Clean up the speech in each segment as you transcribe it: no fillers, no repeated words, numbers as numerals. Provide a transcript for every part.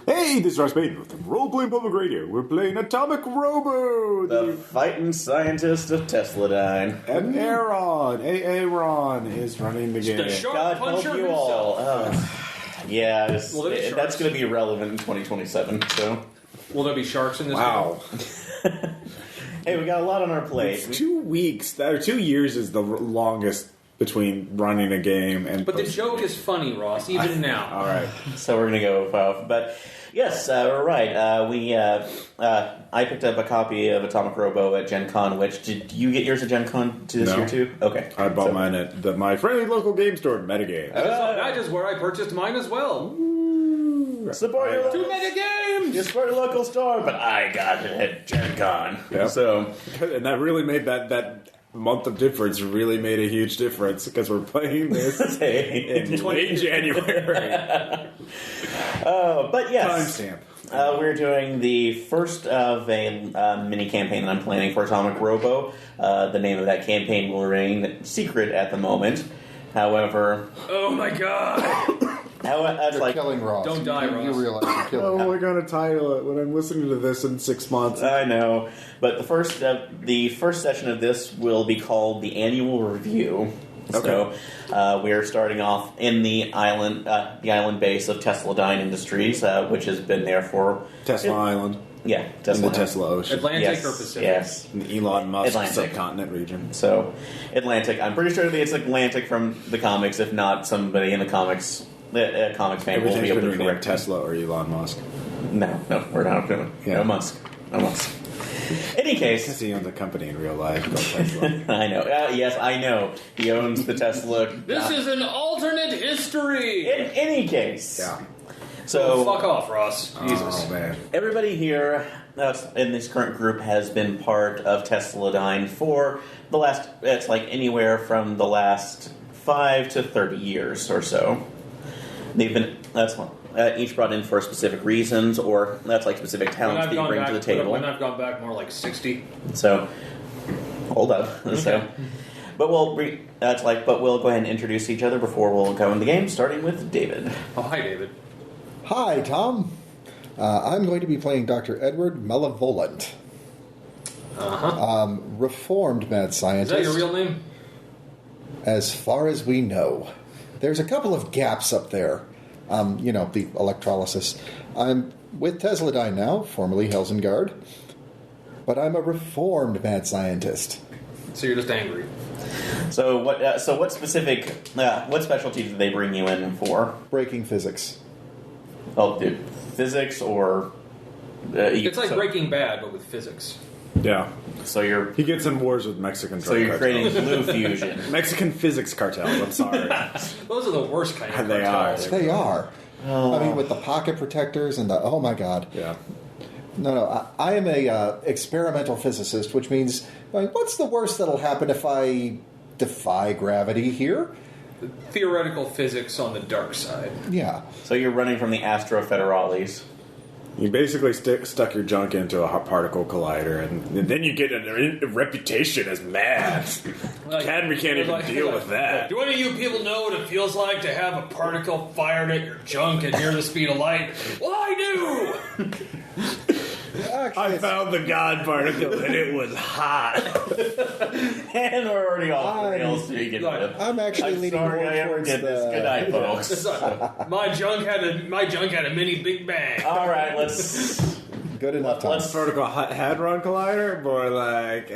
Hey, this is Ross Payton with Role-Playing Public Radio. We're playing Atomic Robo! The fighting scientist of Tesladyne. And Aaron is running the game. The shark God help puncher you all. Yeah, that's going to be irrelevant in 2027, so... Will there be sharks in this Wow. Hey, we got a lot on our plate. 2 weeks, 2 years is the longest between running a game and... But the joke is funny, Ross, even now. All right. So we're going to go... But, yes, we're right. I picked up a copy of Atomic Robo at Gen Con, which... Did you get yours at Gen Con this year, too? Okay. I bought mine at my friendly local game store, Metagame. That is where I purchased mine as well. Support your Two Metagames! You support your local store, but I got it at Gen Con. Yep. So... And that really made that month of difference really made a huge difference because we're playing this in late January. But yes, timestamp. We're doing the first of a mini campaign that I'm planning for Atomic Robo. The name of that campaign will remain secret at the moment. However, oh my god! You're killing Ross. Don't die, Ross. You realize you're killing him. Oh, we're going to title it when I'm listening to this in 6 months. I know, but the first session of this will be called the Annual Review. Okay. So we are starting off in the island base of Tesladyne Industries, which has been there for Tesla Island. Yeah, In the Tesla Ocean. Atlantic or Pacific? Yes. In the Elon Musk Atlantic. subcontinent region. So, Atlantic. I'm pretty sure it's Atlantic from the comics. If not, somebody in the comics fan will be able to correct Tesla or Elon Musk. No, we're not doing it. No Musk. Any case, Because he owns a company in real life called Tesla. I know. Yes, I know. He owns the Tesla. This is an alternate history! In any case. Yeah. So, fuck off, Ross. Jesus. Oh, man. everybody here in this current group has been part of Tesladyne for the last, it's like anywhere from the last 5 to 30 years or so. They've been, each brought in for specific reasons, or that's like specific talents that you bring to the table. When I've gone back more like 60. So, hold up. Okay. So, but we'll go ahead and introduce each other before we'll go in the game, starting with David. Oh, hi, David. Hi, Tom. I'm going to be playing Dr. Edward Malevolent. Reformed mad scientist. Is that your real name? As far as we know. There's a couple of gaps up there. The electrolysis. I'm with Tesladyne now, formerly Helsingard. But I'm a reformed mad scientist. So you're just angry. So what specialty did they bring you in for? Breaking physics. Oh, dude, physics or... it's like Breaking Bad, but with physics. Yeah. So he gets in wars with Mexican So you're cartels. creating blue fusion. Mexican physics cartels, I'm sorry. Those are the worst kind of They cartels. They are. I mean, with the pocket protectors and the... Oh, my God. Yeah. No, I am a experimental physicist, which means, what's the worst that'll happen if I defy gravity here? Theoretical physics on the dark side. Yeah. So you're running from the Astro Federales. You basically stuck your junk into a particle collider, and then you get a reputation as mad. Academy can't even deal with that. Do any of you people know what it feels like to have a particle fired at your junk at near the speed of light? Well, I do! I found the God particle, and it was hot. And we're already off the rails. I'm actually leaning more towards this. Good night, folks. My junk had a mini Big Bang. All right, let's... Good enough, Tom. Particle hadron collider, more like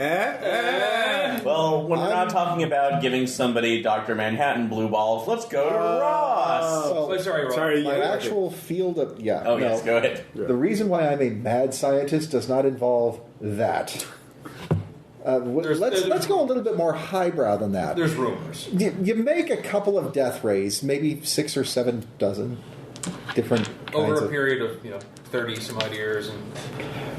Well, when we're not talking about giving somebody Dr. Manhattan blue balls, let's go to Ross. Sorry, Ross. My actual field of... Yeah. Oh, yes, go ahead. The reason why I'm a mad scientist does not involve that. Let's go a little bit more highbrow than that. There's rumors. You make a couple of death rays, maybe 6 or 7 dozen different over kinds a period of 30 some odd years,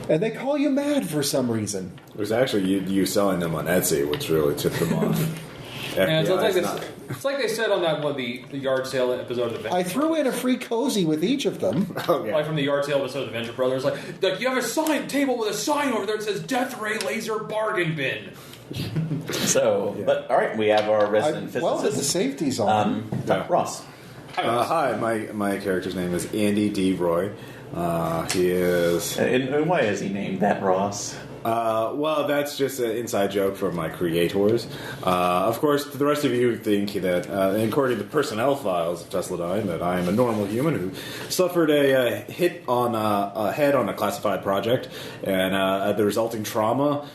and they call you mad for some reason. It was actually you selling them on Etsy, which really tipped them off. And it's like they said on that one, the yard sale episode of Adventure I threw in a free cozy with each of them. Okay. Like from the yard sale episode of Adventure Brothers, like you have a table with a sign over there that says "Death Ray Laser Bargain Bin." So, but all right, we have our resident physicist. Well, the safety's on. Ross. Hi, my character's name is Andy D. Roy. He is. And why is he named that, Ross? Well, that's just an inside joke from my creators. Of course, the rest of you think that, according to the personnel files of Tesladyne, that I am a normal human who suffered a hit on a head on a classified project, and the resulting trauma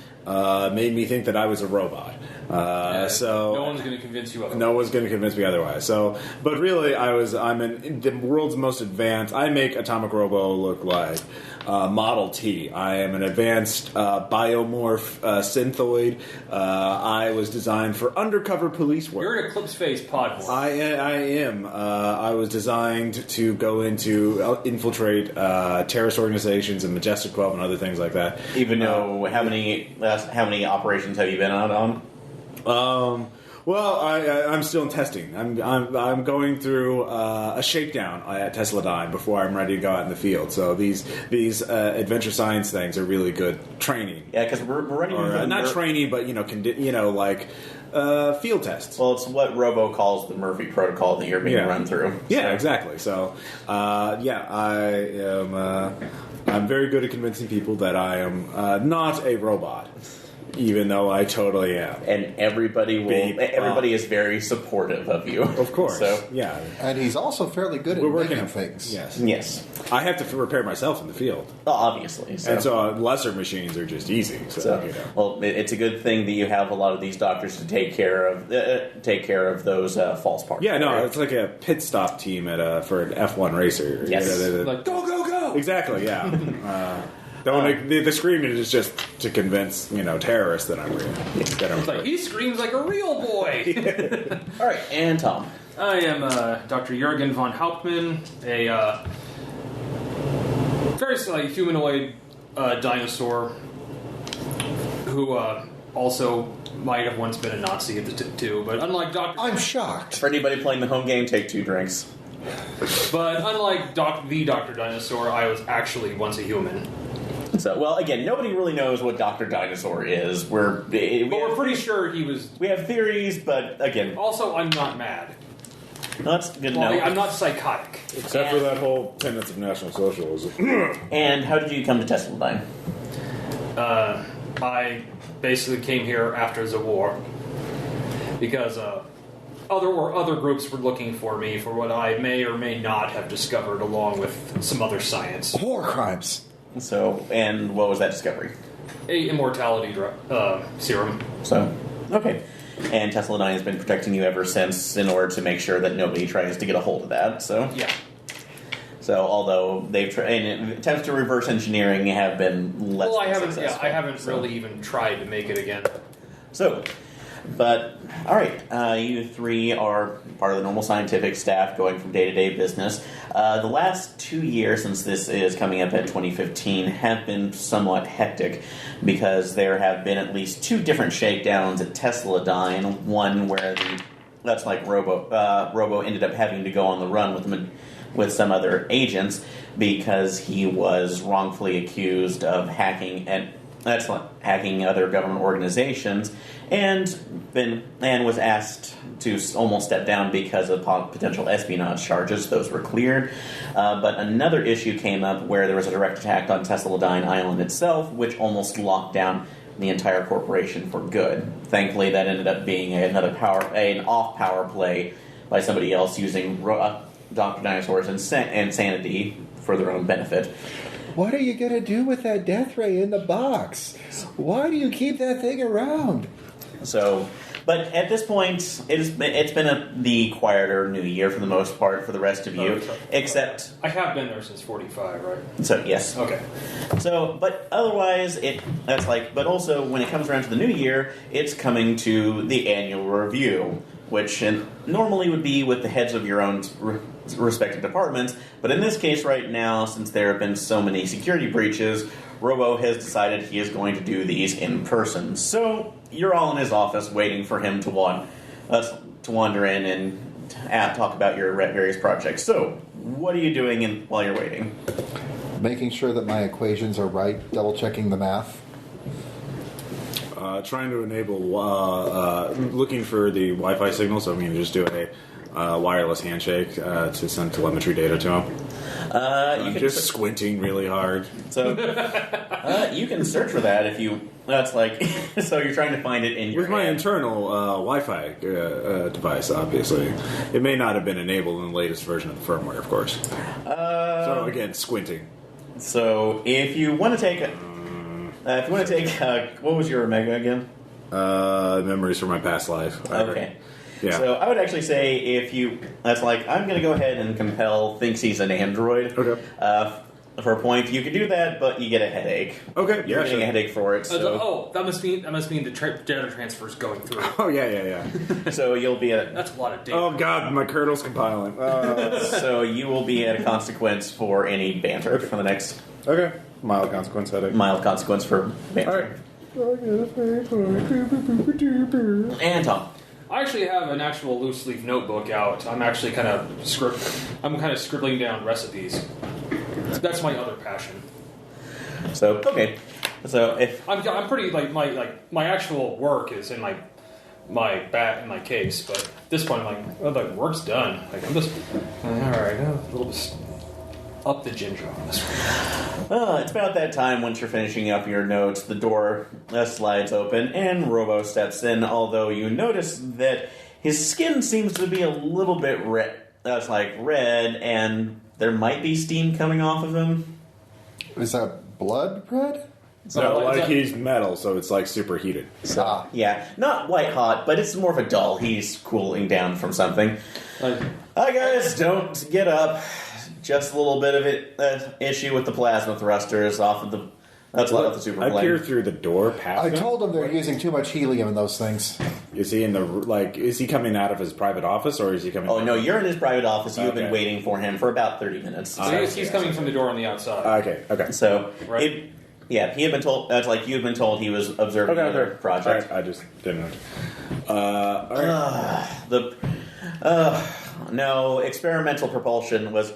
made me think that I was a robot. So no one's going to convince you otherwise. No one's going to convince me otherwise. So, but really, I'm in the world's most advanced. I make Atomic Robo look like Model T. I am an advanced biomorph synthoid. I was designed for undercover police work. You're an Eclipse Phase pod horse. I am. I was designed to go into infiltrate terrorist organizations and Majestic 12 and other things like that. Even though how many operations have you been out on? Well, I'm still in testing. I'm going through a shakedown at Tesladyne before I'm ready to go out in the field. So these adventure science things are really good training. Yeah, because we're running not training, but field tests. Well, it's what Robo calls the Murphy protocol that you're being run through. Yeah, exactly. So, I am. I'm very good at convincing people that I am not a robot. Even though I totally am. And everybody is very supportive of you. Of course. So, yeah. And he's also fairly good at making things. Yes. Yes. I have to repair myself in the field. Well, obviously. So. And so lesser machines are just easy. Well, it's a good thing that you have a lot of these doctors to take care of those false parts. Yeah, no, it's like a pit stop team for an F1 racer. Yes. Like, go, go, go! Exactly, yeah. The screaming is just to convince terrorists that I'm real. It's like he screams like a real boy. All right, and Tom. I am Dr. Jürgen von Hauptmann, a very humanoid dinosaur who also might have once been a Nazi at the too. But unlike Dr. I'm shocked. For anybody playing the home game, take 2 drinks. But unlike the Dr. Dinosaur, I was actually once a human. So, well, again, nobody really knows what Dr. Dinosaur is. We're pretty sure he was. We have theories, but again. Also, I'm not mad. No, that's good to know. I'm not psychotic. Except for that whole tenets of National Socialism. And how did you come to Tesadyne? I basically came here after the war because other groups were looking for me for what I may or may not have discovered, along with some other science. War crimes. So, and what was that discovery? A immortality serum. So, okay. And Tesladyne has been protecting you ever since in order to make sure that nobody tries to get a hold of that, so... Yeah. So, although they've attempts to reverse engineering have been less successful. I haven't really even tried to make it again. So... But, all right, you 3 are part of the normal scientific staff going from day-to-day business. The last 2 years, since this is coming up at 2015, have been somewhat hectic because there have been at least 2 different shakedowns at Tesladyne. One where Robo ended up having to go on the run with some other agents because he was wrongfully accused of hacking other government organizations, and was asked to almost step down because of potential espionage charges. Those were cleared. But another issue came up where there was a direct attack on Tesadyne Island itself, which almost locked down the entire corporation for good. Thankfully, that ended up being an off-power play by somebody else using Dr. Dinosaur's insanity for their own benefit. What are you going to do with that death ray in the box? Why do you keep that thing around? So, but at this point, it's been the quieter new year for the most part for the rest of you, except... I have been there since 45, right? So, yes. Okay. So, but otherwise, but also when it comes around to the new year, it's coming to the annual review, which normally would be with the heads of your own respective departments, but in this case right now, since there have been so many security breaches, Robo has decided he is going to do these in person. So you're all in his office waiting for him to wander in and talk about your various projects. So what are you doing while you're waiting? Making sure that my equations are right, double-checking the math. Trying to enable looking for the Wi-Fi signal, so I'm going to just do wireless handshake to send telemetry data to him. I'm just squinting really hard. So you can search for that if you. That's like so you're trying to find it in your with my internal Wi-Fi device. Obviously, it may not have been enabled in the latest version of the firmware, of course. So again, squinting. So if you want to take, what was your Omega again? Memories from my past life. Okay. Yeah. So I would actually say if you, that's like, I'm going to go ahead and compel thinks he's an android. Okay. For a point, you can do that, but you get a headache. Okay. You're getting a headache for it. So. That must mean the data transfer's going through. Oh yeah. So you'll be at. That's a lot of data. Oh god, my kernel's compiling. So you will be at a consequence for any banter for the next. Okay. Mild consequence headache. Mild consequence for banter. All right. And Tom. I actually have an actual loose leaf notebook out. I'm actually kind of scribbling down recipes. That's my other passion. So okay. So if I'm pretty my actual work is in my case, but at this point I'm like, work's done. Like I'm just all right. A little bit up the ginger on this one. It's about that time once you're finishing up your notes, the door slides open and Robo steps in, although you notice that his skin seems to be a little bit red. That's like red, and there might be steam coming off of him. Is that blood red? No, like he's metal, so it's like super heated. Yeah, not white hot, but it's more of a dull. He's cooling down from something. Hi guys, don't get up. Just a little bit of issue with the plasma thrusters off of the. That's off the super plane. I peered through the door past I him. told him they're using too much helium in those things. Is he in the Is he coming out of his private office, or is he coming? Oh no, you're in his private office. You've been waiting for him for about 30 minutes. So he's coming from the door on the outside. Okay. So right. He had been told. That's like you'd been told he was observing another project. Right, I just didn't know. No, experimental propulsion was.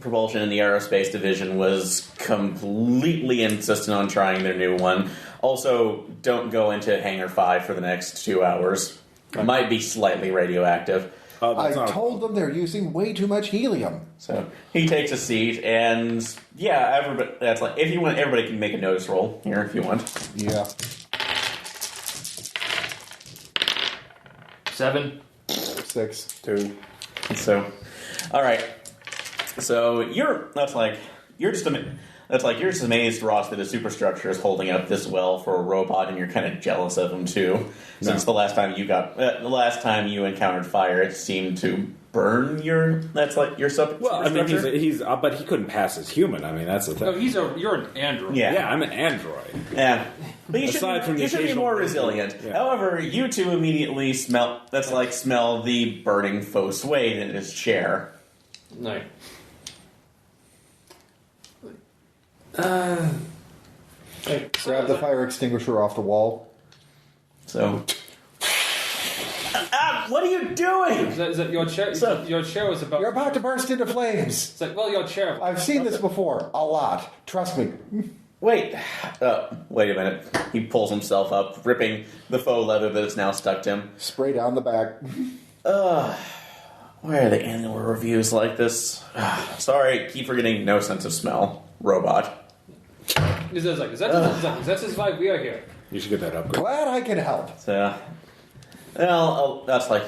Propulsion in the aerospace division was completely insistent on trying their new one. Also, don't go into Hangar 5 for the next 2 hours. It might be slightly radioactive. I told them they're using way too much helium. So he takes a seat, and yeah, everybody. That's like if you want, everybody can make a notice roll here if you want. Yeah. 7. 6. 2. So, all right. So you're just amazed, Ross, that a superstructure is holding up this well for a robot, and you're kind of jealous of him too. Since the last time you encountered fire, it seemed to burn your superstructure. Well, I mean, he's but he couldn't pass as human. I mean, that's the thing. No, you're an android. Yeah, I'm an android. Yeah. But you should be more resilient. Yeah. However, you two immediately smell the burning faux suede in his chair. No. Grab the fire extinguisher off the wall. So, what are you doing? Is that your chair? Your chair was about. You're about to burst into flames. It's like, well, your chair. I've seen this before. A lot. Trust me. Wait a minute. He pulls himself up, ripping the faux leather that is now stuck to him. Spray down the back. Where are the annual reviews like this? Sorry, keep forgetting no sense of smell. Robot. Is that his vibe? We are here. You should get that upgrade. Glad I can help. So, well, that's like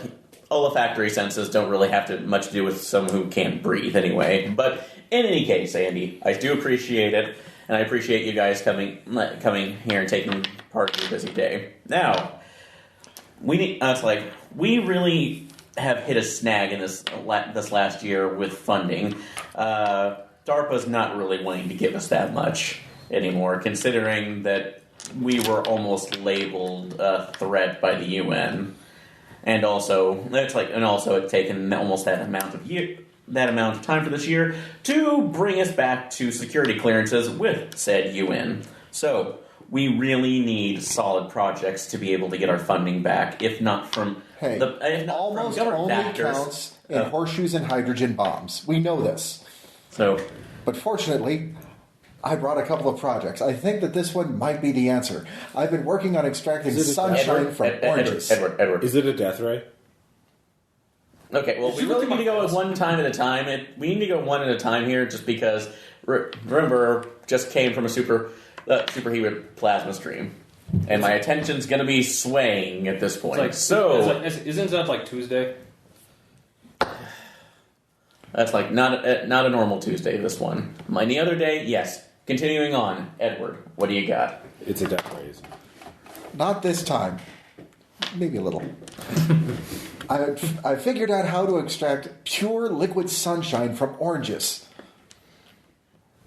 olfactory senses don't really have to much to do with someone who can't breathe anyway. But in any case, Andy, I do appreciate it, and I appreciate you guys coming here and taking part in your busy day. Now, we really have hit a snag in this last year with funding. DARPA's not really wanting to give us that much anymore, considering that we were almost labeled a threat by the UN, and also it's taken almost that amount of time for this year to bring us back to security clearances with said UN. So we really need solid projects to be able to get our funding back, if not from almost only counts in horseshoes and hydrogen bombs. We know this. So, but fortunately, I brought a couple of projects. I think that this one might be the answer. I've been working on extracting sunshine from oranges. Edward. Is it a death ray? Okay, well, we really need to go one time at a time. We need to go one at a time here, just because, remember, just came from a superheated plasma stream. And my attention's going to be swaying at this point. Isn't that like Tuesday? That's like not a normal Tuesday, this one. Any other day, yes. Continuing on, Edward, what do you got? It's a death raise. Not this time. Maybe a little. I figured out how to extract pure liquid sunshine from oranges.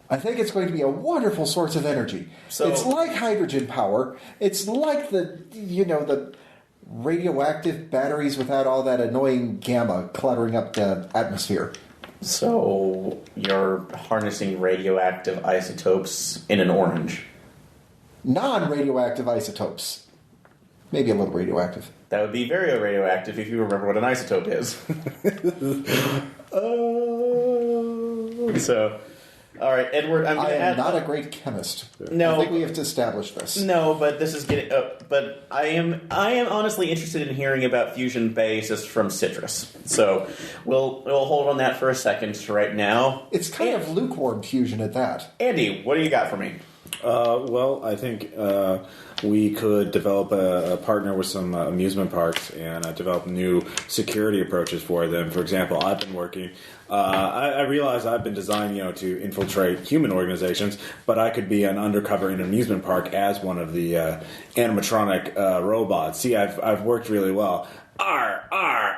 I think it's going to be a wonderful source of energy. So, it's like hydrogen power. It's like the radioactive batteries without all that annoying gamma cluttering up the atmosphere. So you're harnessing radioactive isotopes in an orange. Non-radioactive isotopes. Maybe a little radioactive. That would be very radioactive if you remember what an isotope is. So, all right, Edward, I'm going to am not a great chemist. No, I think we have to establish this. No, but this is getting. But I am honestly interested in hearing about fusion bases from citrus. So we'll hold on that for a second right now. It's kind of lukewarm fusion at that. Andy, what do you got for me? Well, I think we could develop a partner with some amusement parks and develop new security approaches for them. For example, I've been working. I realize I've been designed, to infiltrate human organizations, but I could be an undercover in an amusement park as one of the animatronic robots. See, I've worked really well.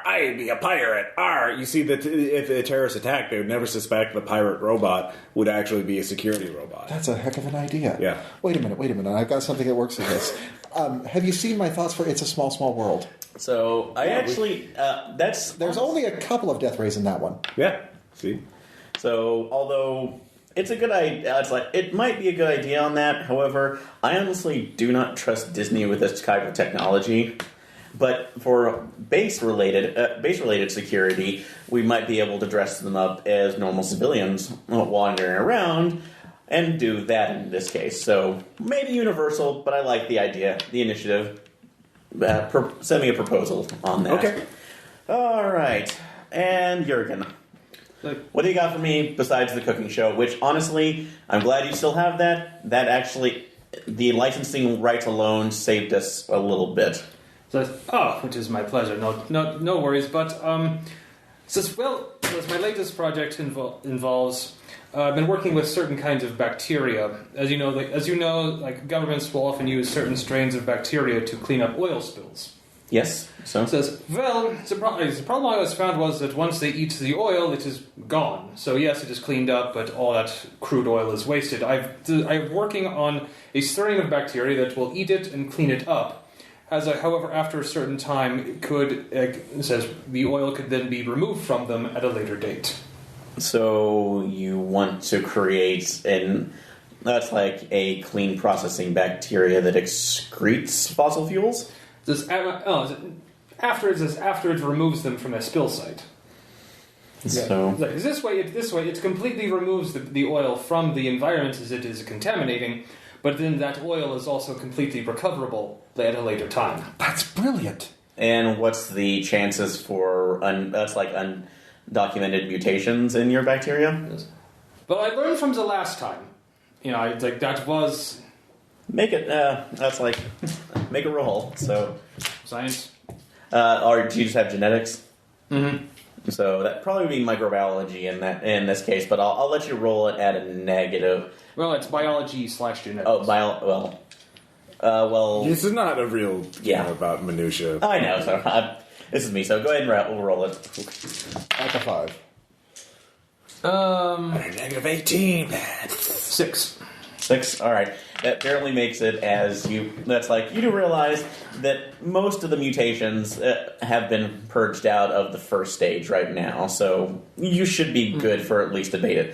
I'd be a pirate. You see, that if a terrorist attacked, they would never suspect the pirate robot would actually be a security robot. That's a heck of an idea. Yeah. Wait a minute. I've got something that works with this. Have you seen my thoughts for It's a Small, Small World? So, There's only a couple of death rays in that one. Yeah. See? So, although it's a good idea, it might be a good idea on that. However, I honestly do not trust Disney with this type of technology. But for base-related security, we might be able to dress them up as normal civilians wandering around and do that in this case. So maybe universal, but I like the idea, the initiative. Send me a proposal on that. Okay. All right. And Jurgen, what do you got for me besides the cooking show? Which, honestly, I'm glad you still have that. That actually, the licensing rights alone saved us a little bit. Which is my pleasure. No worries. But as my latest project involves, I've been working with certain kinds of bacteria. As you know, governments will often use certain strains of bacteria to clean up oil spills. Yes. So the problem I always found was that once they eat the oil, it is gone. So yes, it is cleaned up, but all that crude oil is wasted. I'm working on a strain of bacteria that will eat it and clean it up. However, after a certain time, the oil could then be removed from them at a later date. So you want to create that's like a clean processing bacteria that excretes fossil fuels? After it removes them from their spill site. So this way it completely removes the oil from the environment as it is contaminating. But then that oil is also completely recoverable at a later time. That's brilliant. And what's the chances for undocumented mutations in your bacteria? Yes. But I learned from the last time. That was... Make it, make a roll, so... Science. Or do you just have genetics? Mm-hmm. So that probably would be microbiology in this case, but I'll let you roll it at a negative. Well, it's biology/genetics. Oh, well. This is not a real game about minutia. I know. So this is me. So go ahead and we'll roll it. At the 5. Negative 18. 6. 6. All right. That barely makes it as you. That's you do realize that most of the mutations have been purged out of the first stage right now, so you should be good for at least a beta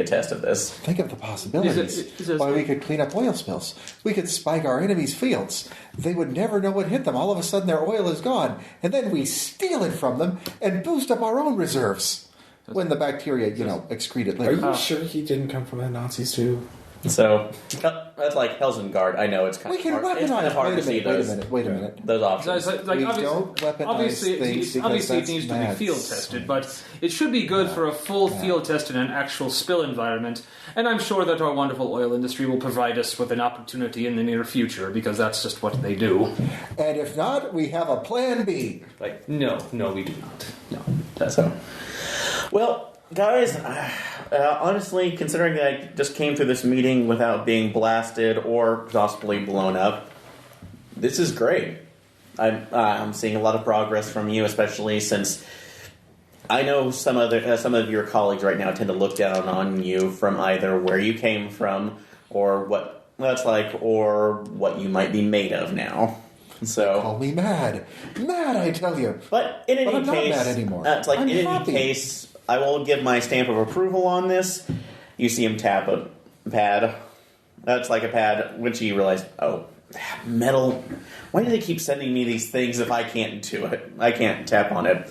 test of this. Think of the possibilities. Why, we could clean up oil spills. We could spike our enemies' fields. They would never know what hit them. All of a sudden, their oil is gone, and then we steal it from them and boost up our own reserves when the bacteria, excrete it later. Are you sure he didn't come from the Nazis too? So that's like Helsingard. I know it's kind We of can hard. It's kind of weaponize. hard to see those. Wait a minute. Those options. Like, We obviously, don't weaponize obviously, things because obviously it that's needs to be mad field tested, but it should be good for a full field test in an actual spill environment. And I'm sure that our wonderful oil industry will provide us with an opportunity in the near future, because that's just what they do. And if not, we have a plan B. Like, no, we do not. No. That's so. Well, guys, honestly, considering that I just came through this meeting without being blasted or possibly blown up, this is great. I'm seeing a lot of progress from you, especially since I know some of your colleagues right now tend to look down on you from either where you came from or what that's like, or what you might be made of now. So Call me mad, I tell you. But in any I'm case, not mad anymore. It's like I'm in happy. any case, I will give my stamp of approval on this. You see him tap a pad. That's like a pad. Once you realize, oh, metal. Why do they keep sending me these things if I can't do it? I can't tap on it.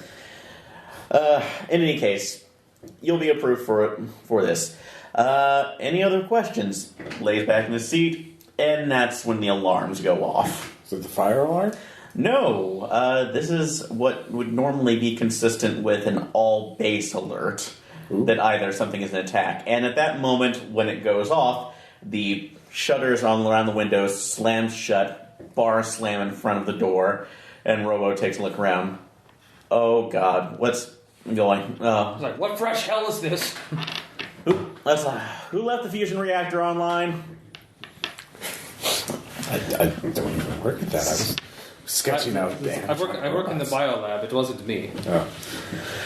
In any case, you'll be approved for this. Any other questions? Lays back in the seat, and that's when the alarms go off. Is it the fire alarm? No, this is what would normally be consistent with an all-base alert. Ooh. That either something is an attack. And at that moment, when it goes off, the shutters all around the windows slam shut, bars slam in front of the door, and Robo takes a look around. Oh, God, what's going? It's like, what fresh hell is this? Who left the fusion reactor online? I don't even work at that. I was sketching out. I work in the biolab. It wasn't me. Oh.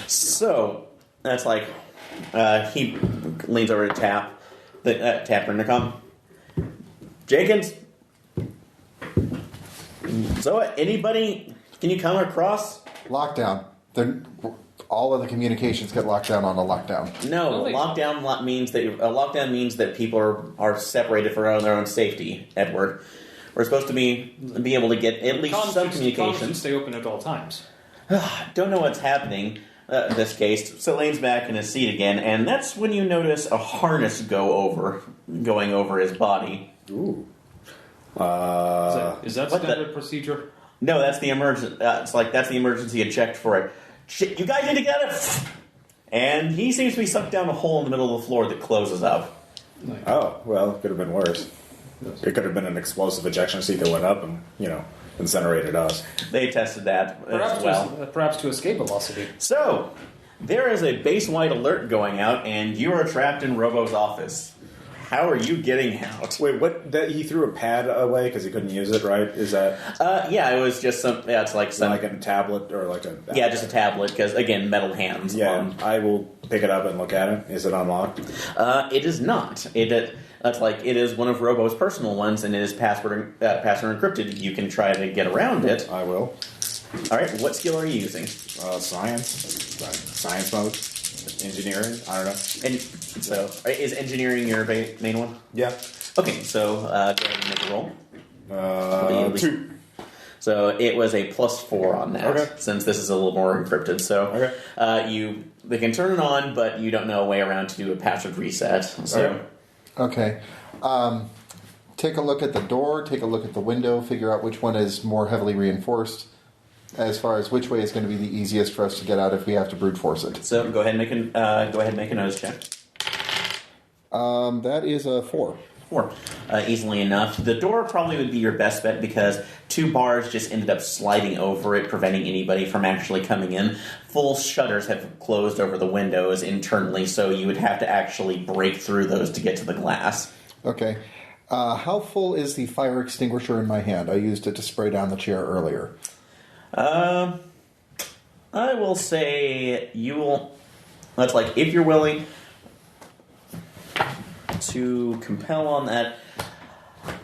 So, that's like, he leans over to tap the intercom. Jenkins? So, anybody, can you come across? Lockdown. All of the communications get locked down on a lockdown. No, Really? lockdown means that people are separated for their own safety, Edward. We're supposed to be able to get at least some Comms should communications. stay open at all times. Don't know what's happening in this case. So Lane's back in his seat again, and that's when you notice a harness going over his body. Ooh. Is that what the- standard procedure? No, that's the emergency. That's the emergency eject for it. Shit, you guys need to get it. And he seems to be sucked down a hole in the middle of the floor that closes up. Oh, well, it could have been worse. It could have been an explosive ejection seat that went up and, incinerated us. They tested that as well. Perhaps to escape velocity. So, there is a base-wide alert going out, and you are trapped in Robo's office. How are you getting out? Wait, what? That he threw a pad away because he couldn't use it, right? Is that Yeah, it was just some. Yeah, it's like some. like a tablet or like a? Yeah, just a tablet, because, again, metal hands. Yeah, I will pick it up and look at it. Is it unlocked? It is not. It is one of Robo's personal ones, and it is password encrypted. You can try to get around it. I will. All right, what skill are you using? Science mode. Engineering? I don't know. And so, is engineering your main one? Yeah. Okay, so go ahead and make a roll. 2. So it was a +4 on that, Okay. since this is a little more encrypted. So they can turn it on, but you don't know a way around to do a password reset. So Okay. Take a look at the door, take a look at the window, figure out which one is more heavily reinforced, as far as which way is going to be the easiest for us to get out if we have to brute force it. So go ahead and make a nose check. That is a 4. 4. Easily enough. The door probably would be your best bet because 2 bars just ended up sliding over it, preventing anybody from actually coming in. Full shutters have closed over the windows internally, so you would have to actually break through those to get to the glass. Okay. How full is the fire extinguisher in my hand? I used it to spray down the chair earlier. I will say you will. That's like if you're willing to compel on that.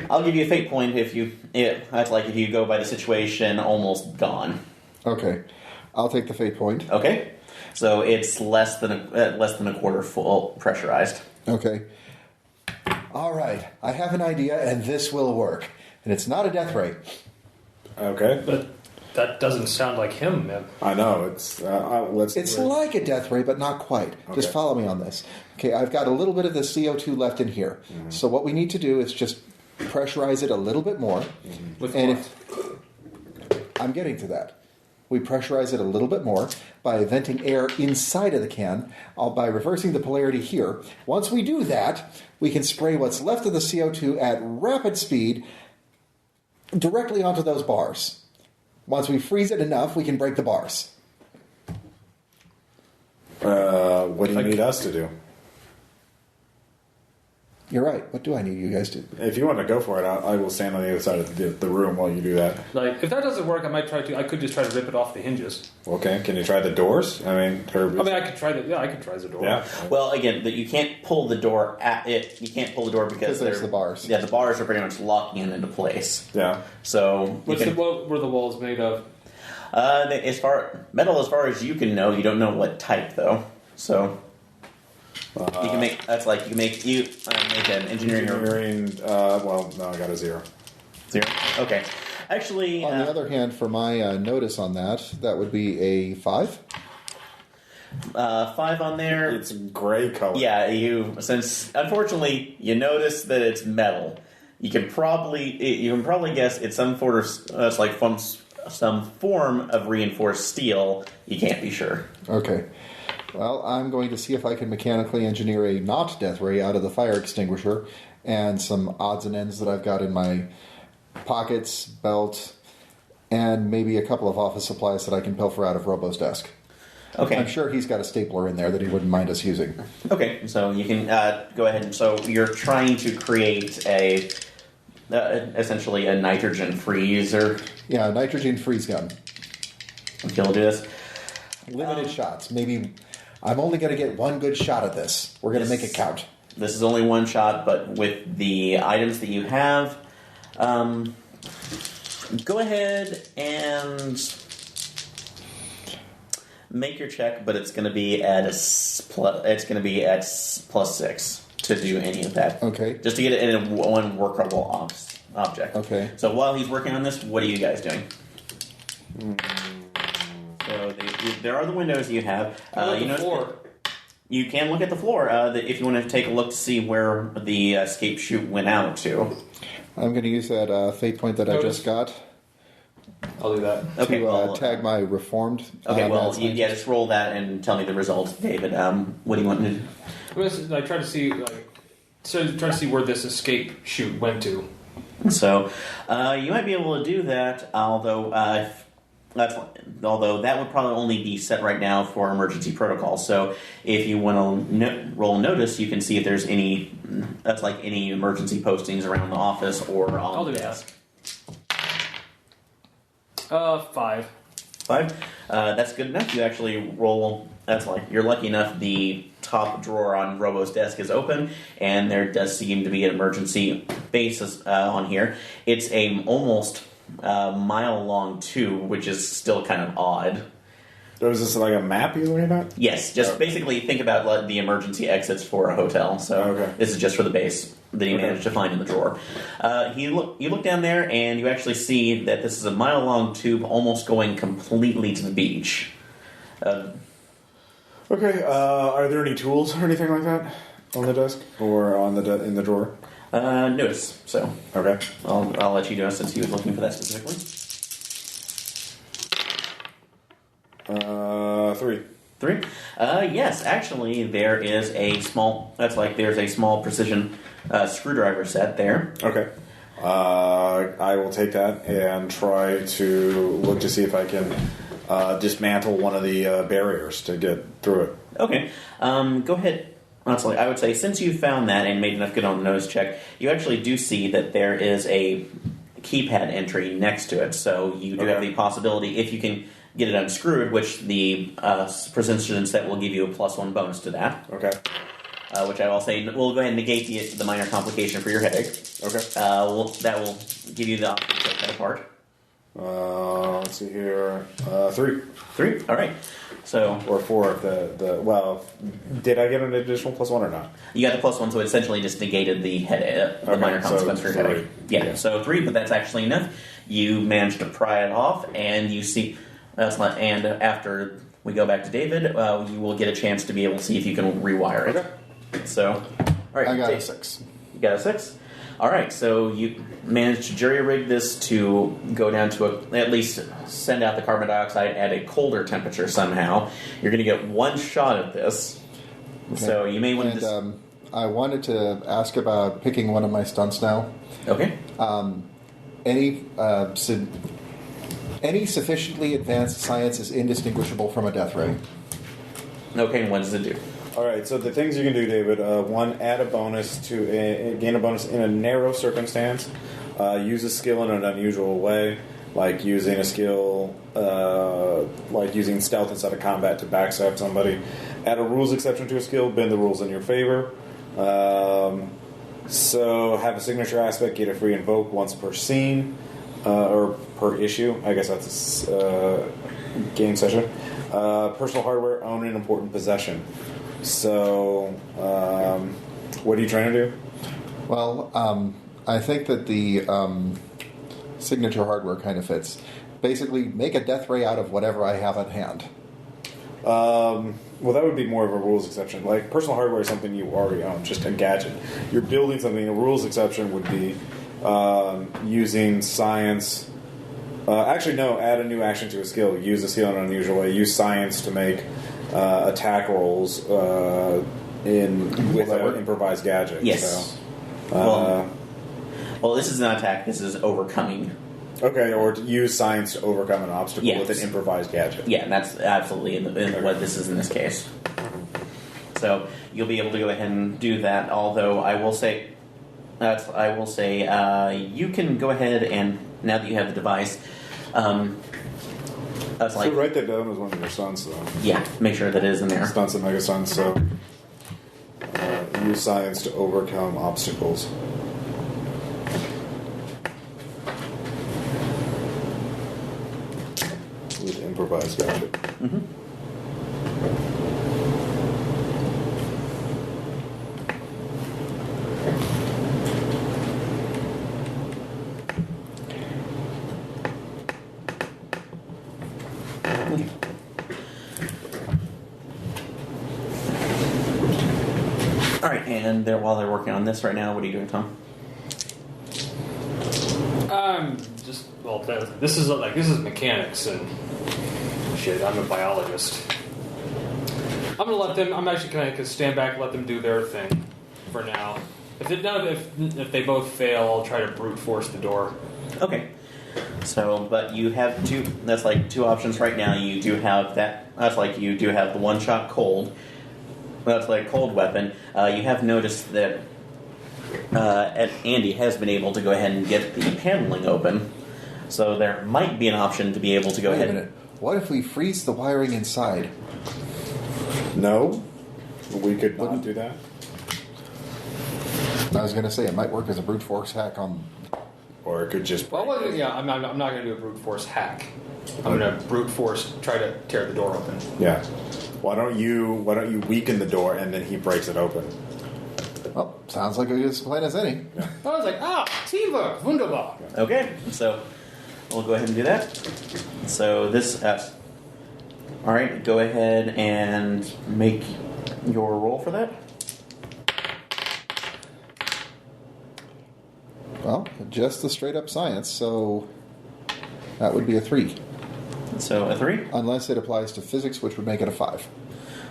I'll give you a fate point if you. That's like if you go by the situation almost gone. Okay, I'll take the fate point. Okay, so it's less than a quarter full pressurized. Okay. All right, I have an idea, and this will work. And it's not a death ray. Okay. But that doesn't sound like him, man. I know. It's like a death ray, but not quite. Okay. Just follow me on this. Okay, I've got a little bit of the CO2 left in here. Mm-hmm. So what we need to do is just pressurize it a little bit more. I'm getting to that. We pressurize it a little bit more by venting air inside of the can, by reversing the polarity here. Once we do that, we can spray what's left of the CO2 at rapid speed directly onto those bars. Once we freeze it enough, we can break the bars. What do you need us to do? You're right. What do I need you guys to do? If you want to go for it, I will stand on the other side of the room while you do that. Like, if that doesn't work, I could just try to rip it off the hinges. Okay, can you try the doors? I could try the door. Yeah. Well, again, you can't pull the door at it. You can't pull the door because there's the bars. Yeah, the bars are pretty much locking it into place. Yeah. So what were the walls made of? Metal as far as you can know. You don't know what type though. So. You can make an engineering. Well, no, I got a 0. 0. Okay. Actually, on the other hand, for my notice on that would be a 5. 5 on there. It's gray color. Yeah, since unfortunately you notice that it's metal, you can probably guess it's some form of reinforced steel. You can't be sure. Okay. Well, I'm going to see if I can mechanically engineer a not death ray out of the fire extinguisher and some odds and ends that I've got in my pockets, belt, and maybe a couple of office supplies that I can pilfer out of Robo's desk. Okay. I'm sure he's got a stapler in there that he wouldn't mind us using. Okay, so you can go ahead. So you're trying to create essentially a nitrogen freezer. Yeah, a nitrogen freeze gun. Okay, we'll do this. Limited shots. Maybe I'm only going to get one good shot at this. We're going to make it count. This is only one shot, but with the items that you have, go ahead and make your check. But it's going to be at +6 to do any of that. Okay. Just to get it in one workable object. Okay. So while he's working on this, what are you guys doing? So there are the windows you have. The floor. You can look at the floor if you want to take a look to see where the escape chute went out to. I'm going to use that fate point that I just got. I'll do that. Okay, to tag my reformed. Okay, just roll that and tell me the results, David. What do you want to do? I try to see where this escape chute went to. So you might be able to do that, although that would probably only be set right now for emergency protocol. So if you want to roll notice, you can see if there's any emergency postings around the office or on the desk. 5. 5? That's good enough. You actually roll. You're lucky enough. The top drawer on Robo's desk is open, and there does seem to be an emergency base on here. It's a almost mile-long tube, which is still kind of odd. So is this like a map you're looking at? Yes, just basically think about the emergency exits for a hotel. So This is just for the base that he managed to find in the drawer. You look down there, and you actually see that this is a mile-long tube almost going completely to the beach. Okay, are there any tools or anything like that on the desk or in the drawer? Notice. So okay, I'll let you know since he was looking for that specifically. 3. 3? Yes, actually, there is a small. There's a small precision screwdriver set there. Okay. I will take that and try to look to see if I can dismantle one of the barriers to get through it. Okay. Go ahead. Honestly, I would say since you found that and made enough good on the nose check, you actually do see that there is a keypad entry next to it. So you do have the possibility, if you can get it unscrewed, which the precision set will give you a +1 bonus to that. Okay. Which I will say will go ahead and negate the minor complication for your headache. Okay. That will give you the option to take that apart. Let's see here. 3. 3? All right. So, or 4 if well, did I get an additional +1 or not? You got the +1, so it essentially just negated the minor consequence for your headache. Yeah, so 3, but that's actually enough. you manage to pry it off, and you see. And after we go back to David, you will get a chance to be able to see if you can rewire it. Okay. So, all right, I got Dave, a 6. You got a 6. All right, so you managed to jury-rig this to go down to at least send out the carbon dioxide at a colder temperature somehow. You're going to get one shot at this. Okay. So you may want to... I wanted to ask about picking one of my stunts now. Okay. Any sufficiently advanced science is indistinguishable from a death ray. Okay, and what does it do? All right, so the things you can do, David. One, add a bonus to gain a bonus in a narrow circumstance. Use a skill in an unusual way, like using a skill, like using stealth instead of combat to backstab somebody. Add a rules exception to a skill. Bend the rules in your favor. So have a signature aspect. Get a free invoke once per scene or per issue. I guess that's a game session. Personal hardware. Own an important possession. So, what are you trying to do? Well, I think that the signature hardware kind of fits. Basically, make a death ray out of whatever I have at hand. Well, that would be more of a rules exception. Like, personal hardware is something you already own, just a gadget. You're building something. A rules exception would be using science. Actually, no, add a new action to a skill. Use a skill in an unusual way. Use science to make attack rolls with an improvised gadget. Yes. So, well, this is not attack. This is overcoming. Okay, or to use science to overcome an obstacle yes. with an improvised gadget. Yeah, that's absolutely in what this is in this case. So you'll be able to go ahead and do that. Although I will say, you can go ahead and now that you have the device. So write that down as one of your stunts, though. Yeah, make sure that it is in there. Stunts and mega stunts. So use science to overcome obstacles. With improvised gadget. Mm-hmm. All right, and while they're working on this right now, what are you doing, Tom? This is mechanics and shit. I'm a biologist. I'm gonna let them. I'm actually gonna stand back, and let them do their thing for now. If they both fail, I'll try to brute force the door. Okay. So, but you have two. That's like two options right now. You do have that. That's like you do have the one-shot cold. That's like cold weapon. You have noticed that Andy has been able to go ahead and get the paneling open. So there might be an option to be able to go ahead. Wait a minute. What if we freeze the wiring inside? No, we could not do that. I was going to say it might work as a brute force hack on. Or it could just. Well, I'm not going to do a brute force hack. I'm going to brute force try to tear the door open. Yeah. Why don't you weaken the door and then he breaks it open? Well, sounds like a good plan as any. Yeah. I was like, teamwork, wunderbar. Okay, so we'll go ahead and do that. So this, all right, go ahead and make your roll for that. Well, just the straight up science, so that would be a 3. So a 3? Unless it applies to physics, which would make it a 5.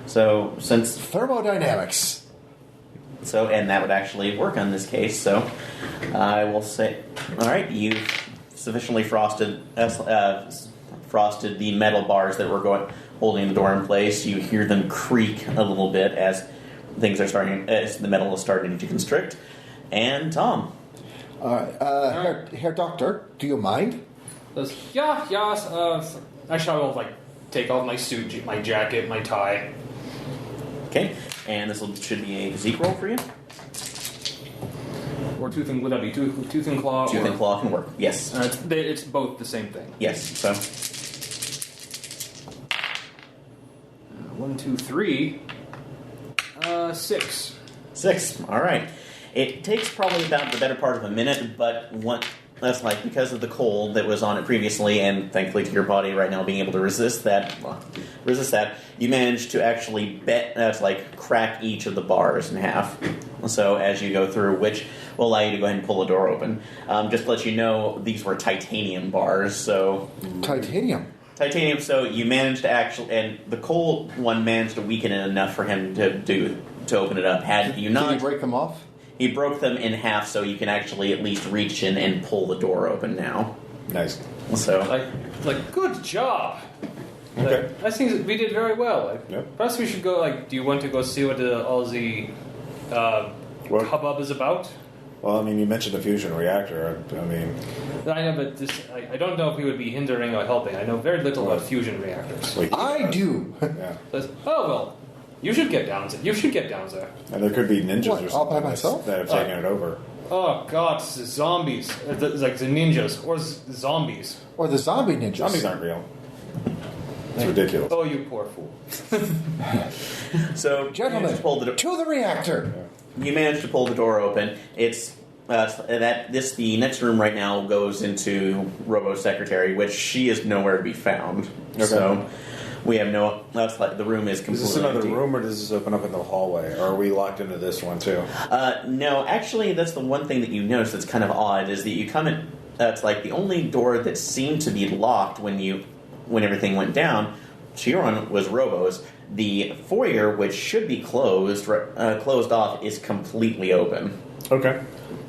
So since thermodynamics. So, and that would actually work on this case. So I will say, all right, you've sufficiently frosted the metal bars that were holding the door in place. You hear them creak a little bit as the metal is starting to constrict. And Tom. All right, Herr Doctor, do you mind? Yes. Actually, I will take off my suit, my jacket, my tie. Okay, and this should be a physique roll for you. Or would that be tooth and claw? Tooth and claw can work. Yes, it's both the same thing. Yes. So 1, 2, 3, 6. 6. All right. It takes probably about the better part of a minute, but that's like because of the cold that was on it previously, and thankfully to your body right now being able to resist that, you managed to actually crack each of the bars in half. So as you go through, which will allow you to go ahead and pull the door open. Just to let you know, these were titanium bars. So Titanium. So you managed to actually, and the cold one managed to weaken it enough for him to open it up. Had you not, Did he break them off? he broke them in half, so you can actually at least reach in and pull the door open now. Nice. So, Like, good job. Okay. Like, I think we did very well. Like, Yep. perhaps we should go. Like, do you want to go see what all the What? hubbub is about? Well, I mean, you mentioned the fusion reactor. I mean, I know, but I don't know if we would be hindering or helping. I know very little about fusion reactors. wait, I do. yeah. Oh well, you should get down there. You should get down there. And there could be ninjas What, or all by something myself? that have taken it over. Oh god, zombies. Like the ninjas or zombies. Or the zombie ninjas. Zombies aren't real. It's ridiculous. Oh, you poor fool. so Gentlemen, to the reactor. you managed to pull the door open. It's the next room right now goes into Robo's secretary, which she is nowhere to be found. Okay. So we have no. That's like the room is completely. Is this another empty. room, or does this open up in the hallway? Or are we locked into this one too? No, actually, that's the one thing that you notice that's kind of odd is that you come in. That's like the only door that seemed to be locked when everything went down. Chiron was Robo's. The foyer, which should be closed off, is completely open. Okay.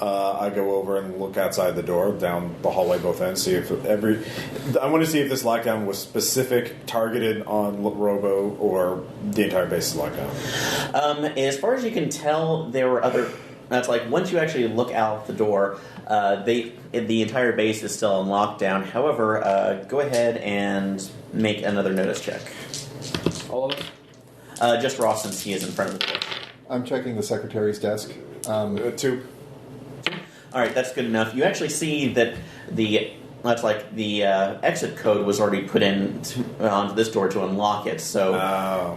I go over and look outside the door, down the hallway, both ends. See if I want to see if this lockdown was specific, targeted on Robo, or the entire base is locked down. As far as you can tell, there were other. That's like once you actually look out the door, the entire base is still on lockdown. However, go ahead and make another notice check. All of it. Just Ross, since he is in front of the door. I'm checking the secretary's desk. 2. All right, that's good enough. You actually see that the exit code was already put in onto this door to unlock it. So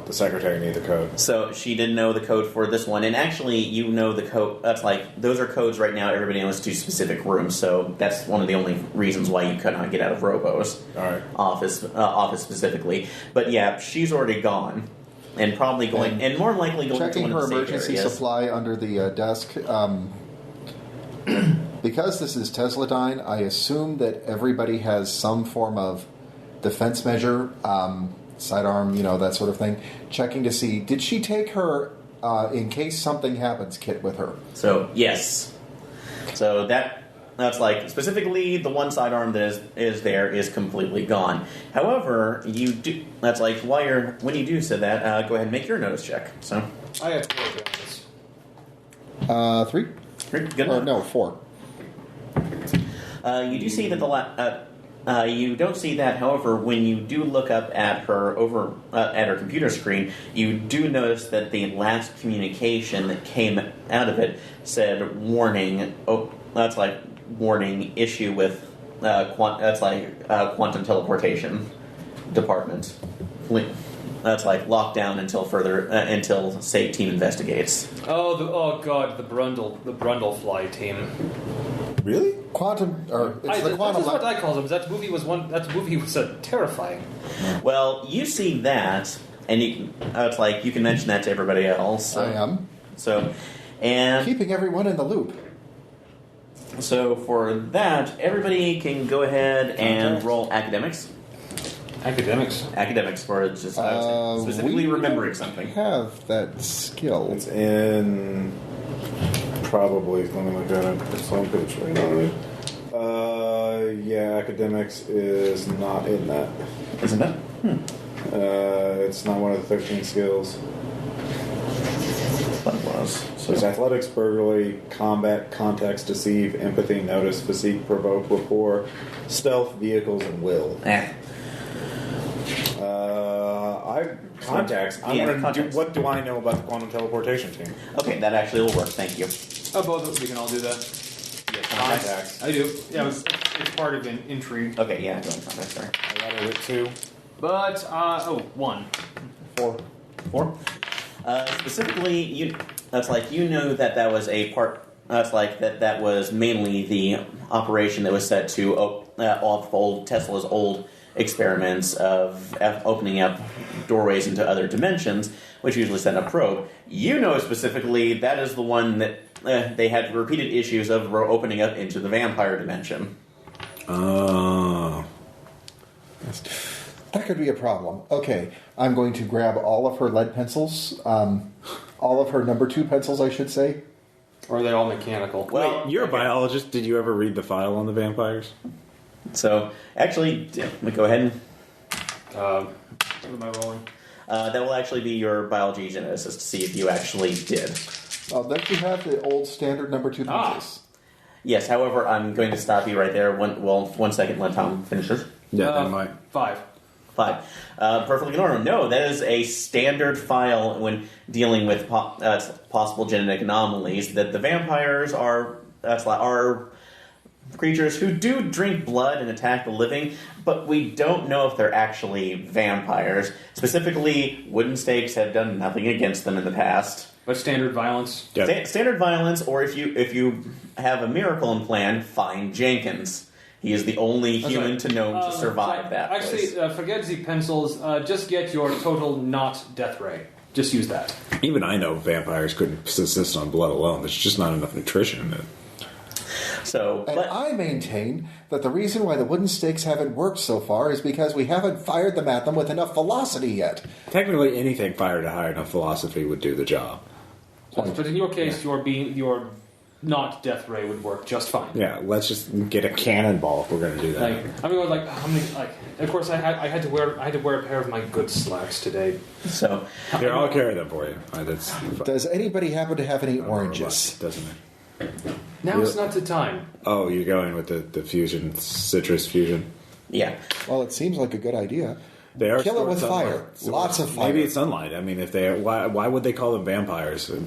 the secretary knew the code. So she didn't know the code for this one, and actually, you know the code. That's like those are codes right now. Everybody knows to specific rooms, so that's one of the only reasons why you could not get out of Robo's office specifically. But yeah, she's already gone, and probably going, and more likely going Checking to one her of the safe emergency areas. supply under the desk. Because this is Tesladyne, I assume that everybody has some form of defense measure, sidearm, that sort of thing. Checking to see, did she take her in case something happens kit with her? So yes, so that's like specifically the one sidearm that is there is completely gone. However, you do. That's like when you do say that, go ahead and make your notice check. So I have 4 guns. 3? good Or enough. no, 4. You do see that you don't see that. However, when you do look up at her at her computer screen, you do notice that the last communication that came out of it said "warning." Oh, that's like warning issue with quantum teleportation department. That's like lockdown until SAFE team investigates. Oh god, the Brundlefly team. Really? Quantum, or it's the That quantum. is what I call them. That movie was terrifying. Well, you see that, and it's like you can mention that to everybody else. I am. So, and Keeping everyone in the loop. so for that, everybody can go ahead and roll academics. Academics for just specifically we remembering don't something. Have that skill. It's in probably. Let me look at it. It's on page right on it. Yeah, academics is not in that. Isn't it? It's not one of the 13 skills. That was. So it's athletics, burglary, combat, context, deceive, empathy, notice, physique, provoke, rapport, stealth, vehicles, and will. Contacts. What do I know about the quantum teleportation team? Okay, that actually will work. Thank you. Oh, both of us, we can all do that. Contacts. I do. Yeah, it's part of an intrigue. Okay, yeah, go on contacts. Sorry. I got it at 2. But 1. 4. Specifically, that's like that was a part. That's like that was mainly the operation that was set to off old Tesla's old experiments of opening up doorways into other dimensions, which usually send a probe. You know specifically that is the one that they had repeated issues of opening up into the vampire dimension. Oh. That could be a problem. Okay, I'm going to grab all of her lead pencils, all of her number 2 pencils, I should say. Or are they all mechanical? Well, Wait, you're a biologist. Did you ever read the file on the vampires? So, actually, let me go ahead and... What am I rolling? That will actually be your biology geneticist to see if you actually did. Don't you have the old standard number 2 pencils? Yes, however, I'm going to stop you right there. One second, let Tom finish this. Yeah, that might. 5. 5. Perfectly normal. No, that is a standard file when dealing with possible genetic anomalies. That the vampires are creatures who do drink blood and attack the living, but we don't know if they're actually vampires. Specifically, wooden stakes have done nothing against them in the past. But standard violence? Yeah. Standard violence, or if you have a miracle in plan, find Jenkins. He is the only human to know to survive that. Actually, forget the pencils. Just get your total not death ray. Just use that. Even I know vampires couldn't subsist on blood alone. There's just not enough nutrition in it. So, And I maintain that the reason why the wooden stakes haven't worked so far is because we haven't fired them at them with enough velocity yet. Technically, anything fired at high enough velocity would do the job. But in your case, your not death ray would work just fine. Yeah, let's just get a cannonball if we're going to do that. Of course, I had to wear a pair of my good slacks today. So here, I'll carry them for you. Does anybody happen to have any oranges? Doesn't it? Now it's not the time. Oh, you're going with the fusion, citrus fusion? yeah. Well, it seems like a good idea. They are Kill it with sunlight. fire. Lots of fire. Maybe it's sunlight. I mean, if they why would they call them vampires? Do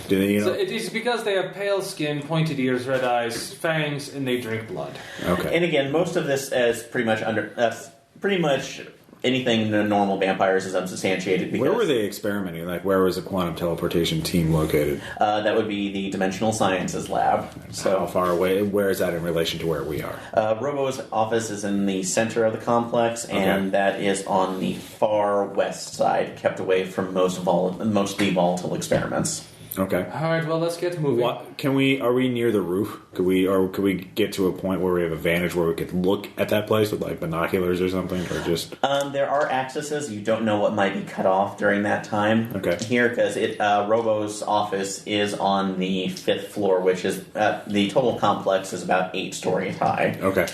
they, So it is because they have pale skin, pointed ears, red eyes, fangs, and they drink blood. Okay. And again, most of this is pretty much anything the normal vampires is unsubstantiated. Because, Where were they experimenting? Like, where was the quantum teleportation team located? that would be the Dimensional Sciences Lab. So How far away? Where is that in relation to where we are? Robo's office is in the center of the complex, and that is on the far west side, kept away from most of the volatile experiments. Okay. All right, well, let's get moving. Are we near the roof? Could we get to a point where we have a vantage where we could look at that place with like binoculars or something, or just? There are accesses. You don't know what might be cut off during that time. Okay. Here, because Robo's office is on the 5th floor, which is the total complex is about 8 stories high. Okay.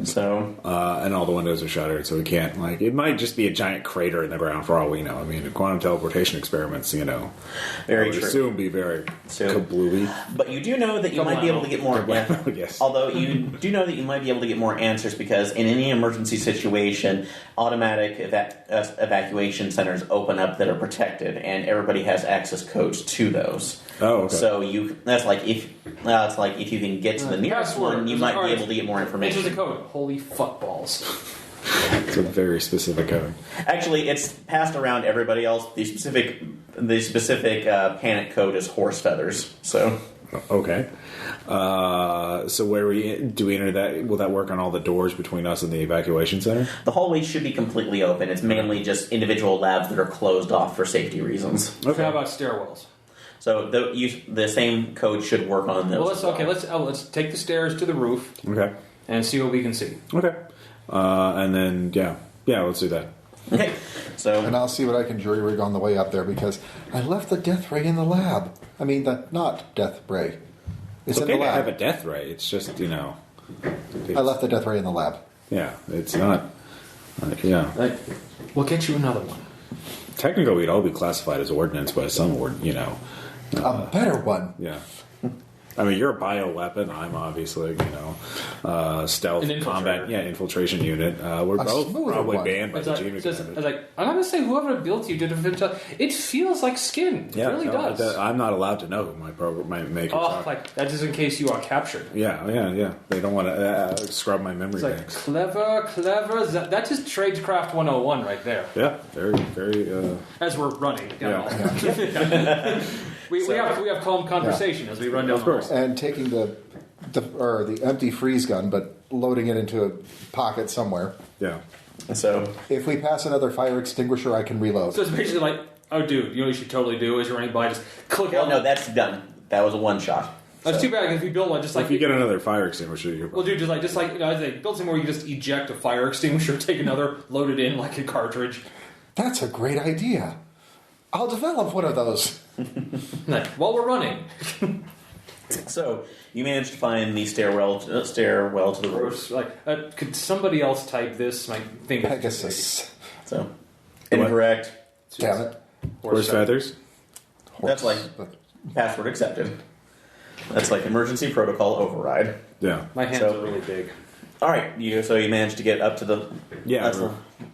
So. And all the windows are shuttered, so we can't it might just be a giant crater in the ground for all we know. I mean, the quantum teleportation experiments, Very I would true. assume be very kablooey. But you do know that you might be able to get more. Yes. Although you do know that you might be able to get more answers because in any emergency situation, automatic evacuation centers open up that are protected, and everybody has access codes to those. Oh, okay. So that's like if you can get to the nearest password. one, you might be able to get more information. Enter the code. Holy fuckballs. It's a very specific code. Actually, it's passed around everybody else. The specific panic code is horse feathers. So. Okay. So where do we enter that? Will that work on all the doors between us and the evacuation center? The hallway should be completely open. It's mainly just individual labs that are closed off for safety reasons. Okay. How about stairwells? So the same code should work on those. Well, let's take the stairs to the roof. Okay. And see what we can see. Okay. And then let's do that. Okay. So And I'll see what I can jury rig on the way up there because I left the death ray in the lab. I mean, the not death ray. It's okay in the to lab. have a death ray. It's just I left the death ray in the lab. Yeah, it's not. Yeah. We'll get you another one. Technically, we'd all be classified as ordnance by some A better one. Yeah. I mean, you're a bioweapon. I'm obviously, stealth An combat, infiltration unit. We're both smoother probably one. banned by the Gene I'm going to say whoever built you did it feels like skin. It really does. I'm not allowed to know who my maker. That is in case you are captured. Yeah. They don't want to scrub my memory It's like banks. clever. That's just Tradecraft 101 right there. Yeah, very, very. As we're running down. Yeah. We have calm conversation as we run down. Of course. course. And taking the empty freeze gun, but loading it into a pocket somewhere. Yeah. So If we pass another fire extinguisher, I can reload. So it's basically like, oh, dude, you know what you should totally do is you're running by, just click well, out. no, that's done. That was a one shot. That's too bad because if you build one, just like If you get another fire extinguisher, you're... well, dude, just like you know, as they build somewhere, you just eject a fire extinguisher, take another, load it in like a cartridge. That's a great idea. I'll develop one of those. Like, while we're running. So you managed to find the stairwell to the roof. Like, could somebody else type this? My thing. Pegasus. So incorrect. Damn it. Horse feathers? That's like password accepted. That's like emergency protocol override. Yeah. My hands So- are really big. All right, you managed to get up to the Yeah,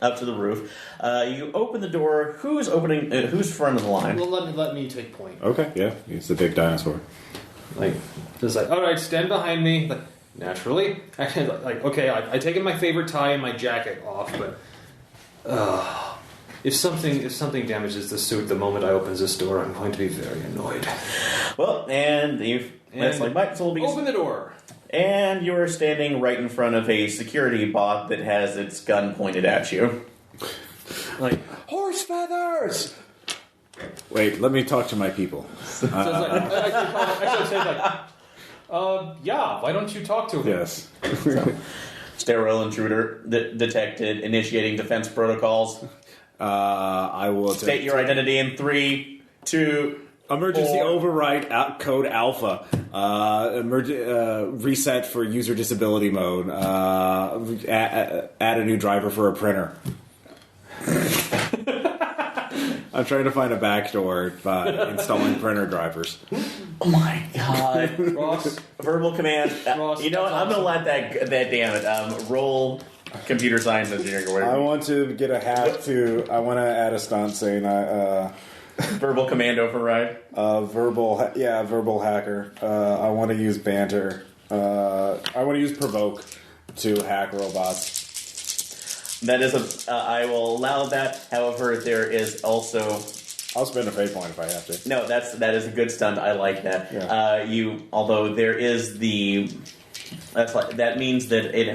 up to the roof. You open the door. Who's opening? Who's front of the line? Well, let me take point. Okay, yeah. He's the big dinosaur. Like, just like, all right, stand behind me. Like, naturally, like, okay, I taken my favorite tie and my jacket off, but if something damages the suit the moment I opens this door, I'm going to be very annoyed. Well, that's like might as well be. Open the door. And you're standing right in front of a security bot that has its gun pointed at you. Like, Horse feathers! Wait, let me talk to my people. so it's like, I say like, yeah, why don't you talk to him? Yes. Stairwell intruder detected. Initiating defense protocols. I will... State your identity in 3, 2... Emergency override code alpha. Reset for user disability mode. Add a new driver for a printer. I'm trying to find a backdoor by installing printer drivers. Oh my god. Ross, Verbal command. Ross, You know what? I'm going to let that damn it. Roll computer science engineering or whatever. I want to get a hack to... I want to add a stunt saying... Verbal command override. verbal hacker. I want to use banter. I want to use provoke to hack robots. That is I will allow that. However, there is also. I'll spend a fate point if I have to. No, that is a good stunt. I like that. Yeah. Although there is the. That means that it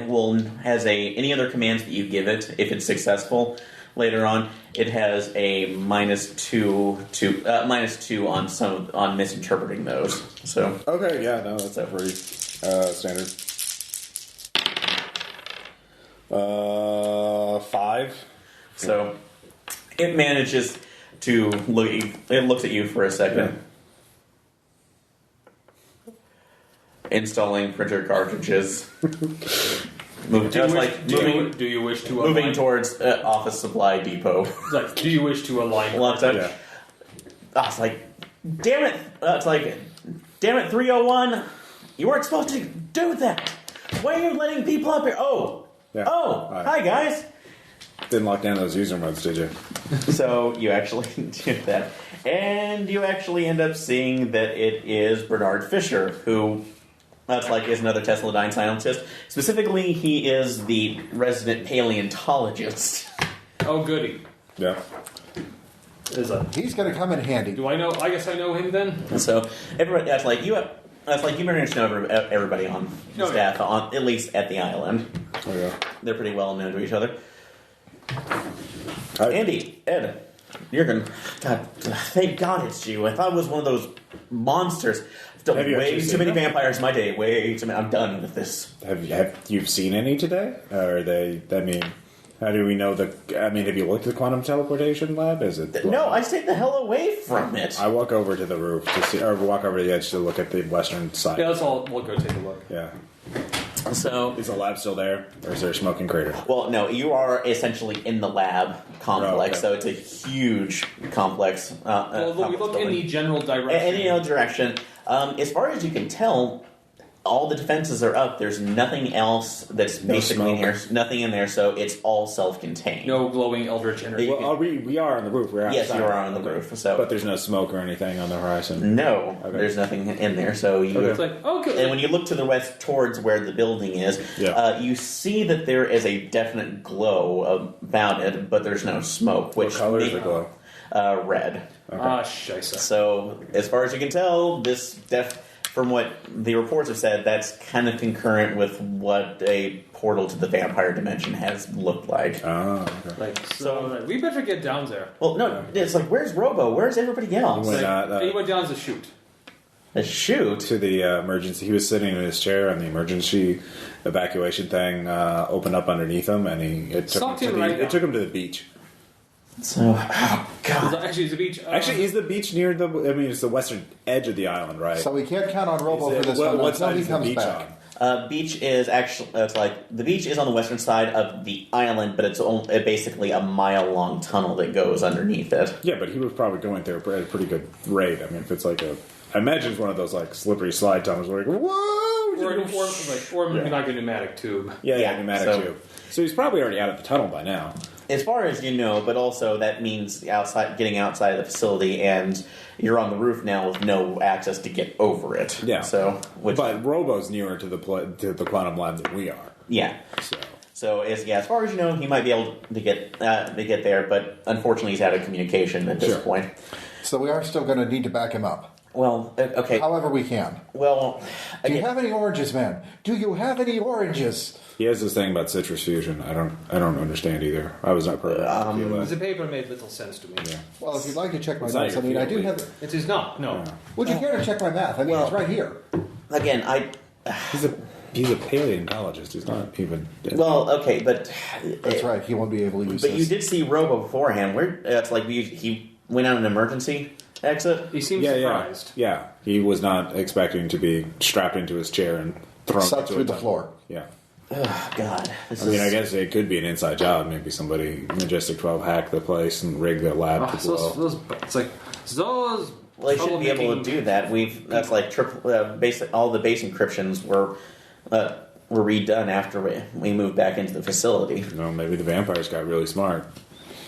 has any other commands that you give it if it's successful. Later on, it has a -2 on misinterpreting those. So Okay, yeah, no, that's pretty standard. 5. So it manages to look. It looks at you for a second. Yeah. Installing printer cartridges. do you wish to moving align? towards office supply depot. Like, do you wish to align? Lots of. Yeah. It's like, damn it! It's like, damn it, 301. You weren't supposed to do that. Why are you letting people up here? Oh, Yeah. Hi guys. Didn't lock down those user modes, did you? So you actually do that, and you actually end up seeing that it is Bernard Fisher, who is another Tesladyne scientist. Specifically, he is the resident paleontologist. Oh, goody. Yeah. He's going to come in handy. Do I know? I guess I know him then. So everybody, you managed to know everybody on staff, at least at the island. Oh, yeah. They're pretty well known to each other. Andy, Ed, Jurgen, God, thank God it's you. I thought it was one of those monsters. I've done Have you way actually too seen many them? vampires in my day. Way too many. I'm done with this. Have you seen any today? Or are they? I mean, how do we know have you looked at the quantum teleportation lab? Is it? No, I stayed the hell away from it. I walk over to the roof to see, or walk over to the edge to look at the western side. Yeah, that's all. We'll go take a look. Yeah. So, Is the lab still there, or is there a smoking crater? well, no, you are essentially in the lab complex, Oh, okay. so it's a huge complex. Well, we look in the general direction. Any other direction. As far as you can tell, all the defenses are up. There's nothing else that's No basically in smoke. here. Nothing in there, so it's all self-contained. No glowing eldritch energy. Well, we are on the roof. We're outside. Yes, you are on the Okay. roof. So, But there's no smoke or anything on the horizon. no, Okay. there's nothing in there. So you. It's like, oh, good. And when you look to the west towards where the building is, Yeah. you see that there is a definite glow about it, but there's no smoke. Which What color is the glow? Red. Ah, scheisse. So, as far as you can tell, this from what the reports have said, that's kind of concurrent with what a portal to the vampire dimension has looked like. Oh, okay. We better get down there. Well, no, it's like, where's Robo? Where's everybody else? He went down the chute. A chute? To the emergency. He was sitting in his chair, and the emergency evacuation thing opened up underneath him, and it took him to the beach. So, oh god! Actually, it's the beach. Actually, is the beach near the? I mean, it's the western edge of the island, right? So we can't count on Robo for this one until he comes back. Beach is actually the beach is on the western side of the island, but it's basically a mile-long tunnel that goes underneath it. Yeah, but he was probably going there at a pretty good rate. I mean, if it's like I imagine it's one of those like slippery slide tunnels where you go, whoa, or maybe like a pneumatic tube. Yeah, pneumatic tube. So he's probably already out of the tunnel by now. As far as you know, but also that means getting outside of the facility, and you're on the roof now with no access to get over it. Yeah. But Robo's nearer to the quantum lab than we are. Yeah. So as far as you know, he might be able to get there, but unfortunately, he's out of communication at this point. So we are still going to need to back him up. Well, okay. However we can. Well, do you have any oranges, man? Do you have any oranges? He has this thing about citrus fusion. I don't understand either. I was not programmed. The paper made little sense to me. Yeah. Well, if you'd like to check my notes, I mean, I do have. It is not. No. Yeah. Would you care to check my math? I mean, it's right here. Again, He's a paleontologist. He's not even. Well, okay, but that's right. He won't be able to use. But you did see Robo beforehand. Where it's like he went on an emergency exit. He seemed surprised. Yeah, he was not expecting to be strapped into his chair and thrown through the floor. Yeah. Oh, God. I guess it could be an inside job. Maybe somebody Majestic 12 hacked the place and rigged the lab to blow. Well, they shouldn't be able to do that. That's like all the base encryptions were redone after we moved back into the facility. No, maybe the vampires got really smart.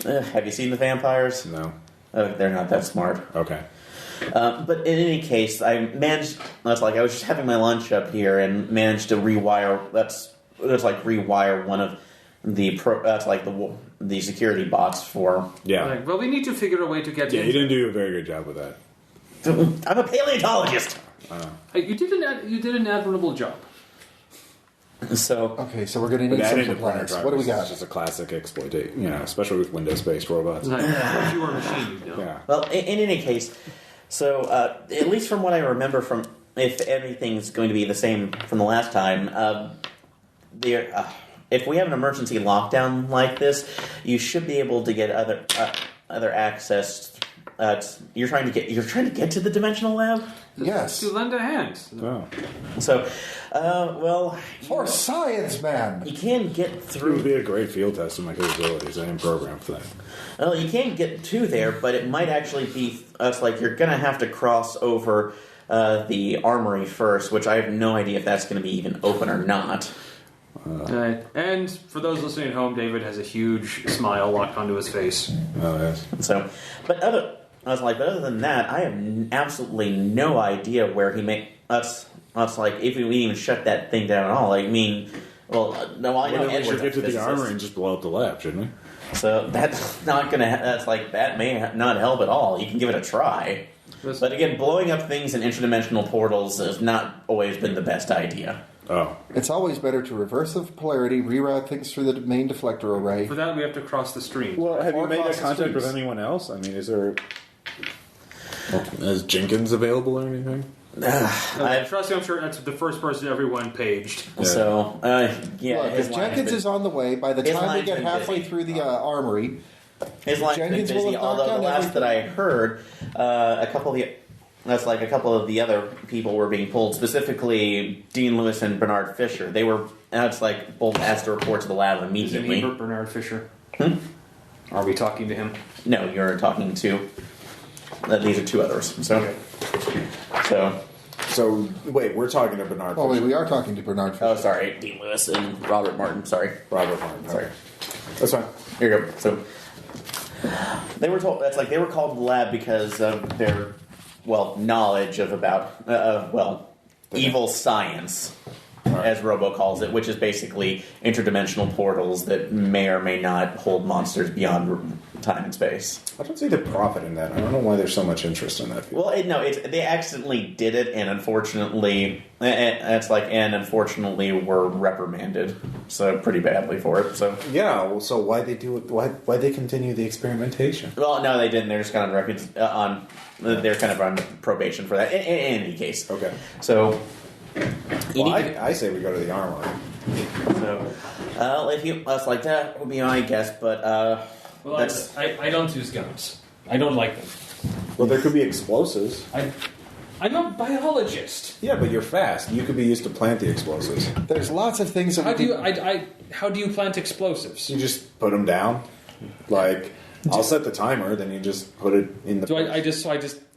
Have you seen the vampires? No. They're not that smart. Okay. But in any case, I managed. I was just having my lunch up here and managed to rewire. Rewire one of the the security box for. Yeah. Well, we need to figure a way to get. Yeah, you didn't do a very good job with that. I'm a paleontologist. Hey, you did an admirable job. So so we're going to need some compliance. What do we got? It's just a classic exploitation, especially with Windows-based robots. If you were a machine, you'd know. Yeah. Well, in any case, so at least from what I remember from, if everything's going to be the same from the last time, if we have an emergency lockdown like this, you should be able to get other access. You're trying to get to the dimensional lab. Yes. To lend a hand. Oh. So, well, for science, man, you can get through. It would be a great field test of my capabilities. I am programmed for that. Well, you can't get to there, but it might actually be. It's like you're going to have to cross over the armory first, which I have no idea if that's going to be even open or not. And for those listening at home, David has a huge smile locked onto his face. Oh yes. So, but other than that, I have absolutely no idea where he made us. Like, if we even shut that thing down at all. I mean, no, I know. We should get to the armory and just blow up the lab, shouldn't we? So that's not going to. That may not help at all. You can give it a try, but again, blowing up things in interdimensional portals has not always been the best idea. Oh. It's always better to reverse the polarity, reroute things through the main deflector array. For that, we have to cross the stream. Well, have you made cross contact the with anyone else? I mean, is Jenkins available or anything? Trust me, I'm sure that's the first person everyone paged. Yeah. So, yeah. Look, if Jenkins is on the way, by the time we get halfway through the armory, his line's been Jenkins will busy. have knocked Although down the last everything. that I heard, a couple of the other people were being pulled. Specifically, Dean Lewis and Bernard Fisher. They were. That's like both asked to report to the lab Is it immediately. Ebert Bernard Fisher? Are we talking to him? No, you're talking to. These are two others. So wait, we're talking to Bernard. oh wait, Fisher. we are talking to Bernard Fisher. Oh, sorry, Dean Lewis and Robert Martin. Sorry, Robert Martin. Sorry. That's fine. Here you go. So they were told that's like they were called to the lab because of their knowledge of evil science, as Robo calls it, which is basically interdimensional portals that may or may not hold monsters beyond time and space. I don't see the profit in that. I don't know why there's so much interest in that field. Well, they accidentally did it, and unfortunately, were reprimanded so pretty badly for it. So Yeah, well, so why they do it? Why they continue the experimentation? well, no, they didn't. They're just kind of they're kind of on probation for that. In any case, Okay. so. Well, I say we go to the armory. So, if you that's like that would be my guess, but Well, that's I don't use guns. I don't like them. Well, there could be explosives. I'm a biologist. Yeah, but you're fast. You could be used to plant the explosives. There's lots of things that How do you plant explosives? You just put them down. Like, I'll set the timer, then you just put it in the... I just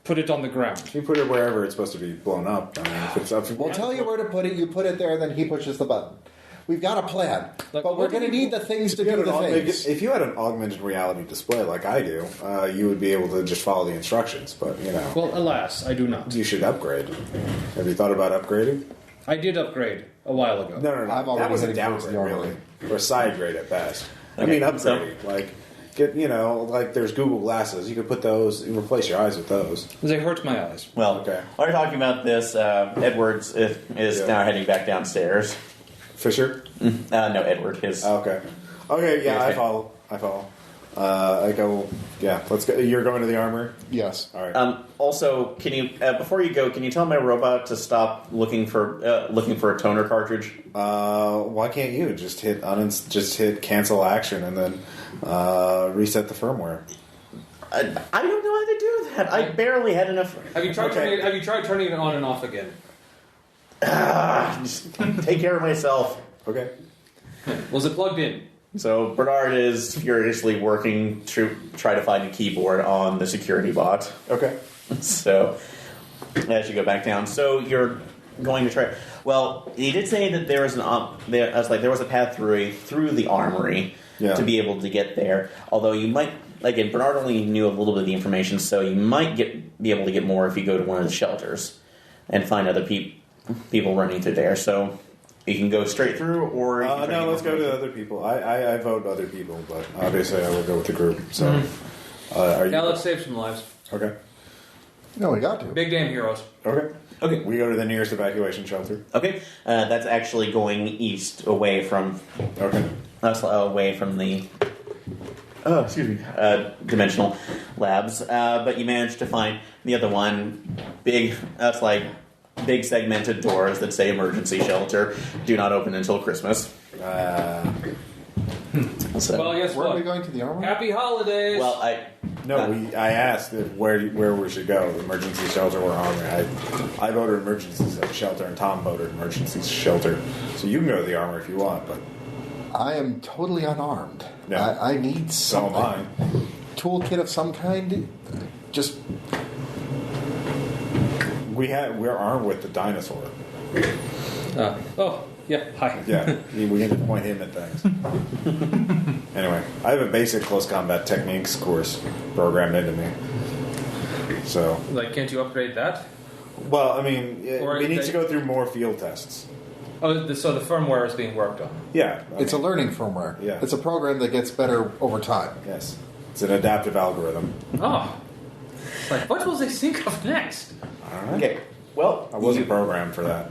put it on the ground? You put it wherever it's supposed to be blown up. I mean, if it's up... We'll tell you where to put it. You put it there, then he pushes the button. We've got a plan, Like, but we're going to need the things to do the things. If you had an augmented reality display like I do, you would be able to just follow the instructions. But, you know... Well, alas, I do not. You should upgrade. Have you thought about upgrading? I did upgrade a while ago. No. I'm already That was a heading towards downgrade, the armory. really. Or a side grade at best. I Okay, mean, upgrading. Like, like there's Google Glasses. You could put those, and replace your eyes with those. They hurt my eyes. well. Okay. While you're talking about this, Edwards is now heading back downstairs. Fisher? No, Edward. His Okay. Okay, yeah, Okay. I follow. I go, yeah, let's go. You're going to the armor? Yes. All right. Also, can you before you go, can you tell my robot to stop looking for a toner cartridge? Why can't you just hit cancel action and then reset the firmware? I don't know how to do that. I barely had enough. Have you tried Okay. turning it on and off again? Just take care of myself. Okay. Was it plugged in? So Bernard is furiously working to try to find a keyboard on the security bot. Okay. So as you go back down, so you're going to try. Well, he did say that there was there was a path through the armory to be able to get there. Although you might, again, Bernard only knew a little bit of the information, so you might be able to get more if you go to one of the shelters and find other people running through there. So you can go straight through, or you can no, let's go to other people. I vote other people, but obviously I will go with the group. So, are you? Yeah, let's save some lives. Okay. No, we got to. Big damn heroes. Okay. Okay. We go to the nearest evacuation shelter. Okay, that's actually going east, away from Okay. away from the dimensional labs. But you managed to find the other one. Big segmented doors that say emergency shelter. Do not open until Christmas. So, Well, guess Where are we what? going to the armory? Happy holidays. well, I asked where we should go, emergency shelter or armory. I voted emergency shelter, and Tom voted emergency shelter. So you can go to the armory if you want, but I am totally unarmed. Yeah. I need so something. am I. Toolkit of some kind. Just We're armed with the dinosaur. Yeah, hi. Yeah, we can just point him at things. Anyway, I have a basic close combat techniques course programmed into me. So, Like, can't you upgrade that? well, I mean, Or we need they- to go through more field tests. Oh, so the firmware is being worked on. Yeah, it's a learning firmware. Yeah. It's a program that gets better over time. yes, it's an adaptive algorithm. Oh. Like, what will they think of next? All right. okay. Well, I wasn't programmed for that.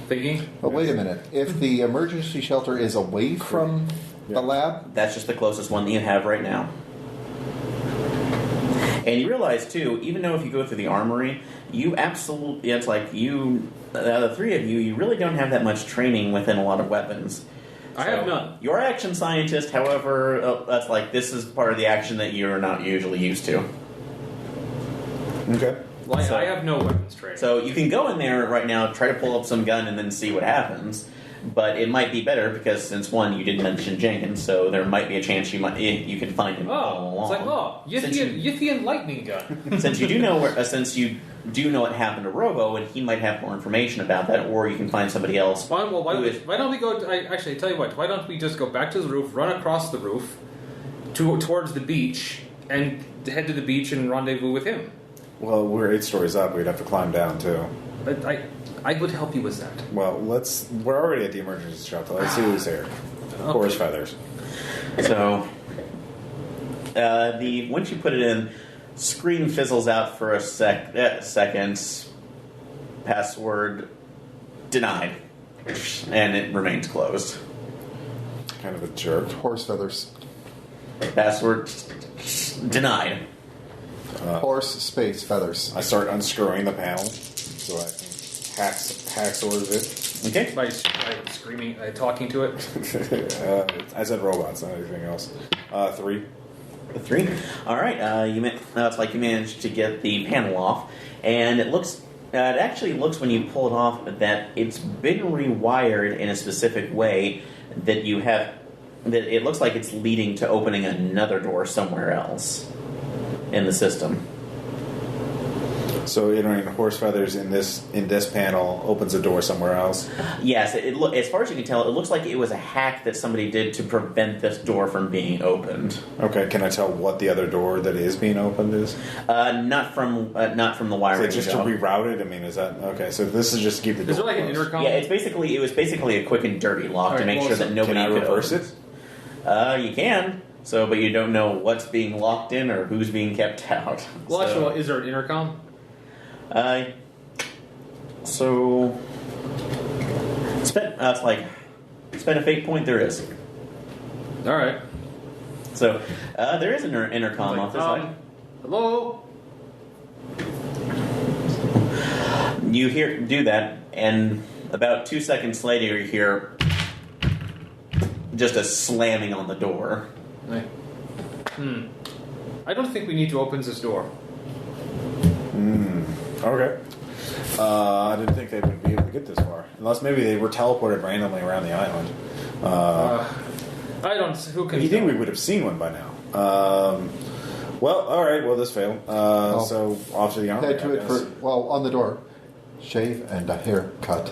Thinking? But wait a minute. If the emergency shelter is away from the lab, that's just the closest one that you have right now. And you realize, too, even though if you go through the armory, you absolutely, it's like the three of you really don't have that much training within a lot of weapons. I have none. You're an action scientist, however, that's like, this is part of the action that you're not usually used to. Okay. Like, So- I have no weapons training. So you can go in there right now, try to pull up some gun, and then see what happens. But it might be better because since one, you didn't mention Jenkins, so there might be a chance you can find him all it's like, along. Yithian lightning gun. Since you do know what happened to Robo, and he might have more information about that, or you can find somebody else. Why who is- don't we go... actually, tell you what. Why don't we just go back to the roof, run across the roof, towards the beach, and head to the beach and rendezvous with him? Well, we're 8 stories up. We'd have to climb down too. But I would help you with that. Well, we're already at the emergency shelter. Let's see who's here. Horse feathers. So, Once you put it in, screen fizzles out for a second. Password denied, and it remains closed. Kind of a jerk. Horse feathers. Password denied. Horse space feathers. I start unscrewing the panel so I can hack sort of it. Okay. By screaming, talking to it. I said robots, not anything else. 3. A 3. All right. It's like you managed to get the panel off, and it looks. It actually looks when you pull it off that it's been rewired in a specific way that you have. That it looks like it's leading to opening another door somewhere else in the system. So entering horse feathers in this panel opens a door somewhere else. Yes, as far as you can tell, it looks like it was a hack that somebody did to prevent this door from being opened. Okay, can I tell what the other door that is being opened is? Not from the wiring. Is it just to reroute it? I mean, is that okay? So this is just to keep the door. Is there like an closed. intercom? Yeah, it was basically a quick and dirty lock to make sure that nobody can I could reverse open it? You can. So, but you don't know what's being locked in or who's being kept out. Well, So- actually, is there an intercom? So spend a fate point. There is. All right. So there is an intercom off this side. Hello. You do that, and about 2 seconds later, you hear just a slamming on the door. I don't think we need to open this door. Okay. I didn't think they would be able to get this far, unless maybe they were teleported randomly around the island. I don't. Who can? You think we would have seen one by now? Well, all right. Well, this failed. So off to the armory. Head to it for, on the door. Shave and a haircut.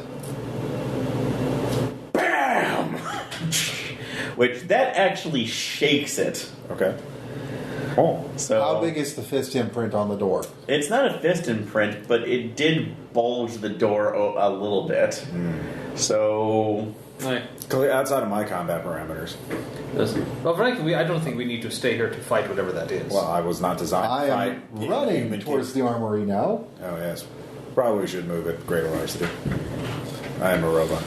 Bam! Which that actually shakes it. Okay. Oh. So How big is the fist imprint on the door? It's not a fist imprint, but it did bulge the door a little bit. So Right. Outside of my combat parameters. Well, frankly, I don't think we need to stay here to fight whatever that is. Well, I was not designed I to am fight running human towards beings. the armory now. Oh, yes. Probably should move at greater velocity. I am a robot.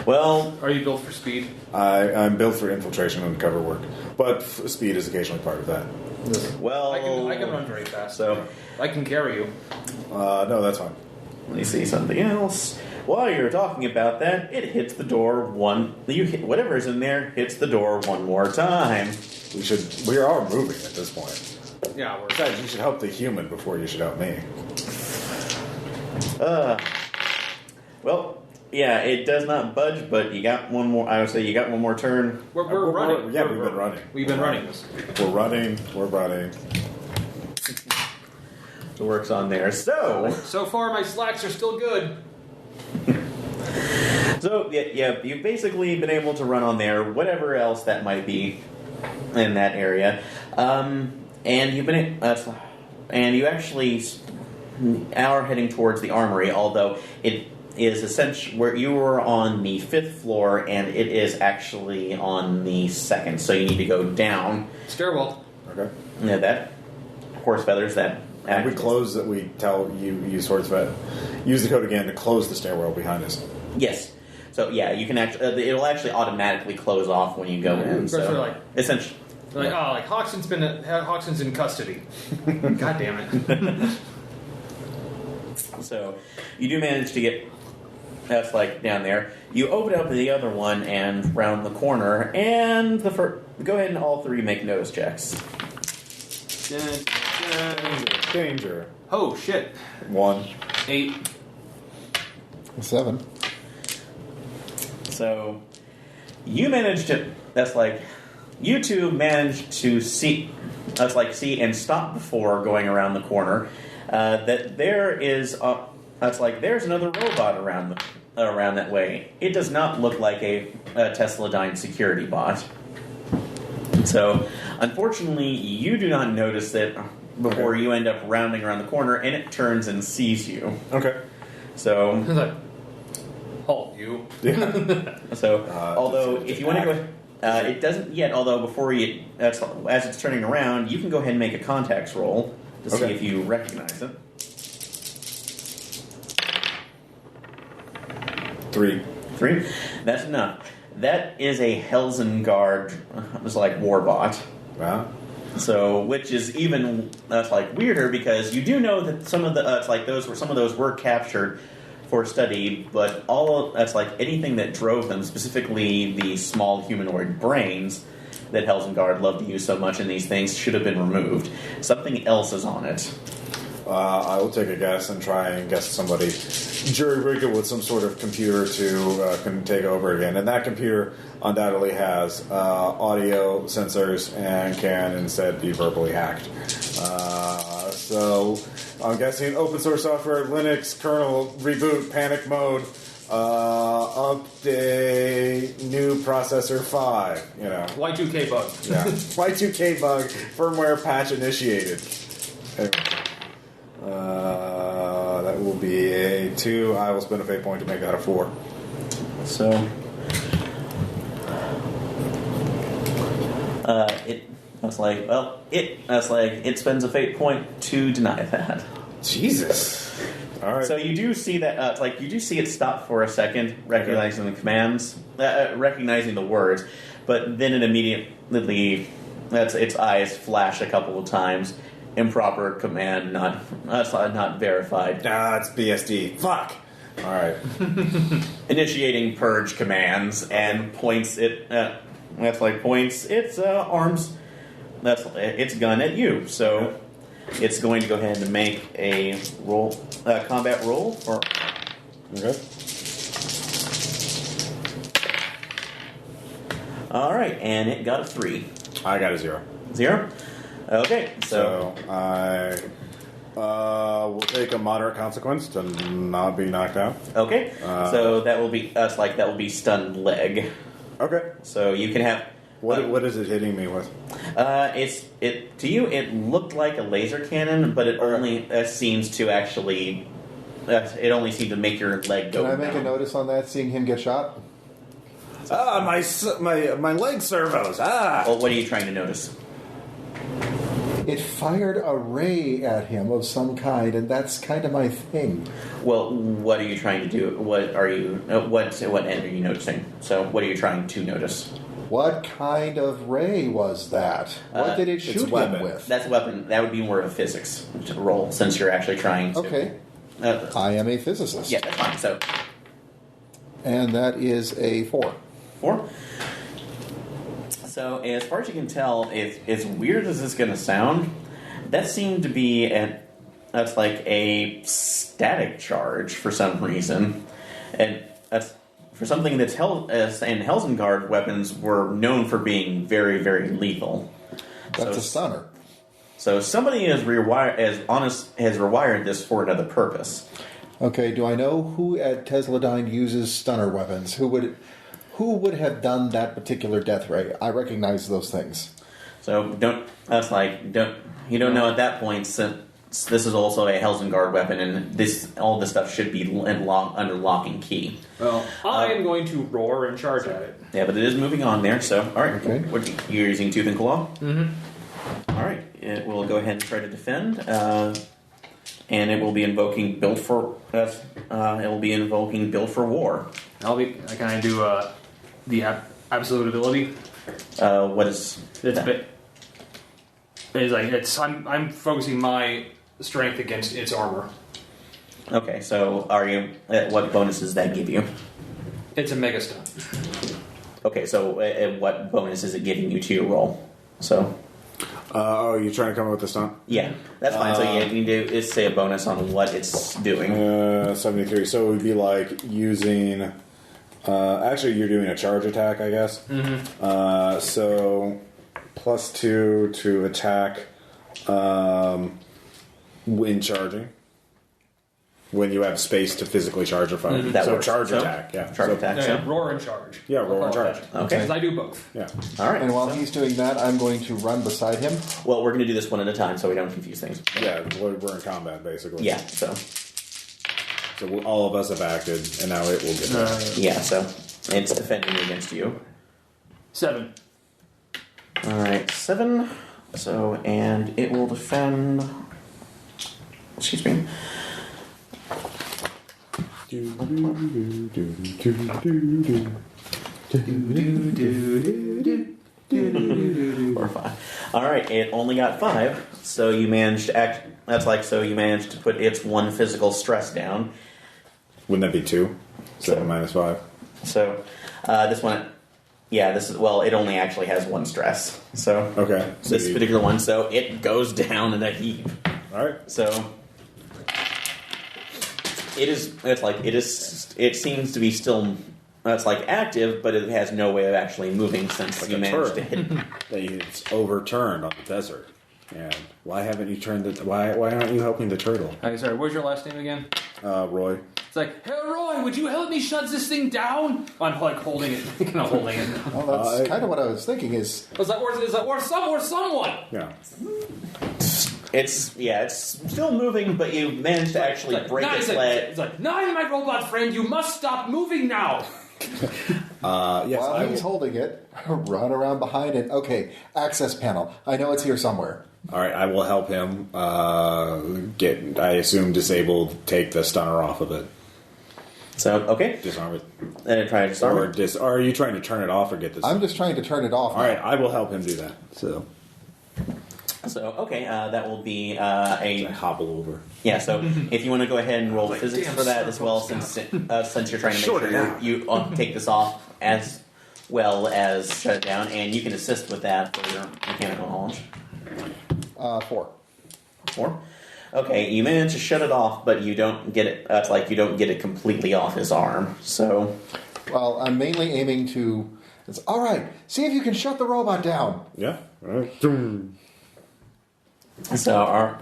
well, Are you built for speed? I'm built for infiltration and cover work, but speed is occasionally part of that. I can run very fast. So I can carry you. No, that's fine. let me see something else. While you're talking about that, it hits the door whatever's in there hits the door one more time. We are all moving at this point. Yeah, we're. Besides, you should help the human before you should help me. Well, yeah, it does not budge, but you got one more. I would say you got one more turn. We're running. Yeah, we've been running. We've been running this. We're running. The work's on there. So far, my slacks are still good. So yeah, you've basically been able to run on there, whatever else that might be in that area, and you actually are heading towards the armory, although it is essentially where you were on the 5th floor, and it is actually on the 2nd, so you need to go down. Stairwell. Okay. Yeah, that horse feathers that. We close that. We tell you use use the code again to close the stairwell behind us. Yes. So yeah, you can actually. It'll actually automatically close off when you go in. So Especially like essentially, Hoxton's in custody. God damn it. So you do manage to get. That's like down there. You open up the other one and round the corner, and go ahead and all 3 make nose checks. Danger. Oh shit. 1. 8. 7. So you managed to. You two managed to see. See and stop before going around the corner. That there is. There's another robot around that way. It does not look like a Tesladyne security bot. So, unfortunately, you do not notice it before you end up rounding around the corner, and it turns and sees you. Okay. So, Halt, you. although if you want to go, It doesn't yet, although before you, as it's turning around, you can go ahead and make a contacts roll to see if you recognize it. 3. 3? That's enough. That is a Helsingard, it's like warbot. Wow. So, which is even weirder because you do know that some of the some of those were captured for study, but anything that drove them, specifically the small humanoid brains that Helsingard loved to use so much in these things, should have been removed. Something else is on it. I will take a guess and try and guess somebody jury-rigged it with some sort of computer to can take over again. And that computer undoubtedly has audio sensors and can instead be verbally hacked. So I'm guessing open source software, Linux, kernel, reboot, panic mode, update, new processor 5. You know, Y2K bug. Yeah, Y2K bug, firmware patch initiated. Anyway. That will be a 2. I will spend a fate point to make that a 4. So, it spends a fate point to deny that. Jesus. All right. So you do see that, you do see it stop for a second, recognizing the commands, recognizing the words, but then it immediately, its eyes flash a couple of times. Improper command, not verified. It's BSD. Fuck. All right. Initiating purge commands and points it. Points its arms. Its gun at you. So it's going to go ahead and make a roll, combat roll for. Okay. All right, and it got a 3. I got a 0. 0. Okay, so I will take a moderate consequence to not be knocked out. Okay, so that will be stunned leg. Okay. So you can have what is it hitting me with? To you it looked like a laser cannon, but it only seems to actually it only seemed to make your leg go. Can I make down. a notice on that? Seeing him get shot. My leg servos. Well, what are you trying to notice? It fired a ray at him of some kind, and that's kind of my thing. Well, what are you trying to do? What are you? What end are you noticing? So, what are you trying to notice? What kind of ray was that? What did it shoot him with? That's a weapon. That would be more of a physics roll, since you're actually trying to. Okay. I am a physicist. Yeah, that's fine. So, and that is a 4. 4. So, as far as you can tell, as weird as it's going to sound, that seemed to be that's like a static charge for some reason, and that's for something that's and Helsingard weapons were known for being very, very lethal. That's a stunner. So somebody has rewired this for another purpose. Okay, do I know who at Tesladyne uses stunner weapons? Who would have done that particular death ray? I recognize those things. So you don't know at that point, since this is also a Helsingard weapon, and all this stuff should be under lock and key. Well, I am going to roar and charge at it. Yeah, but it is moving on there. So all right, okay. You're using tooth and claw. Mm-hmm. All right, it will go ahead and try to defend, and it will be invoking build for. It will be invoking build for war. Can I do the absolute ability? What is it's I'm focusing my strength against its armor. Okay, so are you? What bonus does that give you? It's a mega stun. Okay, so what bonus is it giving you to your roll? So. You're trying to come up with the stunt? Yeah, that's fine. So you need to say a bonus on what it's doing. 73. So it would be like using. Actually, you're doing a charge attack, I guess. Mm-hmm. So +2 to attack when charging. When you have space to physically charge or fire. Mm-hmm. Charge attack, yeah. Attack. Yeah, roar and charge. Yeah, roar and charge. Okay. Because I do both. Yeah. All right. And while he's doing that, I'm going to run beside him. Well, we're going to do this one at a time so we don't confuse things. Yeah, we're in combat, basically. Yeah, so all of us have acted, and now it will get done. yeah, so it's defending against you. 7. Alright, 7. So, and it will defend. Excuse me. Or 5. Alright, it only got 5, so you managed to act. So you managed to put its 1 physical stress down. Wouldn't that be 2? 7 minus 5. So, this one. Yeah, this is. Well, it only actually has 1 stress. So, Okay. So this particular one, so it goes down in a heap. Alright. So. It seems to be still. That's like active, but it has no way of actually moving since Like you a managed to turtle. hit. It's overturned on the desert. And why haven't you turned it? Why aren't you helping the turtle? Hey, sorry, what's your last name again? Roy. It's like, hey, Roy, would you help me shut this thing down? I'm like holding it, kind of holding it. Well, that's kind of what I was thinking is... I was like, or someone. Yeah. It's still moving, but you managed to actually break its leg. It's like, no, my robot friend, you must stop moving now. Yes. While he's holding it, run around behind it. Okay, access panel. I know it's here somewhere. All right, I will help him I assume, take the stunner off of it. So, okay. Disarm it. And try to disarm it. Or are you trying to turn it off or get this? I'm just trying to turn it off. All right, I will help him do that. So okay, that will be I hobble over. Yeah, so if you want to go ahead and roll Like, physics damn, for that as well, since you're trying to make sure you take this off as well as shut it down, and you can assist with that for your mechanical knowledge. 4. 4. Okay, you manage to shut it off, but you don't get it. You don't get it completely off his arm. So, Well, I'm mainly aiming to... It's, all right, see if you can shut the robot down. Yeah. All right.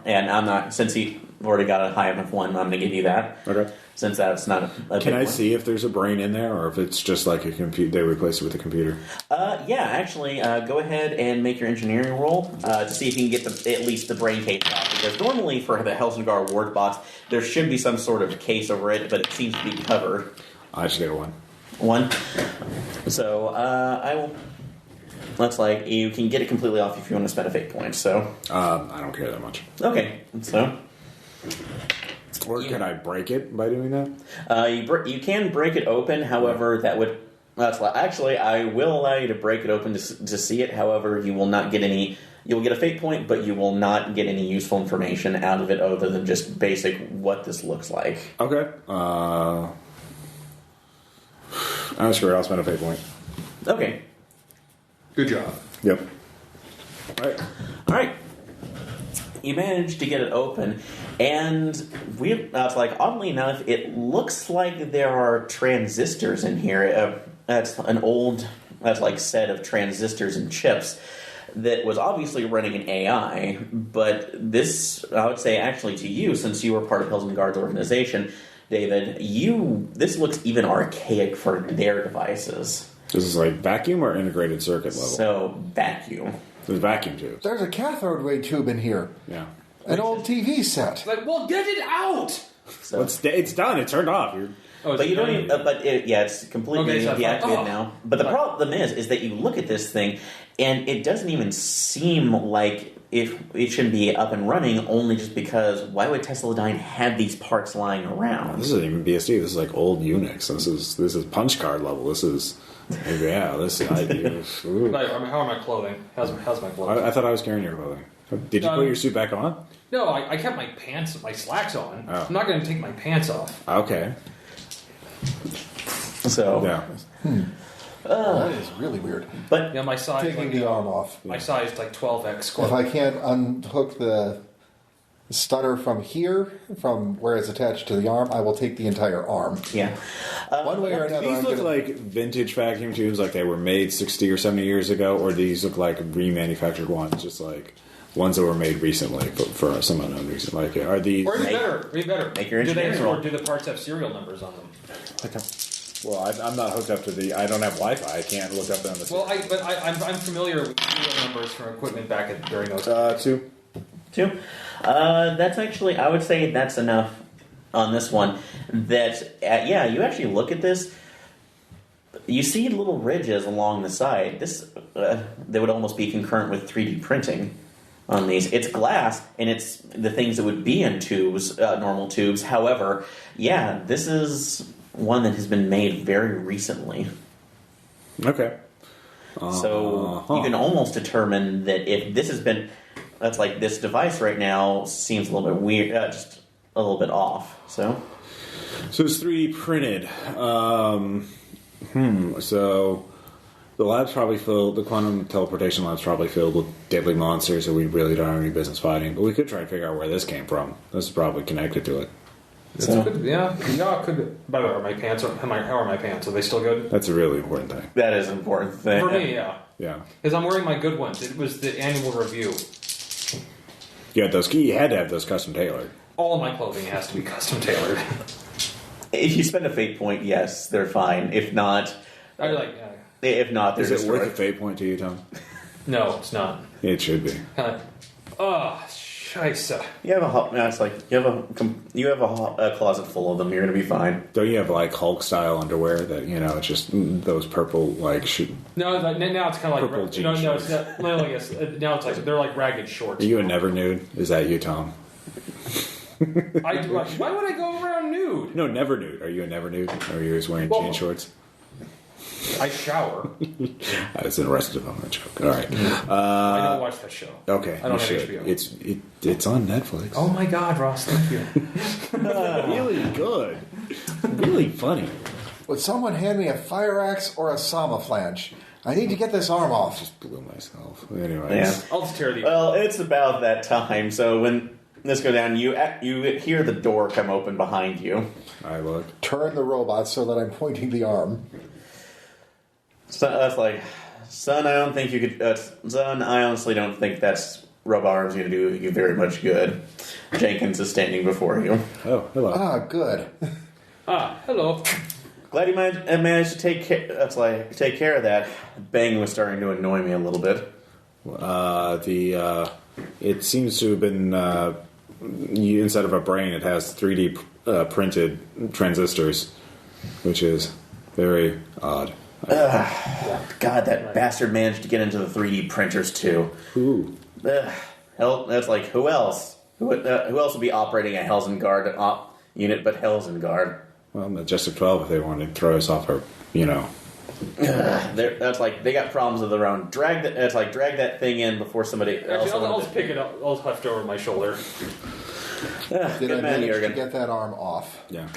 and I'm not, since he already got a high enough 1, I'm going to give you that. Okay. Since that's not a Can big I one. see if there's a brain in there, or if it's just like a computer? They replace it with a computer. Yeah, actually, go ahead and make your engineering roll to see if you can get at least the brain case off. Because normally for the Helsingar ward box, there should be some sort of case over it, but it seems to be covered. I just get a 1. 1. So I will. Looks like you can get it completely off if you want to spend a fate point. So I don't care that much. okay, so. Or can I break it by doing that? You can break it open. However, that would. Actually, I will allow you to break it open to see it. However, you will not get any. You'll get a fate point, but you will not get any useful information out of it other than just basic what this looks like. Okay. I'm sure I'll spend a fate point. Okay. Good job. Yep. All right. All right. You managed to get it open, and oddly enough, it looks like there are transistors in here. That's an old, set of transistors and chips that was obviously running an AI. But this, I would say, actually to you, since you were part of Helsingard's organization, David, this looks even archaic for their devices. This is like vacuum or integrated circuit level? So vacuum. There's vacuum tubes. There's a cathode ray tube in here. Yeah. An old TV set. Like, well, get it out. So, Well, it's done. It's turned off. but you don't even. It's completely Okay, so deactivated now. But the problem is that you look at this thing, and it doesn't even seem like it should be up and running. Only just because why would Tesladyne have these parts lying around? This isn't even BSD. This is like old Unix. This is punch card level. This is. Yeah, this is. How are my clothing? How's my clothing? I thought I was carrying your clothing. Did you put your suit back on? No, I kept my slacks on. Oh. I'm not going to take my pants off. Okay. So Yeah. That is really weird. but Yeah, my size. Taking the arm off. My size is like 12x If square. I can't unhook the stunner from here, from where it's attached to the arm, I will take the entire arm. yeah, One way or another, These I'm look gonna... like vintage vacuum tubes, like they were made 60 or 70 years ago, or these look like remanufactured ones, just like ones that were made recently for some unknown reason. Like, are these? Or be better. Make your do engineering roll. do the parts have serial numbers on them? Well, I'm not hooked up to the. I don't have Wi-Fi. I can't look up on the. Well, I'm familiar with serial numbers from equipment back during those. 2. 2. That's actually, I would say that's enough on this one. That you actually look at this. you see little ridges along the side. This they would almost be concurrent with 3D printing on these. It's glass, and it's the things that would be in tubes, normal tubes. However, yeah, this is one that has been made very recently. Okay. So you can almost determine that if this has been, that's like this device right now seems a little bit weird, just a little bit off. So it's 3D printed. So the lab's probably filled, the quantum teleportation lab's probably filled with deadly monsters that we really don't have any business fighting. But we could try and figure out where this came from. This is probably connected to it. Yeah, could. By the way, are my pants? How are my pants? Are they still good? That's a really important thing. that is an important thing. For me, yeah. Yeah. Because I'm wearing my good ones. It was the annual review. You had to have those custom tailored. All my clothing has to be custom tailored. If you spend a fate point, yes, they're fine. If not, they're Is it destroyed. worth a fate point to you, Tom? No, it's not. It should be. Scheisse. You have a closet full of them. You're going to be fine. Don't you have like Hulk style underwear that it's just those purple like No, now it's kind of like purple jean no, shorts? it's not, I guess now it's like they're like ragged shorts. Are you a never nude? Is that you, Tom? Why would I go around nude? No, never nude. Are you a never nude? Or are you just wearing jean shorts? I shower. That's an Arrested Development joke. All right. I don't watch that show. Okay. I don't you have should. HBO. It's on Netflix. Oh my God, Ross! Thank you. Really good. Really funny. Would someone hand me a fire axe or a sama flange? I need to get this arm off. Just blew myself. Anyways. Yeah. I'll just tear the. Well, it's about that time. So when this go down, you hear the door come open behind you. I look. Turn the robot so that I'm pointing the arm. So that's like, son, I don't think you could. Son, I honestly don't think that's robot arm's going to do you very much good. Jenkins is standing before you. Oh, hello. Ah, good. Hello. Glad you managed to take care of that. Bang was starting to annoy me a little bit. It seems to have been instead of a brain, it has 3D printed transistors, which is very odd. God, that bastard managed to get into the 3D printers too. Ooh. Hell, that's like, who else? Who else would be operating a Helsingard unit but Helsingard? Well, Majestic 12, if they wanted to throw us off our, That's like, they got problems of their own. Drag that thing in before somebody else. Actually, I'll just pick it up. I'll heft over my shoulder. Did I manage to get that arm off? Yeah.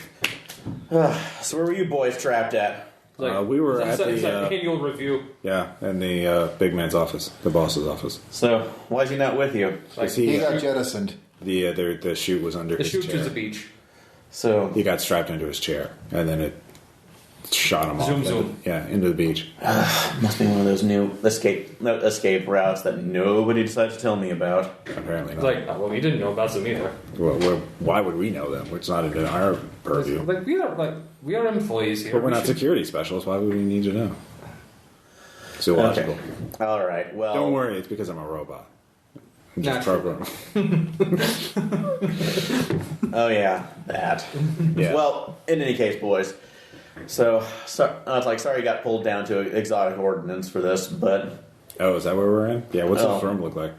So where were you boys trapped at? We were at the annual review. Yeah, in the big man's office, the boss's office. So why is he not with you? He got jettisoned. The chute was under his chair. The chute is the beach. So he got strapped into his chair, and then it shot him off. Zoom. Into the beach. Must be one of those new escape routes that nobody decided to tell me about. Apparently not. Well, we didn't know about them either. Well, why would we know them? It's not in our purview. We are employees here. But we're not security specialists. Why would we need to know? Zoological. Okay. All right. Well, Don't worry. It's because I'm a robot. I'm just Naturally. programmed. Oh yeah, that. Yeah. Well, in any case, boys. So I was like, sorry, you got pulled down to exotic ordnance for this, but. Oh, is that where we're in? Yeah. What's the firm look like?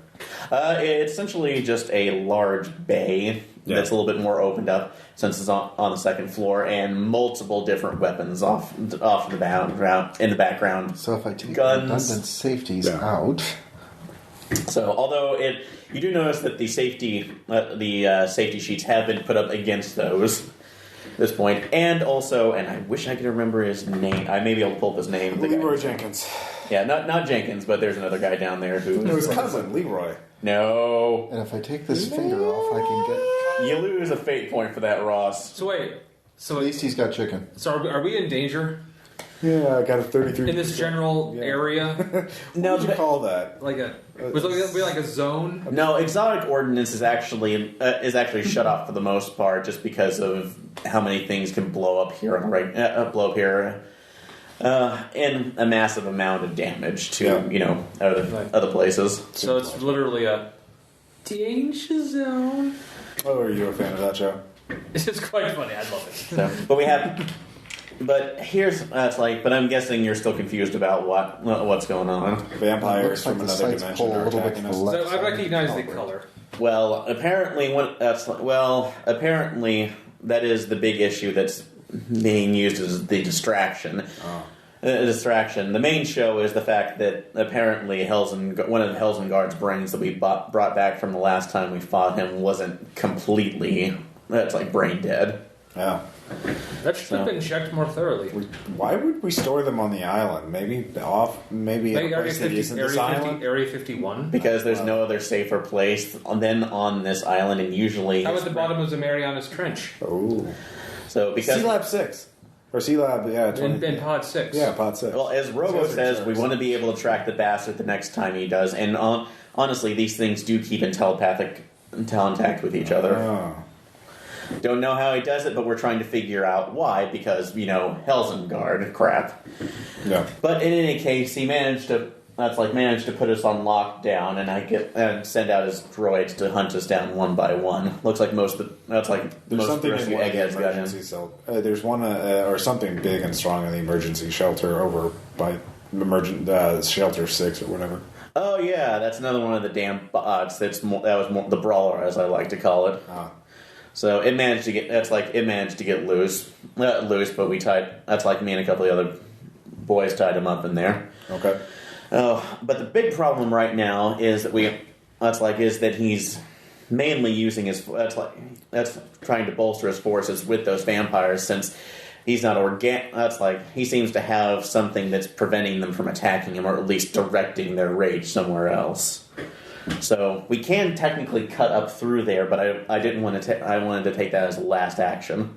It's essentially just a large bay that's a little bit more opened up since it's on the second floor, and multiple different weapons off in the background. So if I take Guns. redundant safeties out. So, although you do notice that the safety sheets have been put up against those at this point, and also, and I wish I could remember his name. I may be able to pull up his name. Leroy Jenkins. Yeah, not Jenkins, but there's another guy down there who. No, his cousin Leroy. No. And if I take this finger off, I can get... You lose a fate point for that, Ross. So wait. At least he's got chicken. So are we in danger Yeah, I got a 33. in this general area? What would you call that? Was it like a zone? No, exotic ordnance is actually shut off for the most part, just because of how many things can blow up here and a massive amount of damage to other places. So it's literally a danger zone. Oh, are you a fan of that show? It's just quite funny. I love it. So, but we have But but I'm guessing you're still confused about what's going on. Vampires Looks like from the another sights dimension pull a are little bit attacking to us. the left. So I side. recognize the Oh, color. Well, apparently that is the big issue that's being used as the distraction. Oh. The main show is the fact that apparently one of Helsingard's brains that we brought back from the last time we fought him wasn't completely brain dead. Yeah. That should have been checked more thoroughly. Why would we store them on the island? Maybe in a place that isn't this island? Area 51? Because there's no other safer place than on this island, and usually How about the bottom of the Marianas Trench? Oh. So because C-Lab 6. Or C-Lab, yeah. 20. In Pod 6. Yeah, Pod 6. Well, as Robo says, we want to be able to track the bastard the next time he does, and honestly, these things do keep in contact with each other. Oh. Don't know how he does it, but we're trying to figure out why, because, Helsingard crap. Yeah. But in any case, he managed to put us on lockdown, and send out his droids to hunt us down one by one. Looks like most of the There's something in one of the eggheads got him. emergency cell. There's one, or something big and strong in the emergency shelter over by shelter 6 or whatever. Oh yeah, that's another one of the damn bots. That was more the brawler, as I like to call it. Ah. So it managed to get loose. Not loose, but we tied. That's like me and a couple of the other boys tied him up in there. Okay. Oh, but the big problem right now is that he's mainly using his that's trying to bolster his forces with those vampires, since he's not he seems to have something that's preventing them from attacking him, or at least directing their rage somewhere else. So we can technically cut up through there, but I didn't want to. I wanted to take that as a last action,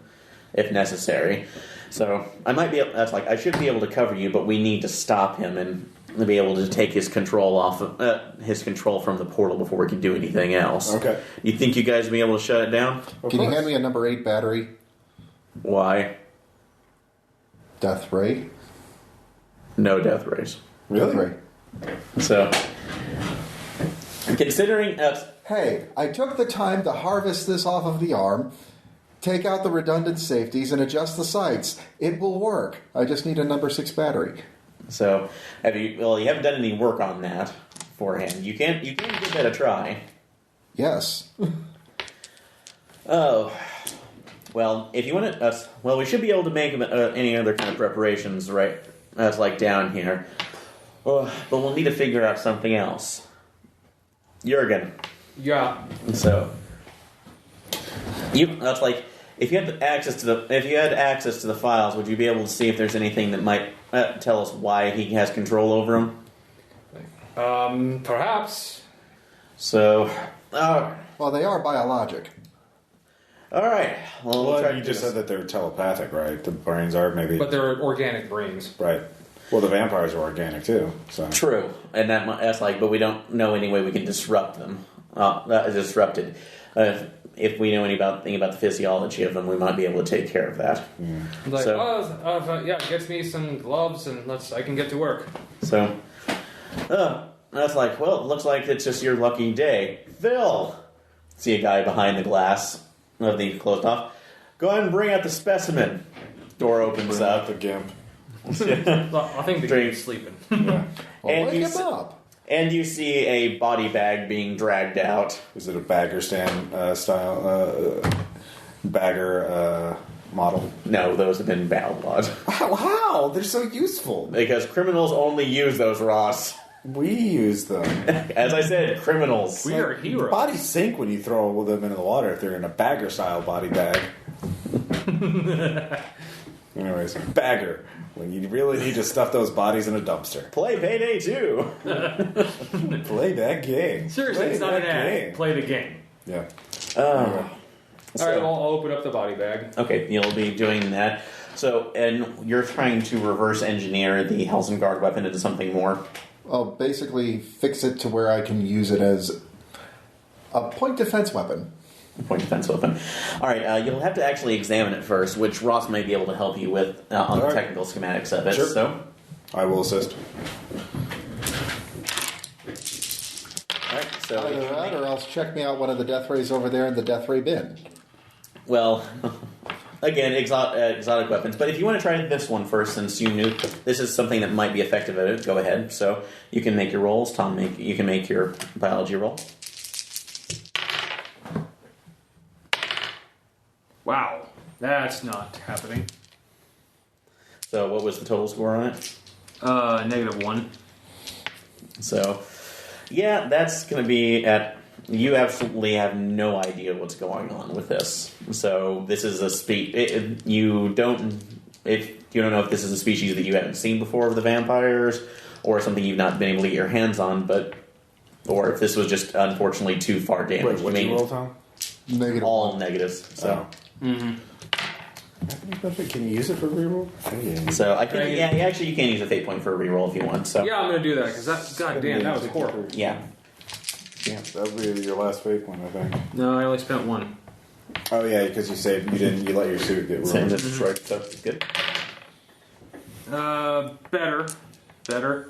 if necessary. So I should be able to cover you, but we need to stop him and be able to take his control from the portal before we can do anything else. Okay. You think you guys will be able to shut it down? Can you hand me a number 8 battery? Why? Death ray? No death rays. Really? Death ray. So, considering Hey, I took the time to harvest this off of the arm, take out the redundant safeties, and adjust the sights. It will work. I just need a number 6 battery. So, you haven't done any work on that beforehand. You can give that a try. Yes. Oh, well, if you want to, we should be able to make any other kind of preparations, right? That's down here. But we'll need to figure out something else. Jurgen. Yeah. So, if you had access to the files, would you be able to see if there's anything that might tell us why he has control over them? Perhaps. So, Well, they are biologic. all right. Well, we'll try to You do just this. said that they're telepathic, right? The brains are maybe. But they're organic brains. Right. Well, the vampires are organic too. So. True, and but we don't know any way we can disrupt them. Disrupted. If we know anything about the physiology of them, we might be able to take care of that. Get me some gloves and I can get to work. So, it looks like it's just your lucky day. Phil! See a guy behind the glass of the closed off. Go ahead and bring out the specimen. Door opens Bring out up. the gimp. Well, I think the game's sleeping. Yeah. Well, And wake you him up. And you see a body bag being dragged out. Is it a bagger stand style bagger model? No, those have been outlawed. How? They're so useful. Because criminals only use those, Ross. We use them. As I said, criminals. We are heroes. Bodies sink when you throw them into the water if they're in a bagger style body bag. Anyways, bagger. When you really need to stuff those bodies in a dumpster. Play Payday 2. Play that game. Seriously, Play it's not that an ad. game. Play the game. Yeah. Anyway. All right, well, I'll open up the body bag. Okay, you'll be doing that. So, and you're trying to reverse engineer the Helsingard weapon into something more? I'll basically fix it to where I can use it as a point defense weapon. Point defense weapon. All right, you'll have to actually examine it first, which Ross may be able to help you with on the technical schematics of it. Sure. So, I will assist. all right, so Either that, or else check me out one of the death rays over there in the death ray bin. well, again, exotic weapons. But if you want to try this one first, since you knew this is something that might be effective at it, go ahead. So you can make your rolls. Tom, you can make your biology roll. Wow, that's not happening. So what was the total score on it? -1. So, yeah, that's going to be at... You absolutely have no idea what's going on with this. So this is a you don't know if this is a species that you haven't seen before of the vampires, or something you've not been able to get your hands on, or if this was just unfortunately too far damaged. Wait, what did you roll, Tom? Negative. All negatives. So. Can you use it for reroll? So I can. Yeah, actually, you can use a fate point for a reroll if you want. So yeah, I'm gonna do that because goddamn, that was horrible. Yeah. Yeah, that would be your last fate point, I think. No, I only spent 1. Oh yeah, because you saved. You let your suit get ruined. Right. So good. Better.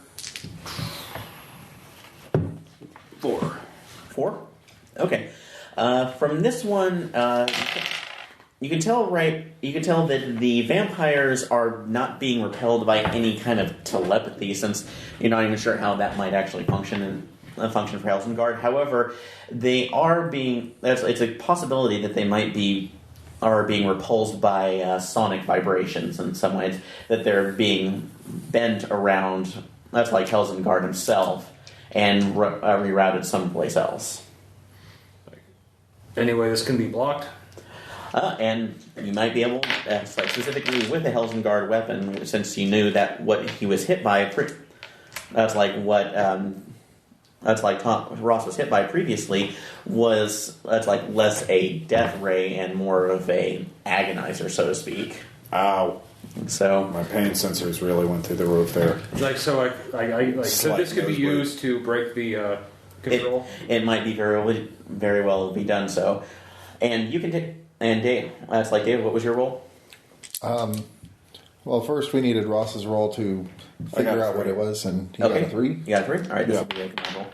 4. 4? Okay. From this one, you can tell that the vampires are not being repelled by any kind of telepathy, since you're not even sure how that might actually function for Helsingard. However, they are being... It's a possibility that they might are being repulsed by sonic vibrations in some ways, that they're being bent around, that's like Helsingard himself, and rerouted someplace else. Anyway, this can be blocked. And you might be able, specifically with a Helsingard weapon, since you knew that what he was hit by, Ross was hit by previously, that's like less a death ray and more of a agonizer, so to speak. Ow. So my pain sensors really went through the roof there. So this could be used to break the control. It might be very well be done so, and you can take. And Dave, David, what was your roll? Well, first we needed Ross's roll to figure out what it was, and he got a 3. You got a 3? All right, this will be a combined roll.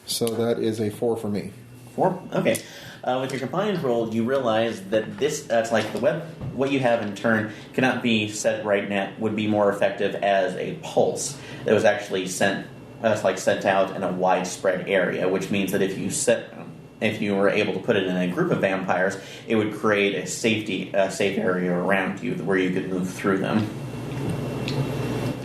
So that is a 4 for me. 4? Okay. With your combined roll, you realize that what you have in turn cannot be set right now, would be more effective as a pulse that was actually sent out in a widespread area, which means that if you were able to put it in a group of vampires, it would create a safe area around you where you could move through them.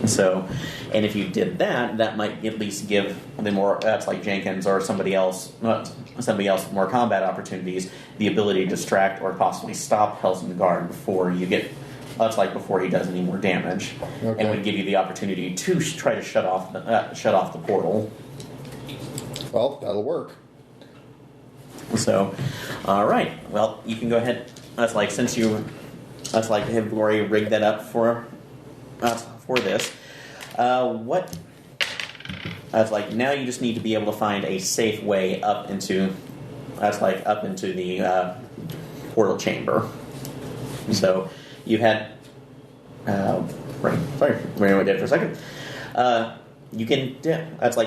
So, and if you did that might at least give the more Jenkins or somebody else with more combat opportunities the ability to distract or possibly stop Helsingard before he does any more damage, and would give you the opportunity to try to shut off the portal. Well, that'll work. So, all right. Well, you can go ahead. Since you have already rigged that up for this. Now you just need to be able to find a safe way up into the portal chamber. So you had sorry, ran dead for a second.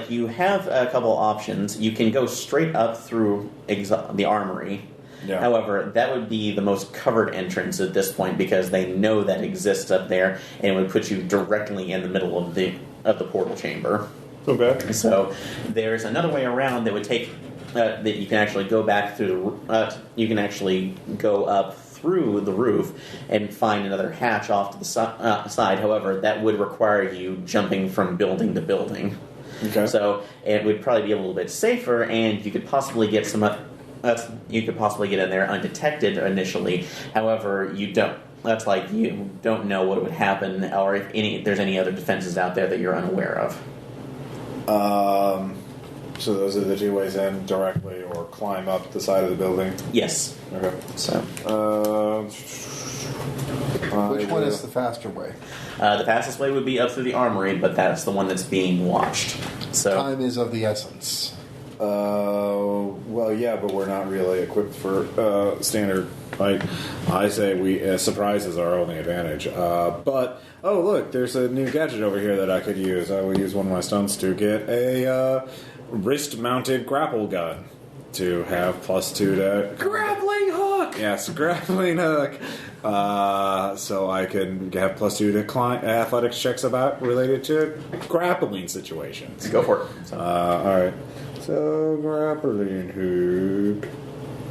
You have a couple options. You can go straight up through the armory. Yeah. However, that would be the most covered entrance at this point because they know that exists up there, and it would put you directly in the middle of the portal chamber. Okay. So there's another way around that would take that you can actually go back through. You can actually go up through the roof and find another hatch off to the side. However, that would require you jumping from building to building. Okay. So it would probably be a little bit safer, and you could possibly get you could possibly get in there undetected initially. However, you don't. You don't know what would happen, or if there's any other defenses out there that you're unaware of. So those are the two ways in: directly or climb up the side of the building. Yes. Okay. So. Which one is the faster way? The fastest way would be up through the armory, but that's the one that's being watched. So time is of the essence. Well, yeah, but we're not really equipped for standard. I say surprise is our only advantage. But look, there's a new gadget over here that I could use. I will use one of my stunts to get a wrist-mounted grapple gun. to have +2 to Grappling hook! Yes, grappling hook. So I can have +2 to athletics checks about related to grappling situations. Go for it. So. All right. So grappling hook,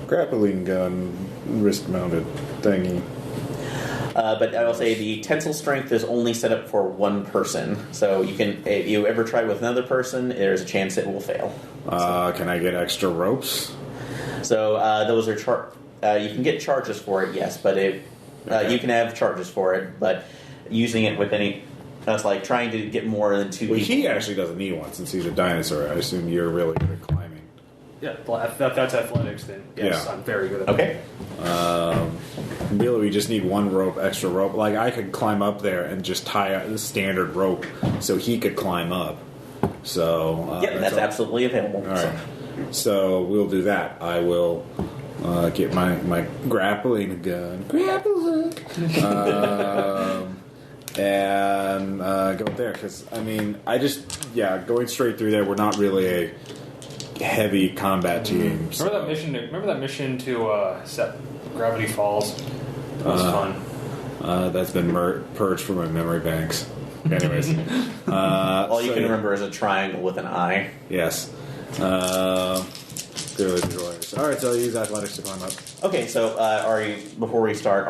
grappling gun, wrist-mounted thingy. But I will say the tensile strength is only set up for one person. So you can, if you ever try with another person, there's a chance it will fail. Can I get extra ropes? So those are you can get charges for it, yes, but you can have charges for it. But using it with that's like trying to get more than 2 people. He actually doesn't need one since he's a dinosaur. I assume you're really good at climbing. Yeah, if that's athletics, then yes, Yeah. I'm very good at Okay. Really, we just need one rope, extra rope. Like, I could climb up there and just tie a standard rope so he could climb up. So, that's absolutely available. All right. So, we'll do that. I will get my grappling gun. Grapple hook! And go there. Because, I mean, going straight through there, we're not really a heavy combat team. So. Remember that mission to set Gravity Falls? That was fun. That's been purged from my memory banks. Anyways. All you can remember is a triangle with an eye. Yes. Clearly the drawers. Alright, so I'll use athletics to climb up. Okay, so before we start,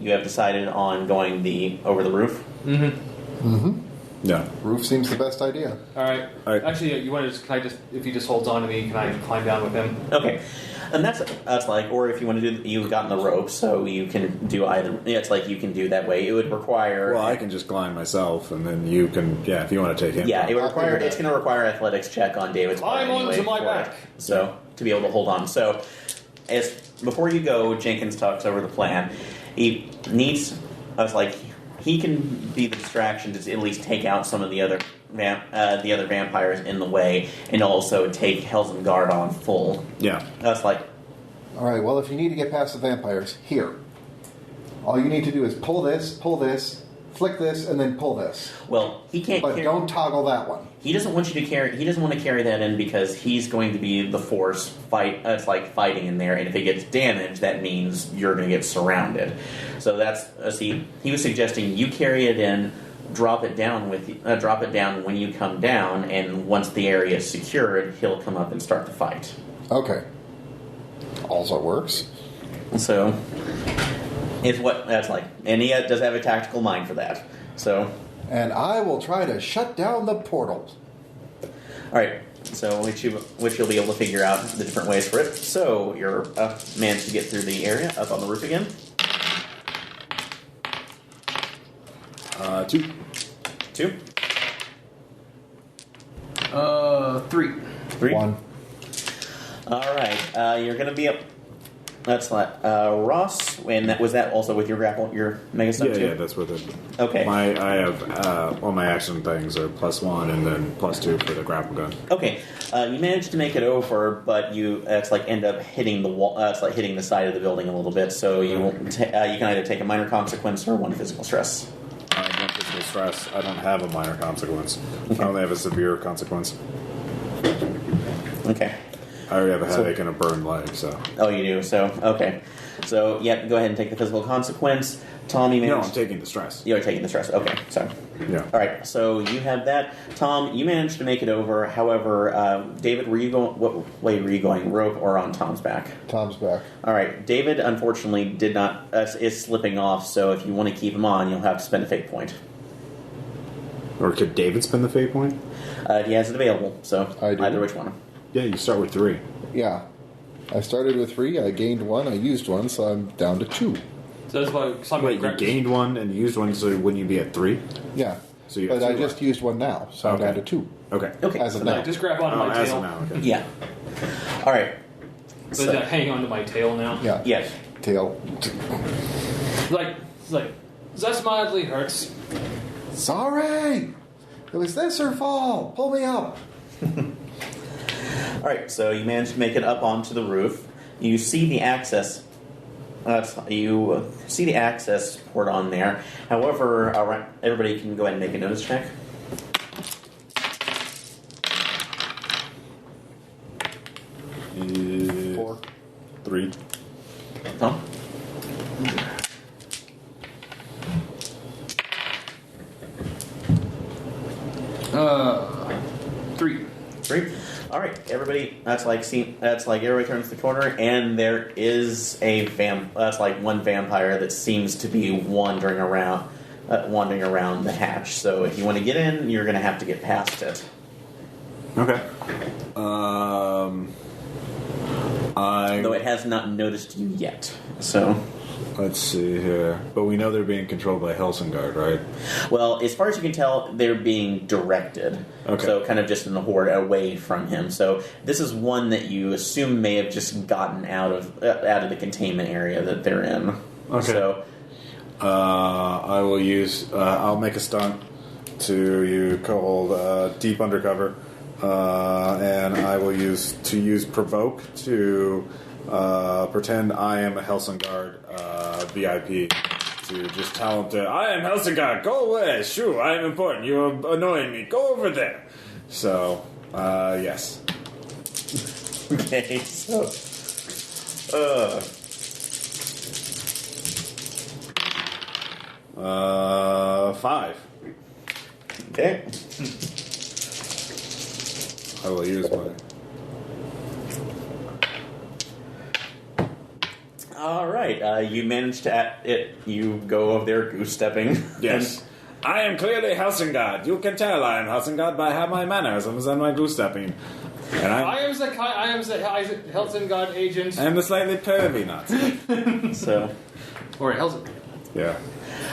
you have decided on going over the roof? Yeah. Roof seems the best idea. All right. Actually, you want to if he just holds on to me, can I climb down with him? Okay. And that's like, or if you want to do, you've gotten the rope, so you can do either. Yeah, it's like you can do that way. It would require. Well, I can just climb myself, and then you can. Yeah, if you want to take him. Yeah, it would require. It's going to require athletics check on David's part. Climb onto my for back. it. So to be able to hold on. So, before you go, Jenkins talks over the plan. He needs. I was like, he can be the distraction to at least take out some of the other vampires in the way, and also take Helsingard on full. Yeah. That's like. All right, well, if you need to get past the vampires, here. All you need to do is pull this, flick this, and then pull this. Well, he can't. But don't toggle that one. He doesn't want you to carry. He doesn't want to carry that in because he's going to be the force fight. It's like fighting in there, and if it gets damaged, that means you're going to get surrounded. So that's he was suggesting you carry it in, drop it down when you come down, and once the area is secured, he'll come up and start the fight. Okay. Also works. So, it's what that's like, and he does have a tactical mind for that. So, and I will try to shut down the portal. All right. So, which you'll be able to figure out the different ways for it. So, you're managed to get through the area up on the roof again. 2. 2. 3. 3. 1. All right, you're going to be up. That's not Ross. And was that also with your grapple, your mega stun too? Yeah, that's with it. Okay. I have all my action things are +1 and then +2 for the grapple gun. Okay, you managed to make it over, but it's like end up hitting the wall. It's like hitting the side of the building a little bit. So you can either take a minor consequence or 1 physical stress. I don't physical stress. I don't have a minor consequence. I only have a severe consequence. Okay. I already have a headache and a burned leg, so. Oh, you do? So, okay. So, yeah, go ahead and take the physical consequence. Tom, you managed... No, I'm taking the stress. You're taking the stress. Okay, sorry. Yeah. All right, so you have that. Tom, you managed to make it over. However, David, what way were you going? Rope or on Tom's back? Tom's back. All right, David, unfortunately, is slipping off, so if you want to keep him on, you'll have to spend a fate point. Or could David spend the fate point? He has it available, so I do. either which one. Yeah, you start with 3. Yeah. I started with 3, I gained 1, I used 1, so I'm down to 2. So that's why Wait, you gained 1 and used 1, so wouldn't you be at 3? Yeah. So you but have I 2 just used 1 now, so I'm Okay. down to 2. Okay. Okay. As of so now. just grab onto my as tail. of now, okay. Yeah. All right. So hang onto my tail now. Yeah. Yes. Tail. Like this mildly hurts. Sorry! It was this or fall! Pull me up! All right, so you managed to make it up onto the roof. You see the access. You see the access port on there. However, everybody can go ahead and make a notice check. 4. 3. Tom? Uh, 3. 3. All right, everybody. That's like everybody turns the corner, and there is a that's like one vampire that seems to be wandering around the hatch. So if you want to get in, you're going to have to get past it. Okay. Though it has not noticed you yet. So Let's see here. But we know they're being controlled by Helsingard, right? well, as far as you can tell, they're being directed. Okay. So kind of just in the horde away from him. So this is one that you assume may have just gotten out of the containment area that they're in. Okay. So I will use. I'll make a stunt to called Deep Undercover, and I will use Provoke to pretend I am a Helsingard VIP to just tell him to. I am Helsingard. Go away. Shoo! I am important. You are annoying me. Go over there. So yes. okay. So 5. okay. I will use my. All right. You managed to you go over there goose stepping. Yes. I am clearly Helsingard. You can tell I am Helsingard by how my mannerisms and my goose stepping. And I am the Helsingard agent. I am the slightly pervy Nazi. So, Or Helsingard. Yeah.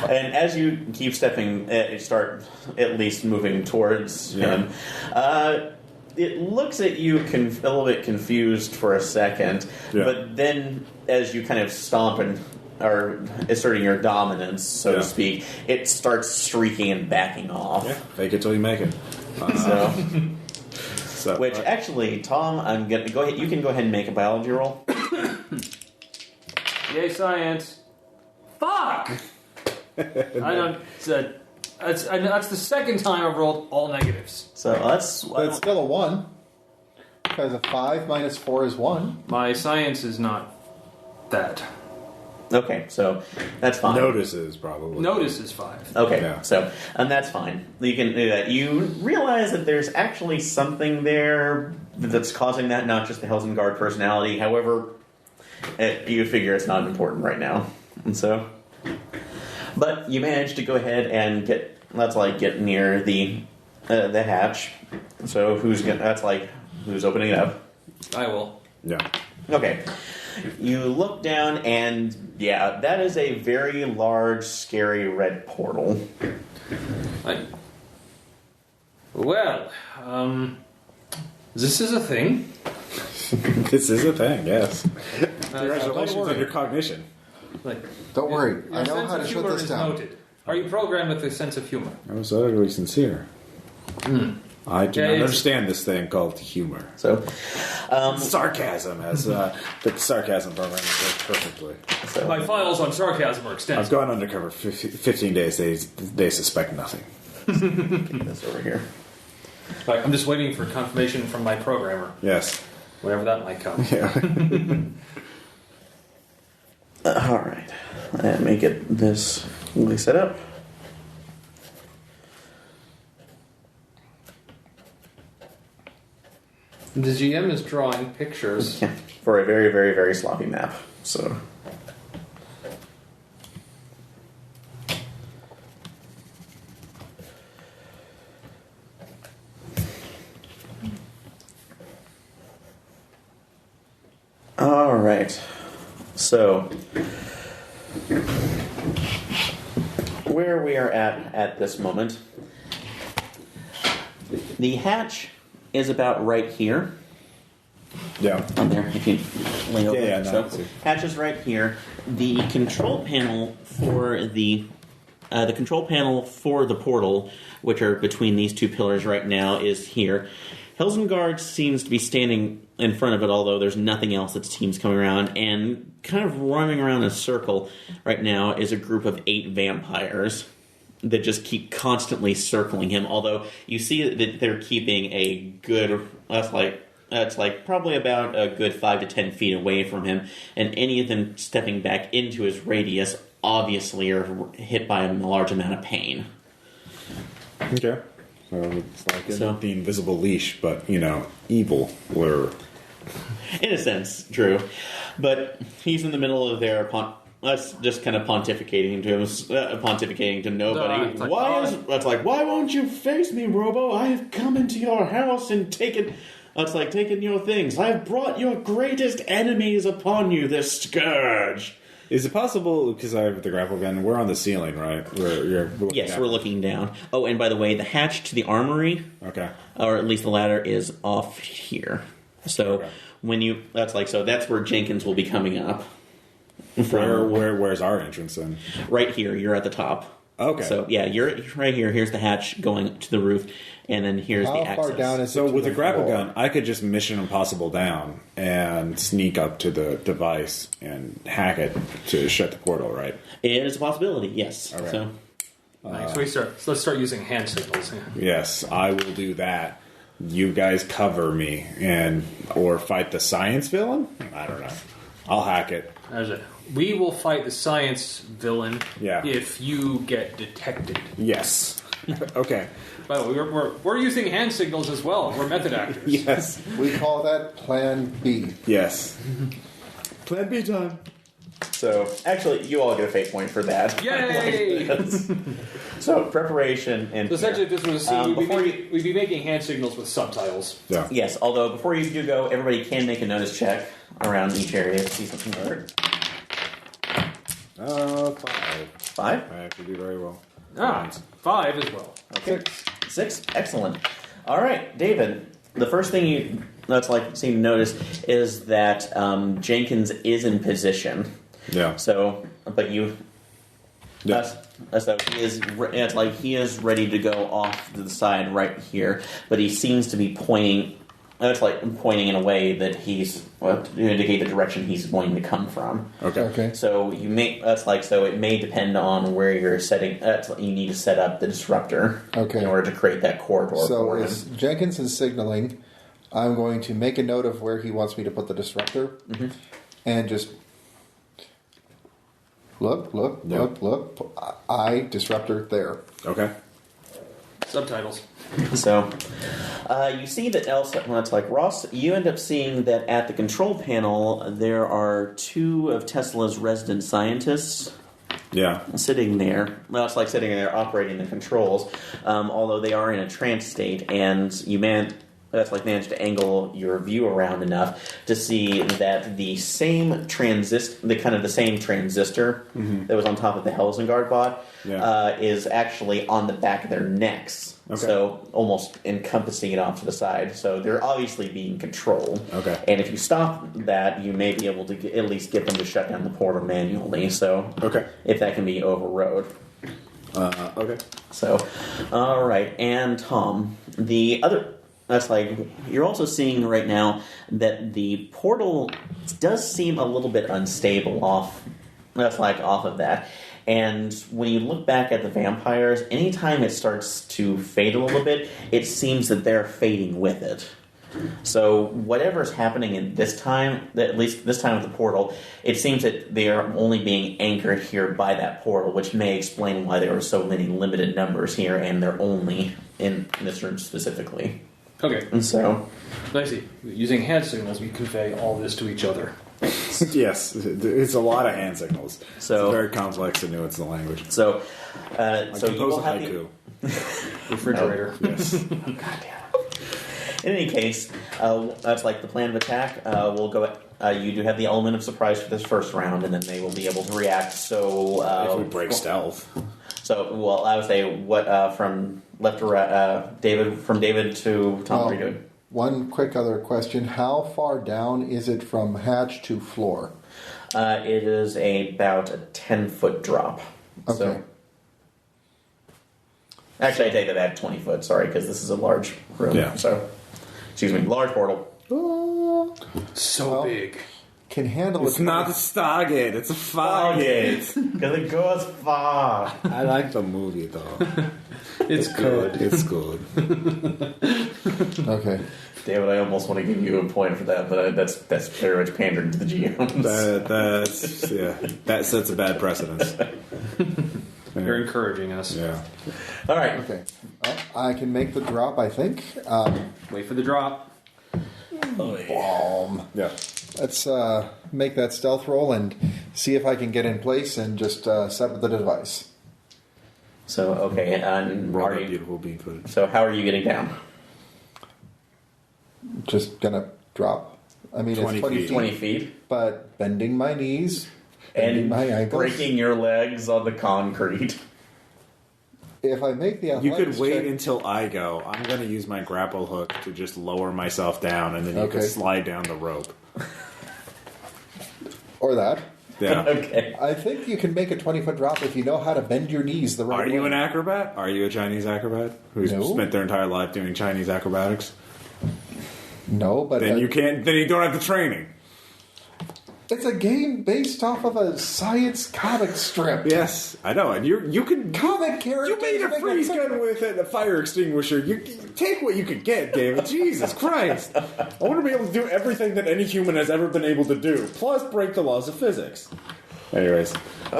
and as you keep stepping, you start at least moving towards him. It looks at you a little bit confused for a second, but then as you kind of stomp and are asserting your dominance, so to speak, it starts shrieking and backing off. Yeah. Fake it till you make it. Which actually, Tom, I'm gonna go ahead. You can go ahead and make a biology roll. Yay, science. Fuck! I don't. That's the second time I've rolled all negatives. So that's. But it's still a 1. Because a 5 minus 4 is 1. My science is not that. Okay, so that's fine. Notices, probably. Notice is 5. Okay, Yeah. so, and that's fine. You can do that. You realize that there's actually something there that's causing that, not just the Helsingard personality. However, you figure it's not important right now. And so, but you manage to go ahead and get near the hatch. So who's opening it up? I will. Yeah. Okay. You look down, and that is a very large, scary red portal. This is a thing. This is a thing, yes. Don't Congratulations worry. on your cognition. Don't worry. Your I know sense how of to shut humor this is down. noted. Are you programmed with a sense of humor? I was utterly sincere. I do not understand this thing called humor. So, Sarcasm has the sarcasm program works perfectly. My files on sarcasm are I've extensive. gone undercover for 15 days. They suspect nothing. this over here. I'm just waiting for confirmation from my programmer, Yes. whenever that might come. Yeah. All right. Let me get this fully set up. The GM is drawing pictures. For a very, very, very sloppy map. So. All right. So, where we are at this moment, the hatch is about right here. Yeah. On there, if you lay over. Yeah, no, I so see. hatch is right here. The control panel for the control panel for the portal, which are between these two pillars right now, is here. Helsingard seems to be standing in front of it, although there's nothing else that seems coming around. And kind of running around in a circle right now is a group of 8 vampires that just keep constantly circling him. Although you see that they're keeping a good, It's like probably about a good 5 to 10 feet away from him, and any of them stepping back into his radius obviously are hit by a large amount of pain. Okay. So it's like the invisible leash, but, evil. Or in a sense, true. But he's in the middle of their us just kind of pontificating to nobody. Why won't you face me, Robo? I have come into your house and taken your things. I have brought your greatest enemies upon you, this scourge. Is it possible, because I have the grapple gun, we're on the ceiling, right? We're looking down. Oh, and by the way, the hatch to the armory, or at least the ladder, is off here. So that's where Jenkins will be coming up. Where's our entrance then? Right here. You're at the top. Okay. So yeah, you're right here. Here's the hatch going to the roof, and then here's the access. How far down is it? So with a grapple gun, I could just Mission Impossible down and sneak up to the device and hack it to shut the portal, right? It is a possibility. Yes. Okay. So. Nice. So let's start using hand signals. Yes, I will do that. You guys cover me or fight the science villain? I don't know. I'll hack it. We will fight the science villain Yeah. if you get detected. Yes. Okay. By the way, we're using hand signals as well. We're method actors. Yes. We call that Plan B. Yes. Plan B time. So, actually, you all get a fate point for that. Yay! So, preparation and... So essentially, this was a scene. We'd be making hand signals with subtitles. Yeah. Yes, although before you do go, everybody can make a notice check around each area to see something hurt. 5. 5? I have to do very well. 5 as well. Okay. 6? Excellent. All right, David, the first thing you seem to notice is that Jenkins is in position. Yeah. So, but you... Yeah. So he is ready to go off to the side right here, but he seems to be pointing in a way that he's to indicate the direction he's going to come from. Okay. So it may depend on where you're setting. You need to set up the disruptor in order to create that corridor. So as Jenkins is signaling, I'm going to make a note of where he wants me to put the disruptor, and just look. I disruptor there. Okay. Subtitles. So, you see that Ross, you end up seeing that at the control panel there are 2 of Tesla's resident scientists sitting there. Well, it's like sitting there operating the controls, although they are in a trance state, and you managed to angle your view around enough to see that the same transistor that was on top of the Helsingard bot is actually on the back of their necks. Okay. So almost encompassing it off to the side. So they're obviously being controlled. Okay. And if you stop that, you may be able to at least get them to shut down the portal manually. So if that can be overrode. Okay. So, all right. And Tom, the other... you're also seeing right now that the portal does seem a little bit unstable off of that. And when you look back at the vampires, anytime it starts to fade a little bit, it seems that they're fading with it. So whatever's happening at least this time with the portal, it seems that they are only being anchored here by that portal, which may explain why there are so many limited numbers here, and they're only in this room specifically. Okay. And so... I see. Using hand signals, we convey all this to each other. Yes. It's a lot of hand signals. So, it's very complex and nuanced in the language. So you will have haiku. Refrigerator. Yes. Oh, God damn. In any case, that's the plan of attack. We'll go... you do have the element of surprise for this first round, and then they will be able to react. So... if we break stealth... So, well, I would say what from left to right, David to Tom. What are you doing? One quick other question: how far down is it from hatch to floor? It is about a 10-foot drop. Okay. So, actually, I take that back 20 foot. Sorry, because this is a large room. Yeah. So, excuse me, large portal. So big. Can handle It's not a Stargate, it's a Fargate. Because it goes far. I like the movie, though. It's good. It's good. Okay. Damn it, I almost want to give you a point for that, but that's very much pandering to the GMs. That sets a bad precedence. You're encouraging us. Yeah. All right. Okay. Well, I can make the drop, I think. Wait for the drop. Boom. Yeah. Let's make that stealth roll and see if I can get in place and just set up the device. So, okay, and Roll are that you, beautiful bean footage. so how are you getting down? Just gonna drop. I mean, 20 it's 20 feet. feet, 20 feet. but bending my knees, bending And my ankles. breaking your legs on the concrete. If I make the You athletics could wait check, until I go. I'm going to use my grapple hook to just lower myself down, and then you can Okay. slide down the rope. or that. Yeah. Okay. I think you can make a 20-foot drop if you know how to bend your knees the right Are way. you an acrobat? Are you a Chinese acrobat who's No. spent their entire life doing Chinese acrobatics? No, but Then you can't. Then you don't have the training. it's a game based off of a science comic strip. Yes, I know. And you can. Comic characters. You made a make freeze gun with it, a fire extinguisher. You take what you could get, David. Jesus Christ! I want to be able to do everything that any human has ever been able to do, plus break the laws of physics. Anyways, I'm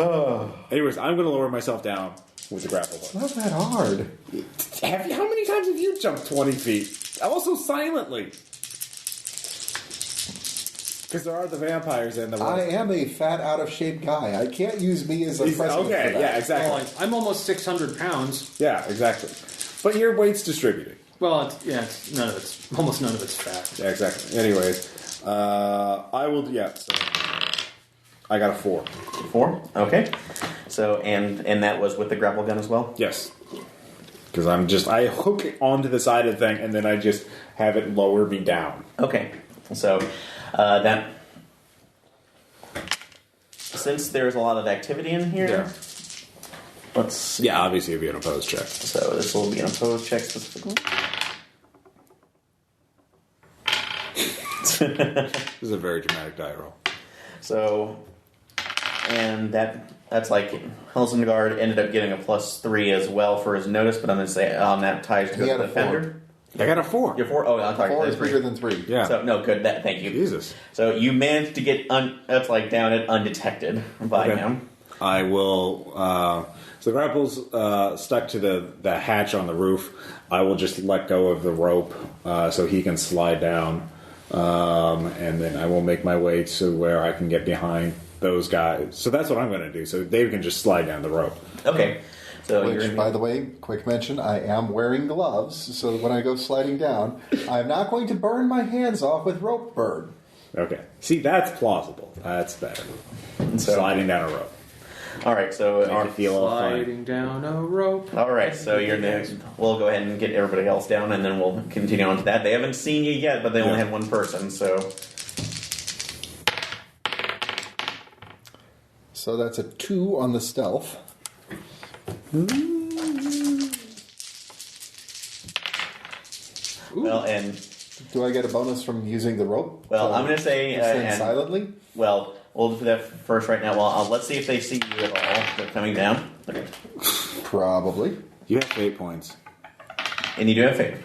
going to lower myself down with the grapple hook. Not that hard. How many times have you jumped 20 feet? Also silently. Because there are the vampires and the I am a fat, out of shape guy. I can't use me as a precedent okay, for that. yeah, exactly. Well, I'm almost 600 pounds. Yeah, exactly. But your weight's distributed. Well, almost none of it's fat. Yeah, exactly. Anyways, I will. Yeah. So I got a 4. 4? Okay. So, and that was with the grapple gun as well? Yes. Because I hook it onto the side of the thing, and then I just have it lower me down. Okay. So, since there's a lot of activity in here, Yeah. let's see. Yeah, obviously it'd be an opposed check. So this will be an opposed check specifically. This is a very dramatic die roll. So, and that's like Helsingard ended up getting a +3 as well for his notice, but I'm going to say on that ties to He go had to a the 4. defender. I got a 4. You're 4? Oh, I'm sorry. 4 is that's bigger than 3. Yeah. So, no, good. Thank you. Jesus. So you managed to get that's like down it undetected by Okay. him. I will. So the grapple's stuck to the hatch on the roof. I will just let go of the rope so he can slide down, and then I will make my way to where I can get behind those guys. So that's what I'm going to do. So Dave can just slide down the rope. Okay. So you're Which, by the way, quick mention, I am wearing gloves, so when I go sliding down, I'm not going to burn my hands off with rope burn. Okay. See, that's plausible. That's better. Sliding down a rope. all right. So Make it feel all fun. Sliding down a rope. all right. So you're next. We'll go ahead and get everybody else down, and then we'll continue on to that. They haven't seen you yet, but they only Yeah. had one person. So that's a 2 on the stealth. Well, and Do I get a bonus from using the rope? well, I'm going to say stand silently? Well, we'll do that first right now. Well, let's see if they see you at all. They're coming down. Okay. Probably. You have 8 points. And you do have faith.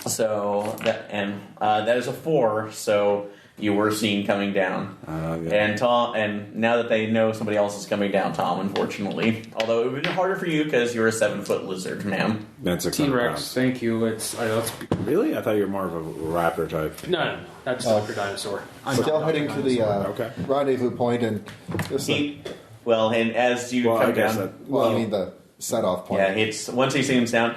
So that is a 4. So you were seen coming down. Yeah. And Tom, and now that they know somebody else is coming down, Tom, unfortunately, although it would have been harder for you because you're a 7-foot lizard, ma'am. That's 600 T-Rex, pounds. thank you. Let's Really? I thought you were more of a raptor type. no, that's Dr. Dinosaur. I'm Still not heading Dr. to the Dinosaur. Okay. rendezvous point and just And as you Well, I come guess down, that. well, I mean the set-off point. yeah, it's once he seems down.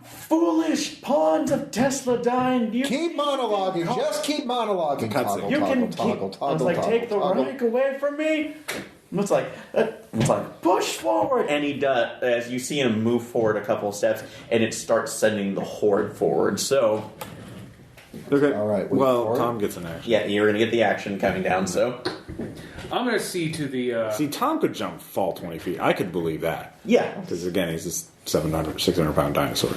Foolish pawns of Tesladyne, you Keep monologuing. Just keep monologuing. Cutscene. Toggle, You can toggle, keep. toggle, It's like toggle, take the toggle. rank away from me. It's like push forward, and he does. As you see him move forward a couple of steps, and it starts sending the horde forward. So Okay. All right, wait Well, for it. Tom gets an action. yeah, you're gonna get the action coming down. So I'm going to see to the. See, Tom could fall 20 feet. I could believe that. yeah, Because, again, he's this 600 pound dinosaur.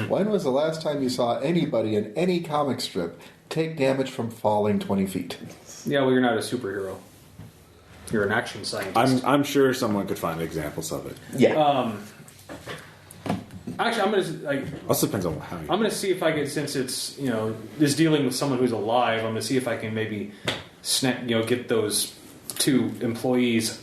When was the last time you saw anybody in any comic strip take damage from falling 20 feet? Yeah, well, you're not a superhero. You're an action scientist. I'm sure someone could find examples of it. yeah. Actually, I'm gonna Also depends on how you. I'm gonna see if I can, since it's is dealing with someone who's alive. I'm gonna see if I can maybe get those 2 employees.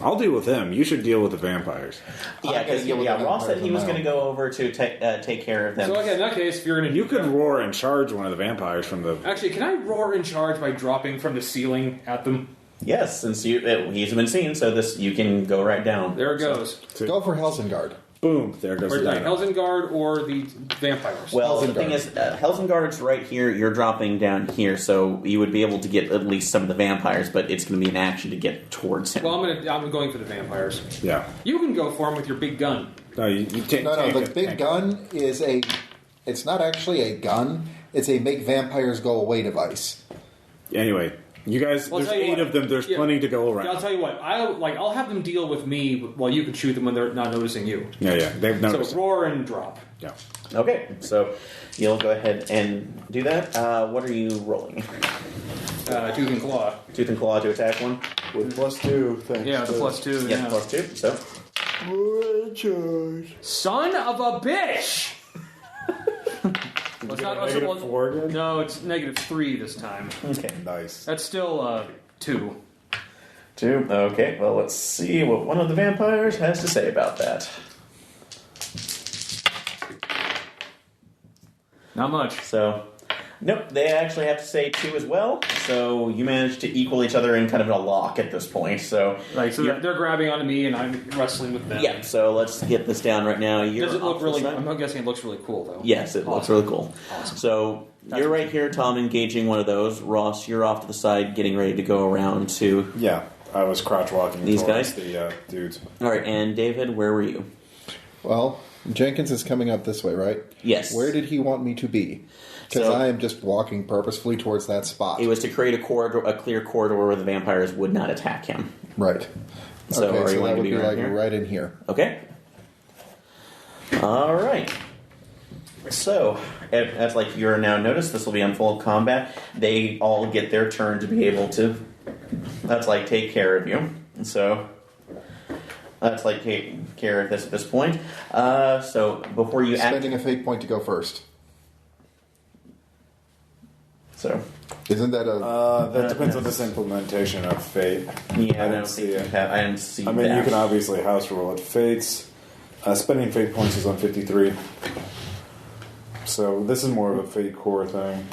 I'll deal with them. You should deal with the vampires. Yeah, because Ross said he was going to go over to take care of them. So okay, in that case, if you're gonna, You could roar and charge one of the vampires from the. Actually, can I roar in charge by dropping from the ceiling at them? Yes, since he's been seen, so you can go right down. There it goes. Go for Helsingard. Boom! There goes the dino. Helsingard or the vampires. Well, the thing is, Helsingard's right here. You're dropping down here, so you would be able to get at least some of the vampires, but it's going to be an action to get towards him. Well, I'm going for the vampires. Yeah. You can go for him with your big gun. No, you can't. No, the big gun is it's not actually a gun. It's a make vampires go away device. Anyway, you guys, there's 8 of them. There's plenty to go around. Yeah, I'll tell you what. I'll have them deal with me while you can shoot them when they're not noticing you. Yeah. They've noticed. So roar and drop. Yeah. Okay, so you'll go ahead and do that. What are you rolling? Tooth and claw. Tooth and claw to attack one? With +2, thanks. Yeah, the +2. Yeah, +2, so. Son of a bitch! Well, it's not, -4 again? no, it's -3 this time. Okay. Nice. That's still 2. 2, okay, well, let's see what one of the vampires has to say about that. Not much. So, nope, they actually have to say 2 as well, so you managed to equal each other in kind of a lock at this point, so... They're grabbing onto me and I'm wrestling with them. Yeah, so let's get this down right now. Does it look really... I'm guessing it looks really cool, though. Yes, it looks really cool. Awesome. So, you're right here, Tom, engaging one of those. Ross, you're off to the side, getting ready to go around to... Yeah, I was crouch walking These towards guys? the dudes. Alright, and David, where were you? Well, Jenkins is coming up this way, right? Yes. Where did he want me to be? Because I am just walking purposefully towards that spot. It was to create a clear corridor where the vampires would not attack him. Right. So, okay, are so you that going to would be be right like here? right in here. Okay. All right. So, as like you're now noticed, this will be on full combat. They all get their turn to be able to. That's like take care of you. So. That's like take care of this at this point. So before you Spending a fate point to go first. So. Isn't that a... that depends on this implementation of fate. Yeah, I don't see that. I mean, you can obviously house roll at fates. Spending fate points is on 53. So this is more of a fate core thing.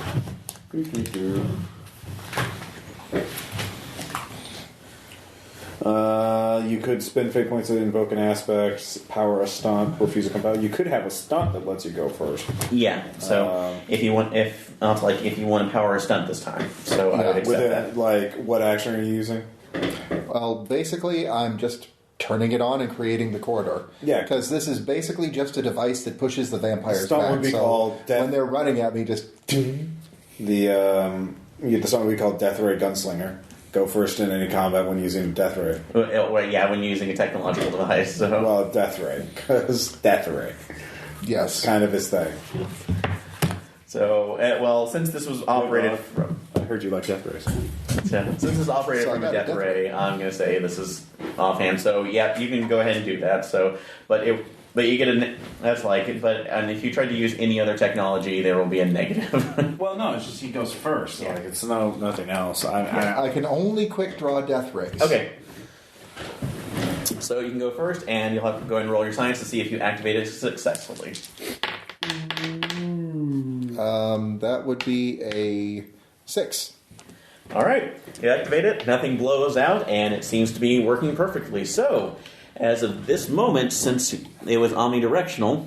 You could spend fate points to invoke an aspect, power a stunt, refuse a combat. You could have a stunt that lets you go first. Yeah. So if you want to power a stunt this time, so I would accept that. Like, what action are you using? Well, basically, I'm just turning it on and creating the corridor. Yeah. Because this is basically just a device that pushes the vampires Stunt back. would be so called when they're running at me, just... The stunt would be called Death Ray Gunslinger. Go first in any combat when using Death Ray. Yeah, when using a technological device. So. Well, Death Ray. Because Death Ray. Yes. Kind of his thing. So, since this was operated from... I heard you like Death Rays. Yeah, since this is operated from a Death Ray, I'm going to say this is offhand. So, yeah, you can go ahead and do that. So, but you get a... That's like it. And if you try to use any other technology, there will be a negative. Well, no, it's just he goes first. Yeah. Like, it's nothing else. I can only quick draw death rays. Okay. So you can go first, and you'll have to go ahead and roll your science to see if you activate it successfully. That would be a 6. All right. You activate it. Nothing blows out, and it seems to be working perfectly. So, as of this moment, since it was omnidirectional,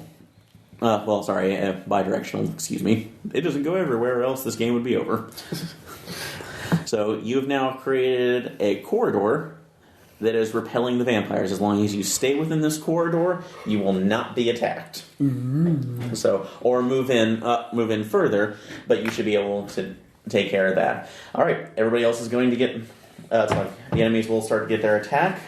bidirectional, excuse me, it doesn't go everywhere, or else this game would be over. So, you've now created a corridor that is repelling the vampires. As long as you stay within this corridor, you will not be attacked. Mm-hmm. So, or move in further, but you should be able to take care of that. All right, everybody else is going to get. The enemies will start to get their attack.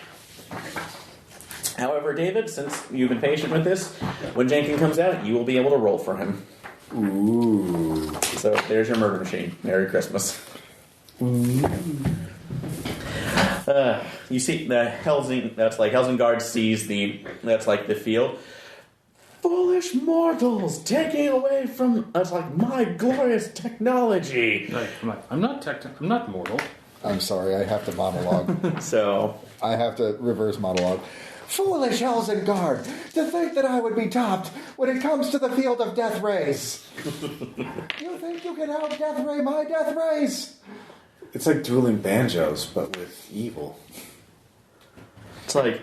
However, David, since you've been patient with this, when Jenkins comes out, you will be able to roll for him. Ooh. So there's your murder machine. Merry Christmas. You see the Helsingard sees the field. Full Foolish mortals, taking away from us like my glorious technology. I'm not mortal. I'm sorry, I have to monologue. So I have to reverse monologue. Foolish Elzengard, to think that I would be topped when it comes to the field of death rays. You think you can out death ray my death rays? It's like dueling banjos, but with evil. it's like,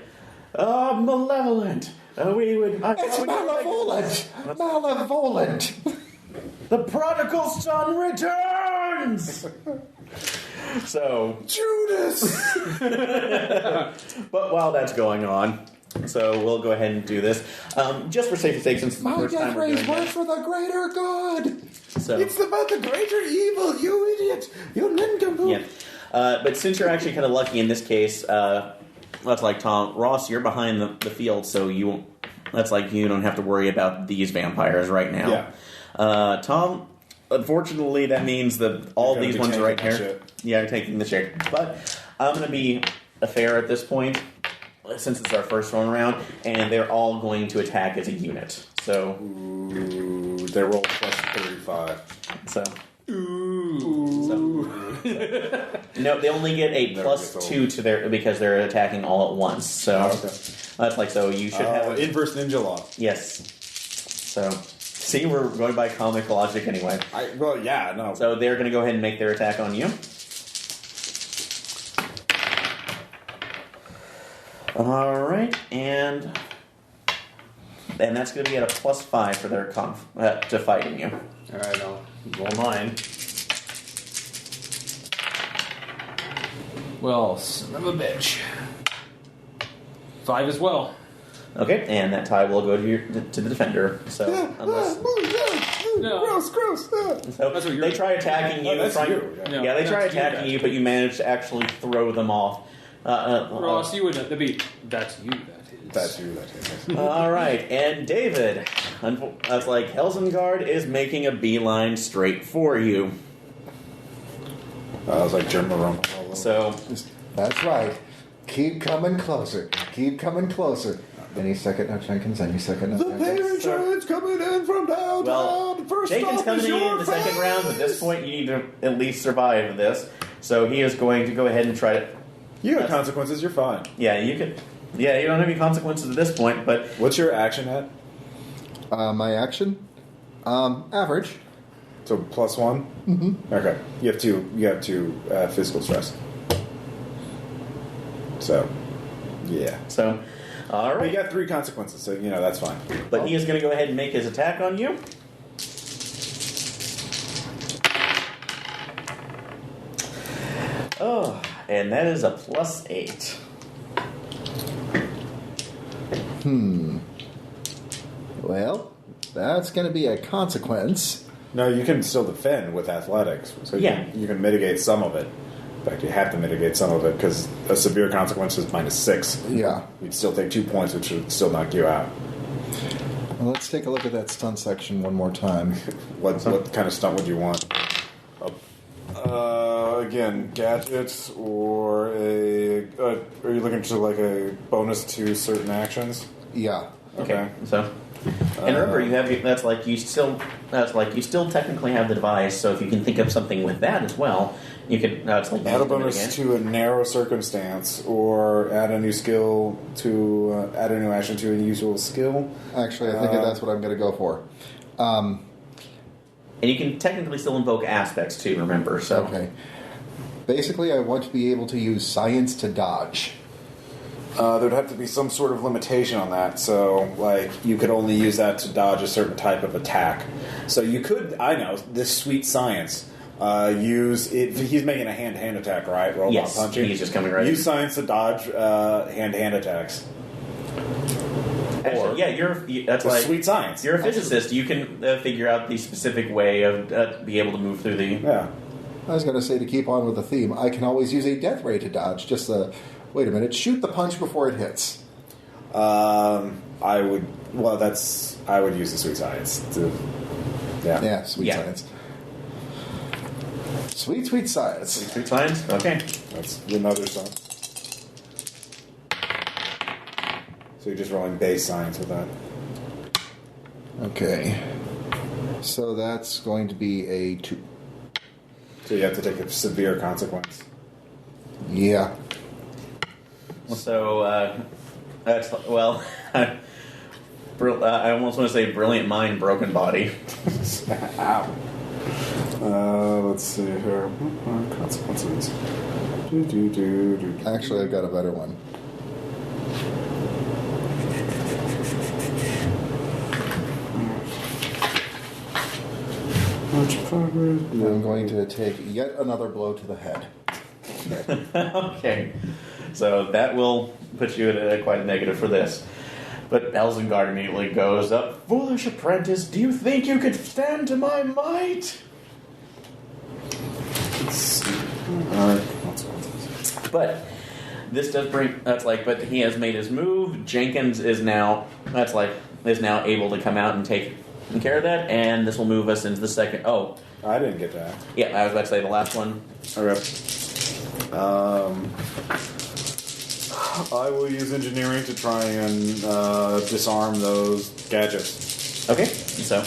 malevolent. It's malevolent! Malevolent! The prodigal son returns! So, Judas! but while that's going on, so we'll go ahead and do this. Just for safety's sake, since it's the My first time death we're rays doing work it. for the greater good! So, It's about the greater evil, you idiot! You nincompoop! yeah. But since you're actually kind of lucky in this case, that's like Tom Ross, you're behind the field, so that's like you don't have to worry about these vampires right now. Yeah. Tom, unfortunately, that means that all You're these gonna ones be are right taking here. the shit. Yeah, I'm taking the shit. But I'm going to be fair at this point, since it's our first one around, and they're all going to attack as a unit. So, Ooh, they roll plus 35. so. No, they only get a Never plus gets 2 to their because they're attacking all at once. So that's like so you should have Inverse ninja law. yes. So see, we're going by comic logic anyway. Well, yeah, no. So they're going to go ahead and make their attack on you. All right, and that's going to be at a plus 5 for their to fighting you. All right, I'll roll mine. Well, son of a bitch. 5 as well. Okay, and that tie will go to the defender. So unless No. Gross. so That's what you're- they try attacking you, Oh, that's you, yeah. yeah, they try That's you, attacking you, but you manage to actually throw them off. Ross, you wouldn't. That's you. That's you. All right, and David, that's like Helsingard is making a beeline straight for you. I was like Jim Marone. So That's right. Keep coming closer. Keep coming closer. Any second now, Jenkins? Any second now, The Jenkins? parent train's coming in from downtown. well, First Jenkins stop coming is in your the second face. round. At this point, you need to at least survive this. So he is going to go ahead and try to. You have consequences. You're fine. Yeah, you could. Yeah, you don't have any consequences at this point, but What's your action at? My action? Average. So plus 1. Mm-hmm. Okay. You have two physical stress. So, yeah. so. All Well, right. you got 3 consequences, so that's fine. But he is going to go ahead and make his attack on you. Oh, and that is a plus 8. Well, that's going to be a consequence. No, you can still defend with athletics, so Yeah. you can mitigate some of it. In fact, you have to mitigate some of it because a severe consequence is -6. Yeah. You'd still take 2 points, which would still knock you out. Well, let's take a look at that stunt section one more time. What kind of stunt would you want? Again, gadgets or are you looking to like a bonus to certain actions? Yeah. Okay. So, and remember, you still technically have the device. So if you can think of something with that as well, you could. It's like Add a bonus to a narrow circumstance, or add a new skill to add a new action to a usual skill. Actually, I think that's what I'm going to go for. And you can technically still invoke aspects too. Remember, so Okay. Basically, I want to be able to use science to dodge. There'd have to be some sort of limitation on that. So, like, you could only use that to dodge a certain type of attack. So you could, I know, this sweet science. Use it. He's making a hand-to-hand attack, right? Robot Yes, punching. he's just coming right Use in. science to dodge hand-to-hand attacks. Actually, yeah, that's The like sweet science. You're a physicist. You can figure out the specific way of be able to move through the. Yeah. I was going to say, to keep on with the theme, I can always use a death ray to dodge. Just wait a minute, shoot the punch before it hits. I would use the sweet science to. Yeah. Yeah, sweet science. Sweet science. Sweet science. Okay. That's another song. So you're just rolling base science with that. Okay. So that's going to be a 2. So you have to take a severe consequence. Yeah. So, that's, well, I almost want to say brilliant mind, broken body. Ow. Let's see here. Consequences. Actually, I've got a better one. I'm going to take yet another blow to the head. Okay. So that will put you at quite a negative for this. But Elzengard immediately goes up. Foolish apprentice, do you think you could stand to my might? But this does bring. But he has made his move. Jenkins is now. Is now able to come out and take care of that, and this will move us into the second. Oh, I didn't get that. yeah, I was about to say the last one. Okay. I will use engineering to try and disarm those gadgets. Okay, so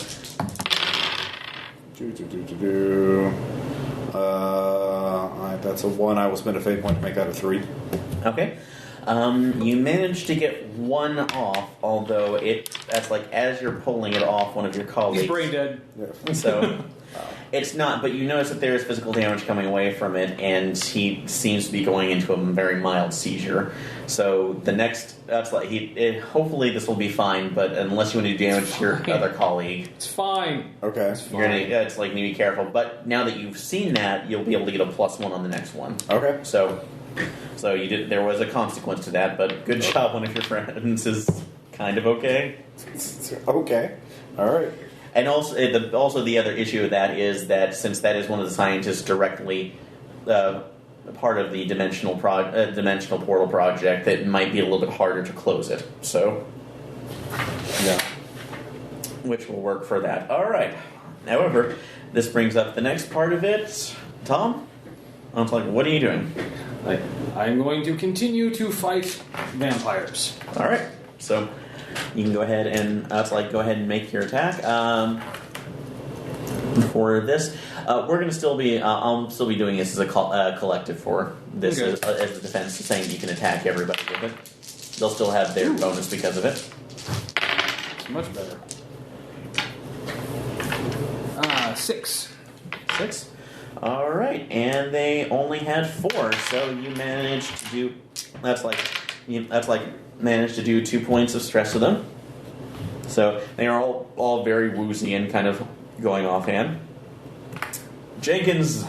that's a 1. I will spend a fate point to make that a 3. okay. You managed to get one off, although as you're pulling it off, one of your colleagues. He's brain dead. Yeah. So it's not, but you notice that there is physical damage coming away from it, and he seems to be going into a very mild seizure. So the next, hopefully this will be fine, but unless you want to do damage to your other colleague, It's fine. Okay. you're gonna, need to be careful. But now that you've seen that, you'll be able to get a +1 on the next one. Okay. So you did. There was a consequence to that, but good job. One of your friends is kind of okay. Okay. All right. And also the other issue with that is that since that is one of the scientists directly part of the dimensional portal project, that it might be a little bit harder to close it. So, Yeah. which will work for that. All right. However, this brings up the next part of it. Tom, I'm like, what are you doing? I'm going to continue to fight vampires. All right. So you can go ahead and make your attack. For this, we're going to still be. I'll still be doing this as a collective for this Okay. as a defense, saying you can attack everybody with it. They'll still have their bonus because of it. It's much better. 6. 6. All right, and they only had 4, so you managed to do. Managed to do 2 points of stress to them. So they are all very woozy and kind of going offhand. Jenkins,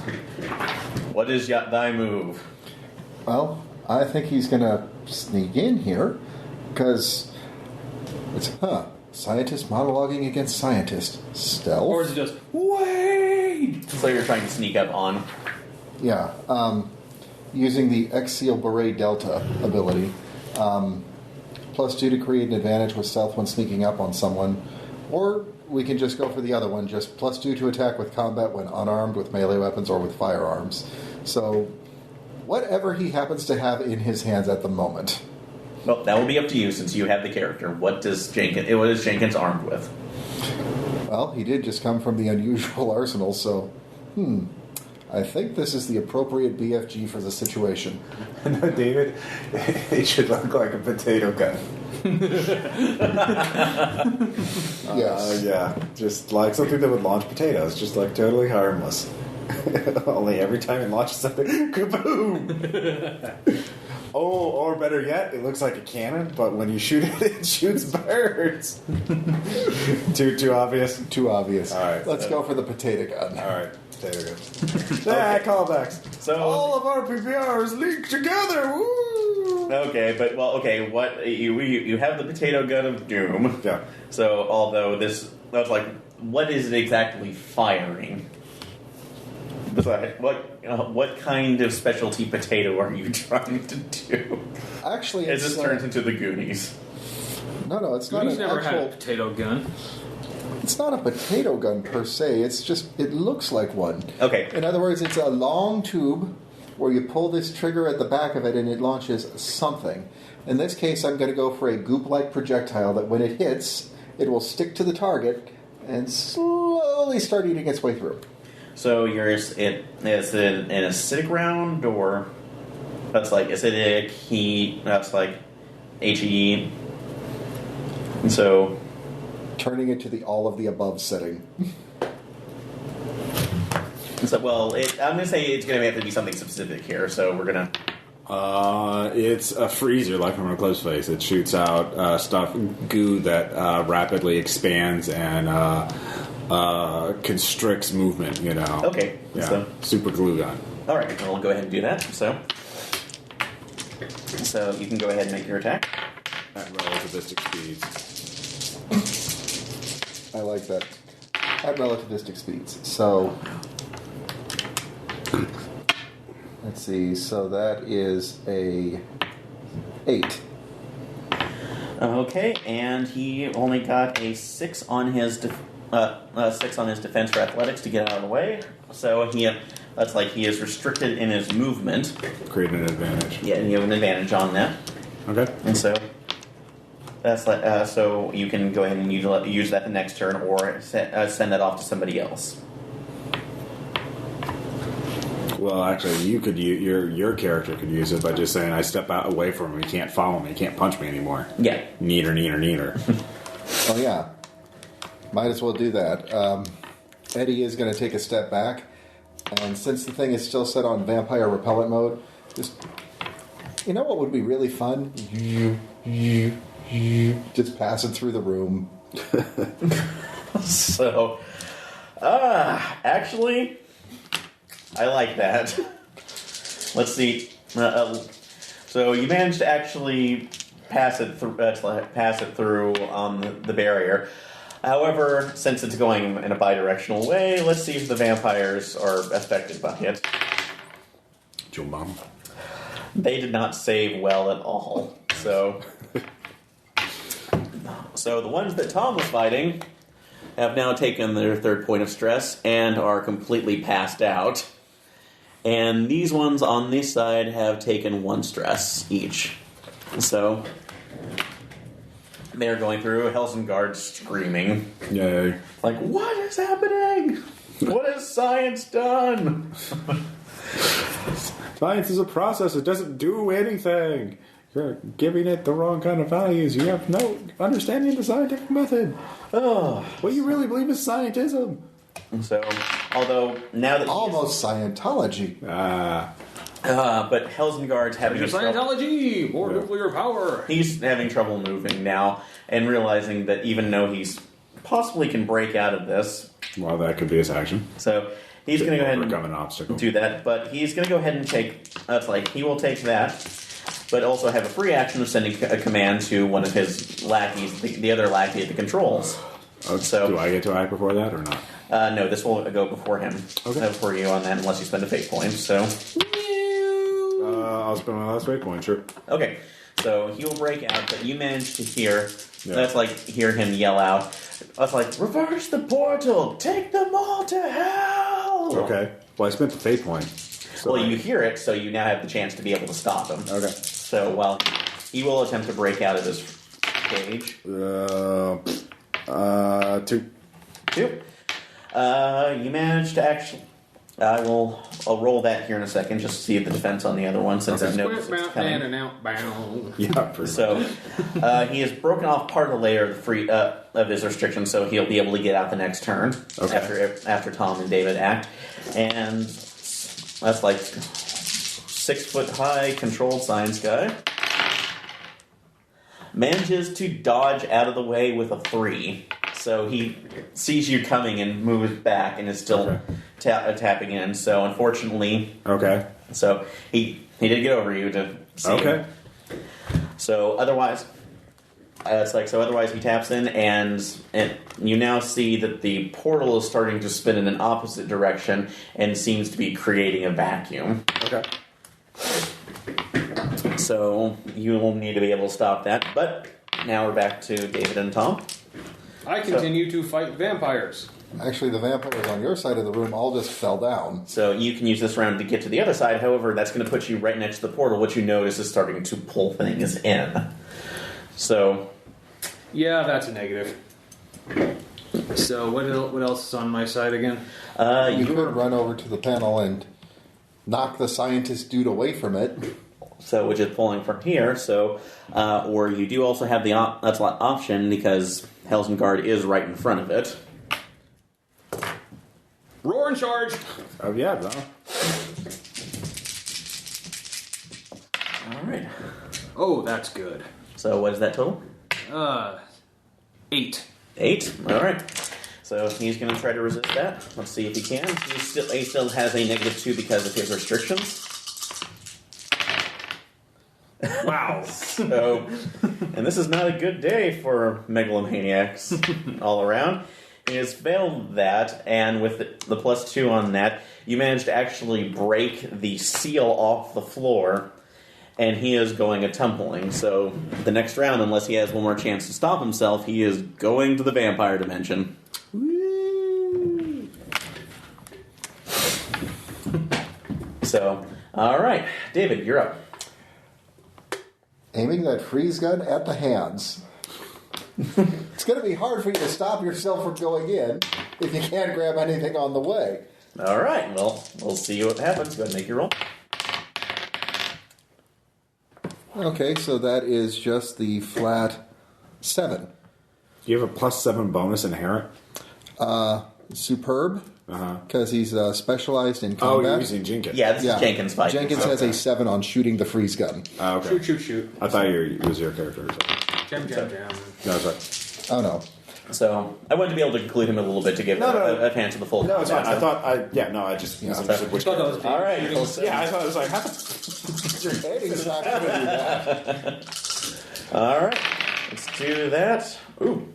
what is thy move? Well, I think he's going to sneak in here because it's scientist monologuing against scientist. Stealth. Or is it just, wait! So you're trying to sneak up on. Yeah, using the Exil Beret Delta ability. +2 to create an advantage with stealth when sneaking up on someone. Or we can just go for the other one, just +2 to attack with combat when unarmed with melee weapons or with firearms. So, whatever he happens to have in his hands at the moment. Well, that will be up to you since you have the character. What is Jenkins armed with? Well, he did just come from the unusual arsenal, so... I think this is the appropriate BFG for the situation. No, David, it should look like a potato gun. Yes. Yeah, just like something that would launch potatoes, just like totally harmless. Only every time it launches something, kaboom! Oh, or better yet, it looks like a cannon, but when you shoot it, it shoots birds. Too obvious? Too obvious. All right. Let's go for the potato gun. All right, potato gun. Callbacks. So All of RPPR is linked together. Woo! Okay, what you have the potato gun of doom. Yeah. So although what is it exactly firing? What kind of specialty potato are you trying to do? Actually, It just turns into the Goonies. No, it's not Goonies an never had a actual... potato gun. It's not a potato gun per se. It's just... It looks like one. Okay. In other words, it's a long tube where you pull this trigger at the back of it and it launches something. In this case, I'm going to go for a goop-like projectile that when it hits, it will stick to the target and slowly start eating its way through. So is it an acidic round, or that's like acidic, heat, that's like HE? And so... Turning it to the all of the above setting. So, well, I'm going to say it's going to have to be something specific here, so we're going to... It's a freezer, like from a close face. It shoots out goo that rapidly expands and constricts movement, you know. Okay. Yeah, So, super glue gun. all right, well, we'll go ahead and do that. So you can go ahead and make your attack. At relativistic speeds. I like that. At relativistic speeds. So, let's see. So that is a 8. Okay, and he only got a 6 on his defense for athletics to get out of the way. So he is restricted in his movement. Create an advantage. Yeah, and you have an advantage on that. Okay. And so that's like so you can go ahead and use that the next turn, or send that off to somebody else. Well, actually, you could your character could use it by just saying, "I step out away from him. He can't follow me. He can't punch me anymore." Yeah. Neater. Oh, yeah. Might as well do that. Eddie is going to take a step back, and since the thing is still set on vampire repellent mode, just... You know what would be really fun? Just pass it through the room. So, actually, I like that. Let's see. So you managed to actually pass it through on the barrier. However, since it's going in a bidirectional way, let's see if the vampires are affected by it. Jump bomb. They did not save well at all. So the ones that Tom was fighting have now taken their third point of stress and are completely passed out. And these ones on this side have taken 1 stress each. So they're going through Helsingard screaming. Yay. Like, what is happening? What has science done? Science is a process. It doesn't do anything. You're giving it the wrong kind of values. You have no understanding of the scientific method. Oh, What you really believe is scientism. so although now that Almost Scientology. but Helsingard's having Your Scientology! More nuclear power! He's having trouble moving now, and realizing that even though he's possibly can break out of this, Well, that could be his action. so he's going to go ahead and Overcome an obstacle. do that. But he's going to go ahead and take. That's like he will take that, but also have a free action of sending a command to one of his lackeys, the other lackey at the controls. So do I get to act before that or not? No, this will go before him. Okay. Before you on that, unless you spend a fate point. So I'll spend my last wait point, sure. okay, so he will break out, but you manage to hear. Yeah. That's like hear him yell out. That's like reverse the portal, take them all to hell. Okay. Well, I spent the fate point. So Well, you hear it, so you now have the chance to be able to stop him. Okay. So while he will attempt to break out of this cage. 2. 2. You managed to actually. I'll roll that here in a second, just to see the defense on the other one, since Okay. I know it's coming. and outbound. Yeah, pretty So he has broken off part of the layer of his restriction, so he'll be able to get out the next turn after Tom and David act. And that's like 6-foot high controlled science guy manages to dodge out of the way with a 3. So he sees you coming and moves back and is still tapping in. So unfortunately, Okay. so he did get over you to see. Okay. So otherwise, otherwise he taps in, and you now see that the portal is starting to spin in an opposite direction and seems to be creating a vacuum. Okay. So you will need to be able to stop that. But now we're back to David and Tom. I continue to fight vampires. Actually, the vampires on your side of the room all just fell down. So you can use this round to get to the other side. However, that's going to put you right next to the portal, which you notice is starting to pull things in. So Yeah, that's a negative. So what else is on my side again? You could run over to the panel and knock the scientist dude away from it. So, which is pulling from here. So, or you do also have the that's an option because Helsingard is right in front of it. Roar and charge! Oh, yeah, no. All right. Oh, that's good. So, what is that total? 8. 8. All right. So he's going to try to resist that. Let's see if he can. He still has a -2 because of his restrictions. Wow. So, and this is not a good day for megalomaniacs all around. He has failed that, and with the +2 on that, you managed to actually break the seal off the floor, and he is going a-tumbling. So the next round, unless he has one more chance to stop himself, he is going to the vampire dimension. Woo! So, all right. David, you're up. Aiming that freeze gun at the hands. It's going to be hard for you to stop yourself from going in if you can't grab anything on the way. All right. Well, we'll see what happens. Go ahead and make your roll. Okay, so that is just the flat 7. Do you have a +7 bonus inherent? Superb, because he's specialized in Oh, combat. you're using Jenkins. Yeah, this is Jenkins fight. Jenkins has a 7 on shooting the freeze gun. Oh, okay. Shoot. I thought it was your character or something. Jam. No, that's right. Oh, no. So I wanted to be able to conclude him a little bit to give No. a chance to the full. No, it's fine. combat, I thought I just misunderstood which thought that was character. All right. Cool. So, Yeah, I thought it was like, how the He's not going to do that. all right. Let's do that. Ooh.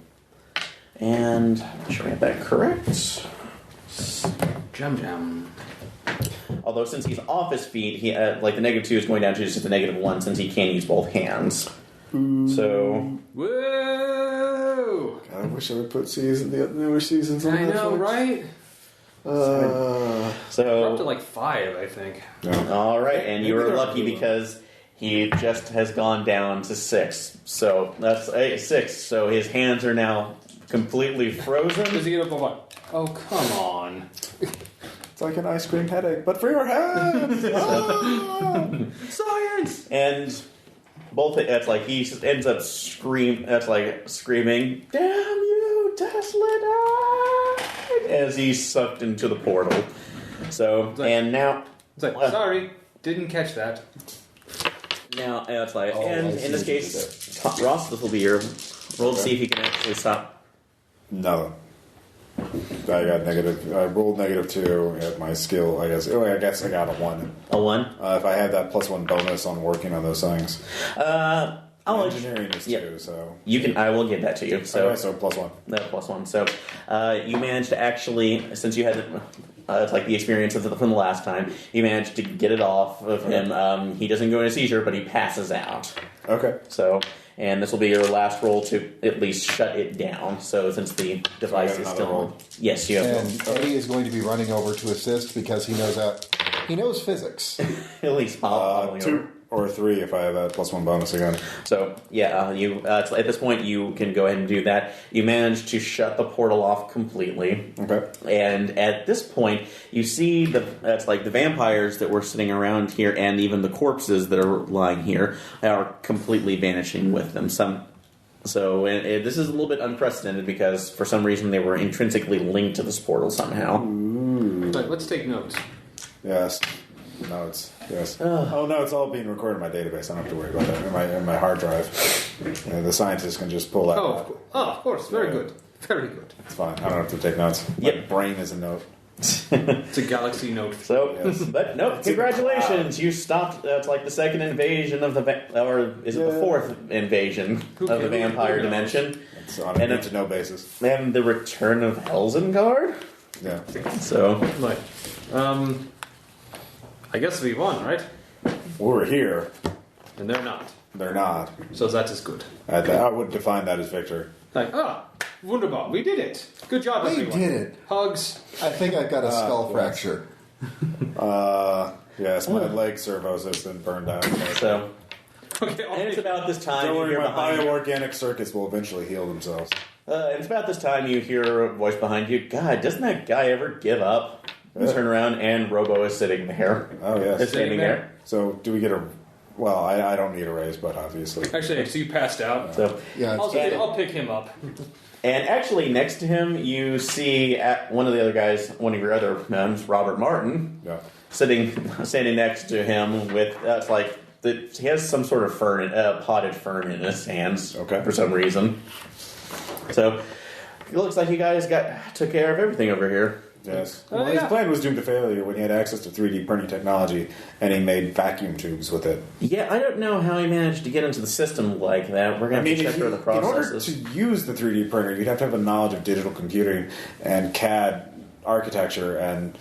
And make sure I have that correct. Jam. Although since he's off his feet, he like the -2 is going down to just a -1 since he can use both hands. So Whoa! God, I wish I would put the newer seasons on I know, Netflix. right? We're up to so like 5, I think. all right, and you Maybe were they're lucky cool. because he just has gone down to 6. So that's 6. So his hands are now completely frozen. Does he get up on what? Oh, come on. It's like an ice cream headache, but for your hands. Science! And both that's like he ends up screaming, "Damn you, Tesadyne!" as he's sucked into the portal. So and now, It's like, sorry, didn't catch that. it's like, Oh, and I see in this what you case, Ross, this will be your roll to see if you can actually stop. No. I got negative. I rolled -2 at my skill. I guess. Oh, I guess I got a 1. A 1. If I had that +1 bonus on working on those things, engineering is 2. So You can. I will give that to you. So okay, so +1. that +1. So you managed to actually, since you had it's like the experience from the last time, you managed to get it off of him. He doesn't go in a seizure, but he passes out. Okay. So, and this will be your last roll to at least shut it down. So since the device is another still roll. on. Yes, you have And Eddie is going to be running over to assist because he knows physics. at least pop. 2 or 3 if I have that +1 bonus again. So yeah, you at this point you can go ahead and do that. You managed to shut the portal off completely. Okay. And at this point, you see the vampires that were sitting around here, and even the corpses that are lying here are completely vanishing with them. So this is a little bit unprecedented because for some reason they were intrinsically linked to this portal somehow. But let's take notes. Yes. Notes. Yes. Oh no, it's all being recorded in my database. I don't have to worry about that. In my hard drive, the scientists can just pull that. out. Of course. Very good. Very good. It's fine. I don't have to take notes. Yep. My brain is a note. It's a Galaxy Note. So, Yes. but no, It's in the congratulations! You stopped. It's like the second invasion of or is it the fourth invasion of the vampire Who knows? dimension? It's on a need to know basis. And the return of Helsingard. Yeah. So, Like, I guess we won, right? We're here. And they're not. They're not. So that is good. I would define that as victory. Like, wunderbar, we did it. Good job, We everyone. did it. Hugs. I think I've got a skull yes. fracture. Yes, my leg servos has been burned out. so, Okay, and it's about this time Don't you worry, hear my behind you. bioorganic circuits will eventually heal themselves. It's about this time you hear a voice behind you. God, doesn't that guy ever give up? You turn around and Robo is sitting there. Oh, yes. Is standing there. So, do we get a... Well, I don't need a raise, but obviously... Actually, so you passed out. So, Yeah, I'll pick him up. and actually, next to him, you see one of the other guys, one of your other men, Robert Martin, Yeah. standing next to him with he has some sort of potted fern in his hands. Okay. For some reason. So it looks like you guys took care of everything over here. Yes. Oh, Well, his yeah. plan was doomed to failure when he had access to 3D printing technology, and he made vacuum tubes with it. Yeah, I don't know how he managed to get into the system like that. We're going to have to check through the in order processes. to use the 3D printer, you'd have to have a knowledge of digital computing and CAD architecture,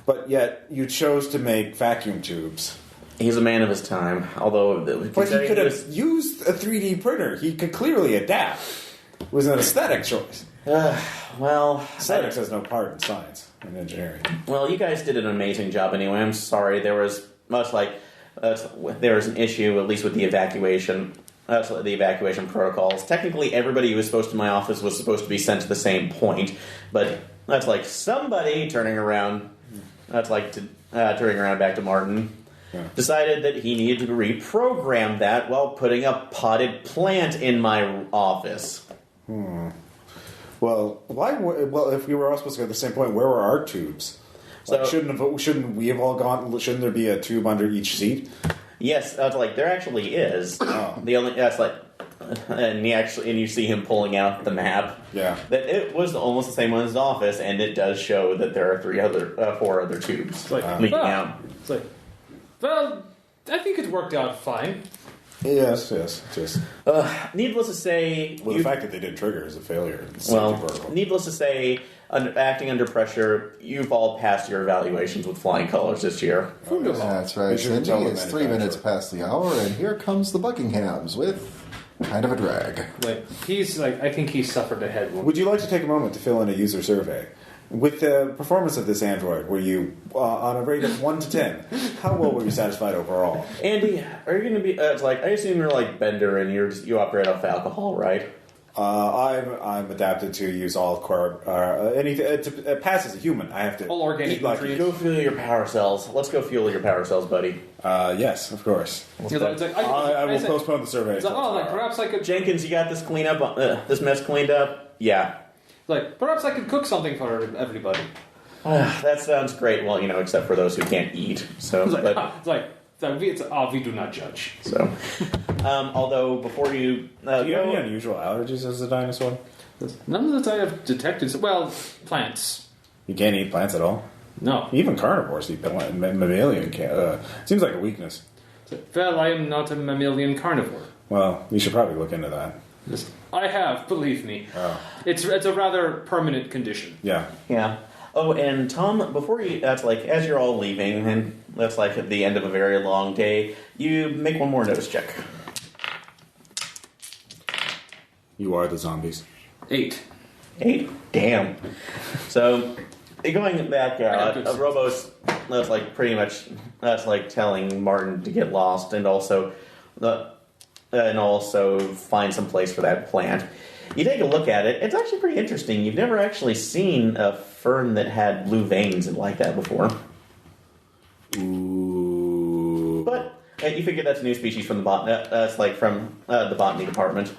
but yet you chose to make vacuum tubes. He's a man of his time, although... But he could have used a 3D printer. He could clearly adapt. It was an aesthetic choice. Well... Aesthetics has no part in science and engineering. Well, you guys did an amazing job anyway. I'm sorry. There was there was an issue, at least with the evacuation. The evacuation protocols. Technically, everybody who was supposed to my office was supposed to be sent to the same point, but that's like somebody turning around. Turning around back to Martin. Yeah. Decided that he needed to reprogram that while putting a potted plant in my office. Well, well, if we were all supposed to go to the same point, where were our tubes? Like, So- shouldn't we have all gone? Shouldn't there be a tube under each seat? Yes, there actually is. The only and you see him pulling out the map. Yeah. That it was almost the same one as his office, and it does show that there are four other tubes leaking out. It's like, well, I think it worked out fine. Yes. Just Needless to say, the fact that they didn't trigger is a failure. It's safety protocol. needless to say, acting under pressure, you've all passed your evaluations with flying colors this year. That's right, We should Cindy. tell the It's 3 minutes manufacturer. past the hour, and here comes the Buckinghams with kind of a drag. I think he suffered a head wound. Would you like to take a moment to fill in a user survey? With the performance of this android, were you, on a rate of 1 to 10, how well were you satisfied overall? Andy, are you going to be? I assume you're like Bender, and you operate off alcohol, right? I'm adapted to use all carb, anything. It passes a human. I have to All organic eat like nutrients. Go fuel your power cells. Let's go fuel your power cells, buddy. Yes, of course. It's like, I will postpone the survey. It's like, until tomorrow. perhaps I could. Jenkins, you got this this mess cleaned up? Yeah. Like, perhaps I could cook something for everybody. That sounds great. Well, except for those who can't eat. So, We do not judge. so. Although before you Do you have any unusual allergies as a dinosaur? None that I have detected. Well, plants. You can't eat plants at all? No. Even carnivores eat plants. Mammalian can't. Seems like a weakness. Well, I am not a mammalian carnivore. Well, you should probably look into that. I have, believe me. Oh. It's a rather permanent condition. Yeah. Yeah. Oh, and Tom, before you, as you're all leaving, and that's like at the end of a very long day, you make one more notice check. You are the zombies. 8. 8? Damn. So, going back out, good sense. Robo's, that's like telling Martin to get lost and also find some place for that plant. You take a look at it, it's actually pretty interesting. You've never actually seen a fern that had blue veins like that before. Ooh. But you figure that's a new species from the the botany department.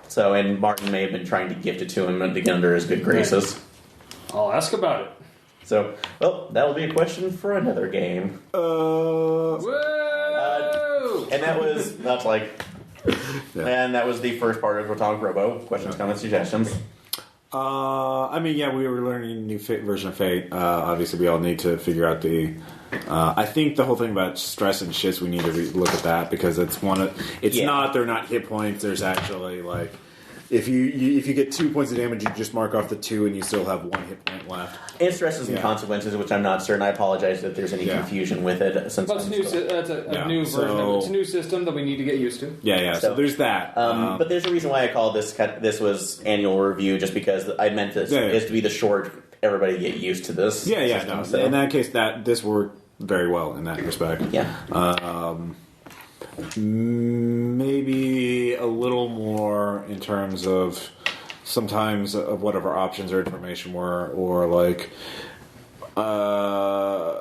So, and Martin may have been trying to gift it to him to get under his good graces. I'll ask about it. So, well, that'll be a question for another game. Whoa! And that was the first part of Atomic Robo. Questions, comments, suggestions. We were learning a new version of Fate. Obviously, we all need to figure out the. I think the whole thing about stress and shits, we need to look at that because it's one of. It's not. They're not hit points. There's actually like. If you get 2 points of damage, you just mark off the 2, and you still have 1 hit point left. And stresses and consequences, which I'm not certain. I apologize if there's any confusion with it. Since Well, it's a new version of it. It's a new system that we need to get used to. Yeah. So there's that. But there's a reason why I call this was annual review, just because I meant this is to be the short. Everybody get used to this. system, No. so. In that case, this worked very well in that respect. Yeah. Maybe a little more in terms of sometimes of whatever options or information were, or like, I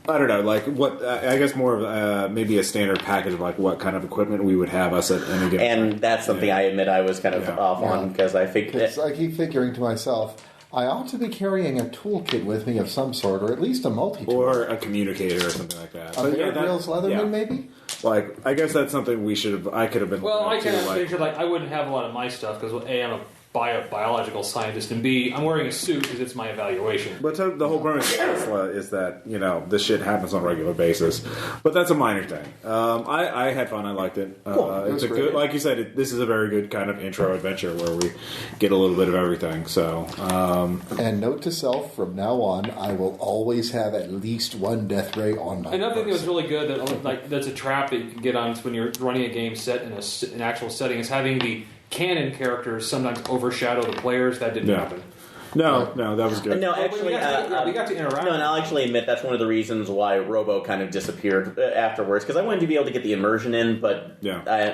don't know, like what I guess more of maybe a standard package of like what kind of equipment we would have us at any given time. And that's something I admit I was kind of off on because I think I keep figuring to myself, I ought to be carrying a toolkit with me of some sort, or at least a multi-tool. Or a communicator or something like that. A Bear Grylls Leatherman, maybe? Like, I guess that's something I could have been Well, I looking kind at of too, figured like I wouldn't have a lot of my stuff because A, I'm a biological scientist, and B, I'm wearing a suit because it's my evaluation. But the whole premise of Tesla is that, this shit happens on a regular basis. But that's a minor thing. I had fun. I liked it. Cool. It's a good, like you said, this is a very good kind of intro adventure where we get a little bit of everything. So, and note to self, from now on, I will always have at least one death ray on my Another thing that was person. really good that's a trap that you can get on when you're running a game set in an actual setting is having the canon characters sometimes overshadow the players. That didn't happen. No, that was good. No, Well, actually, we got to interact. No, and I'll actually admit that's one of the reasons why Robo kind of disappeared afterwards because I wanted to be able to get the immersion in, but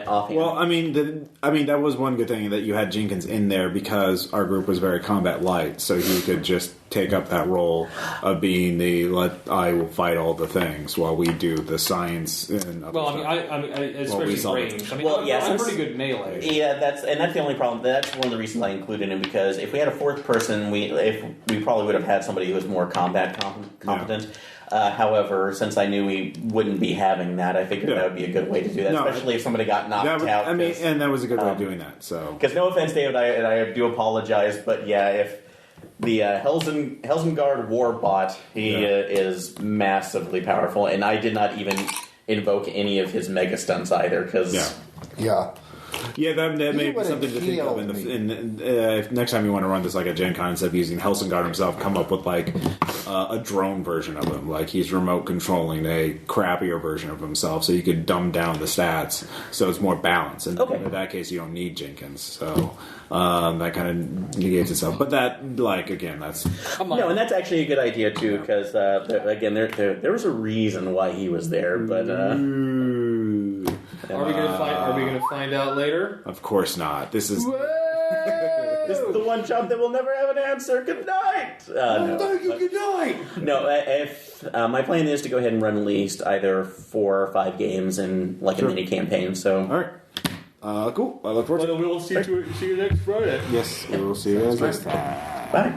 offhand. Well, I mean, that was one good thing that you had Jenkins in there because our group was very combat light, so he could just take up that role of being I will fight all the things while we do the science. And well, I mean, especially range. I mean, I'm pretty good melee. Yeah, that's the only problem. That's one of the reasons I included him because if we had a fourth person, we probably would have had somebody who was more combat competent. However, since I knew we wouldn't be having that, I figured that would be a good way to do that, especially if somebody got knocked out. And that was a good way of doing that. So, because no offense, David, I do apologize, but if the Helsingard Warbot, he is massively powerful, and I did not even invoke any of his mega stunts either, because that may be something to think of if next time you want to run this like a Gen Con, instead of using Helsingard himself, come up with like a drone version of him, like he's remote controlling a crappier version of himself, so you could dumb down the stats so it's more balanced. And in that case, you don't need Jenkins, so that kind of negates itself. But that, like, again, that's and that's actually a good idea too, because again, there was a reason why he was there, but. Are we going to find out later? Of course not. This is this is the one job that will never have an answer. Good night. Good night. No, if my plan is to go ahead and run at least either 4 or 5 games in like a mini campaign. So all right, cool. I look forward to it. We'll see you next Friday. Yes, we will see you guys next time. Bye.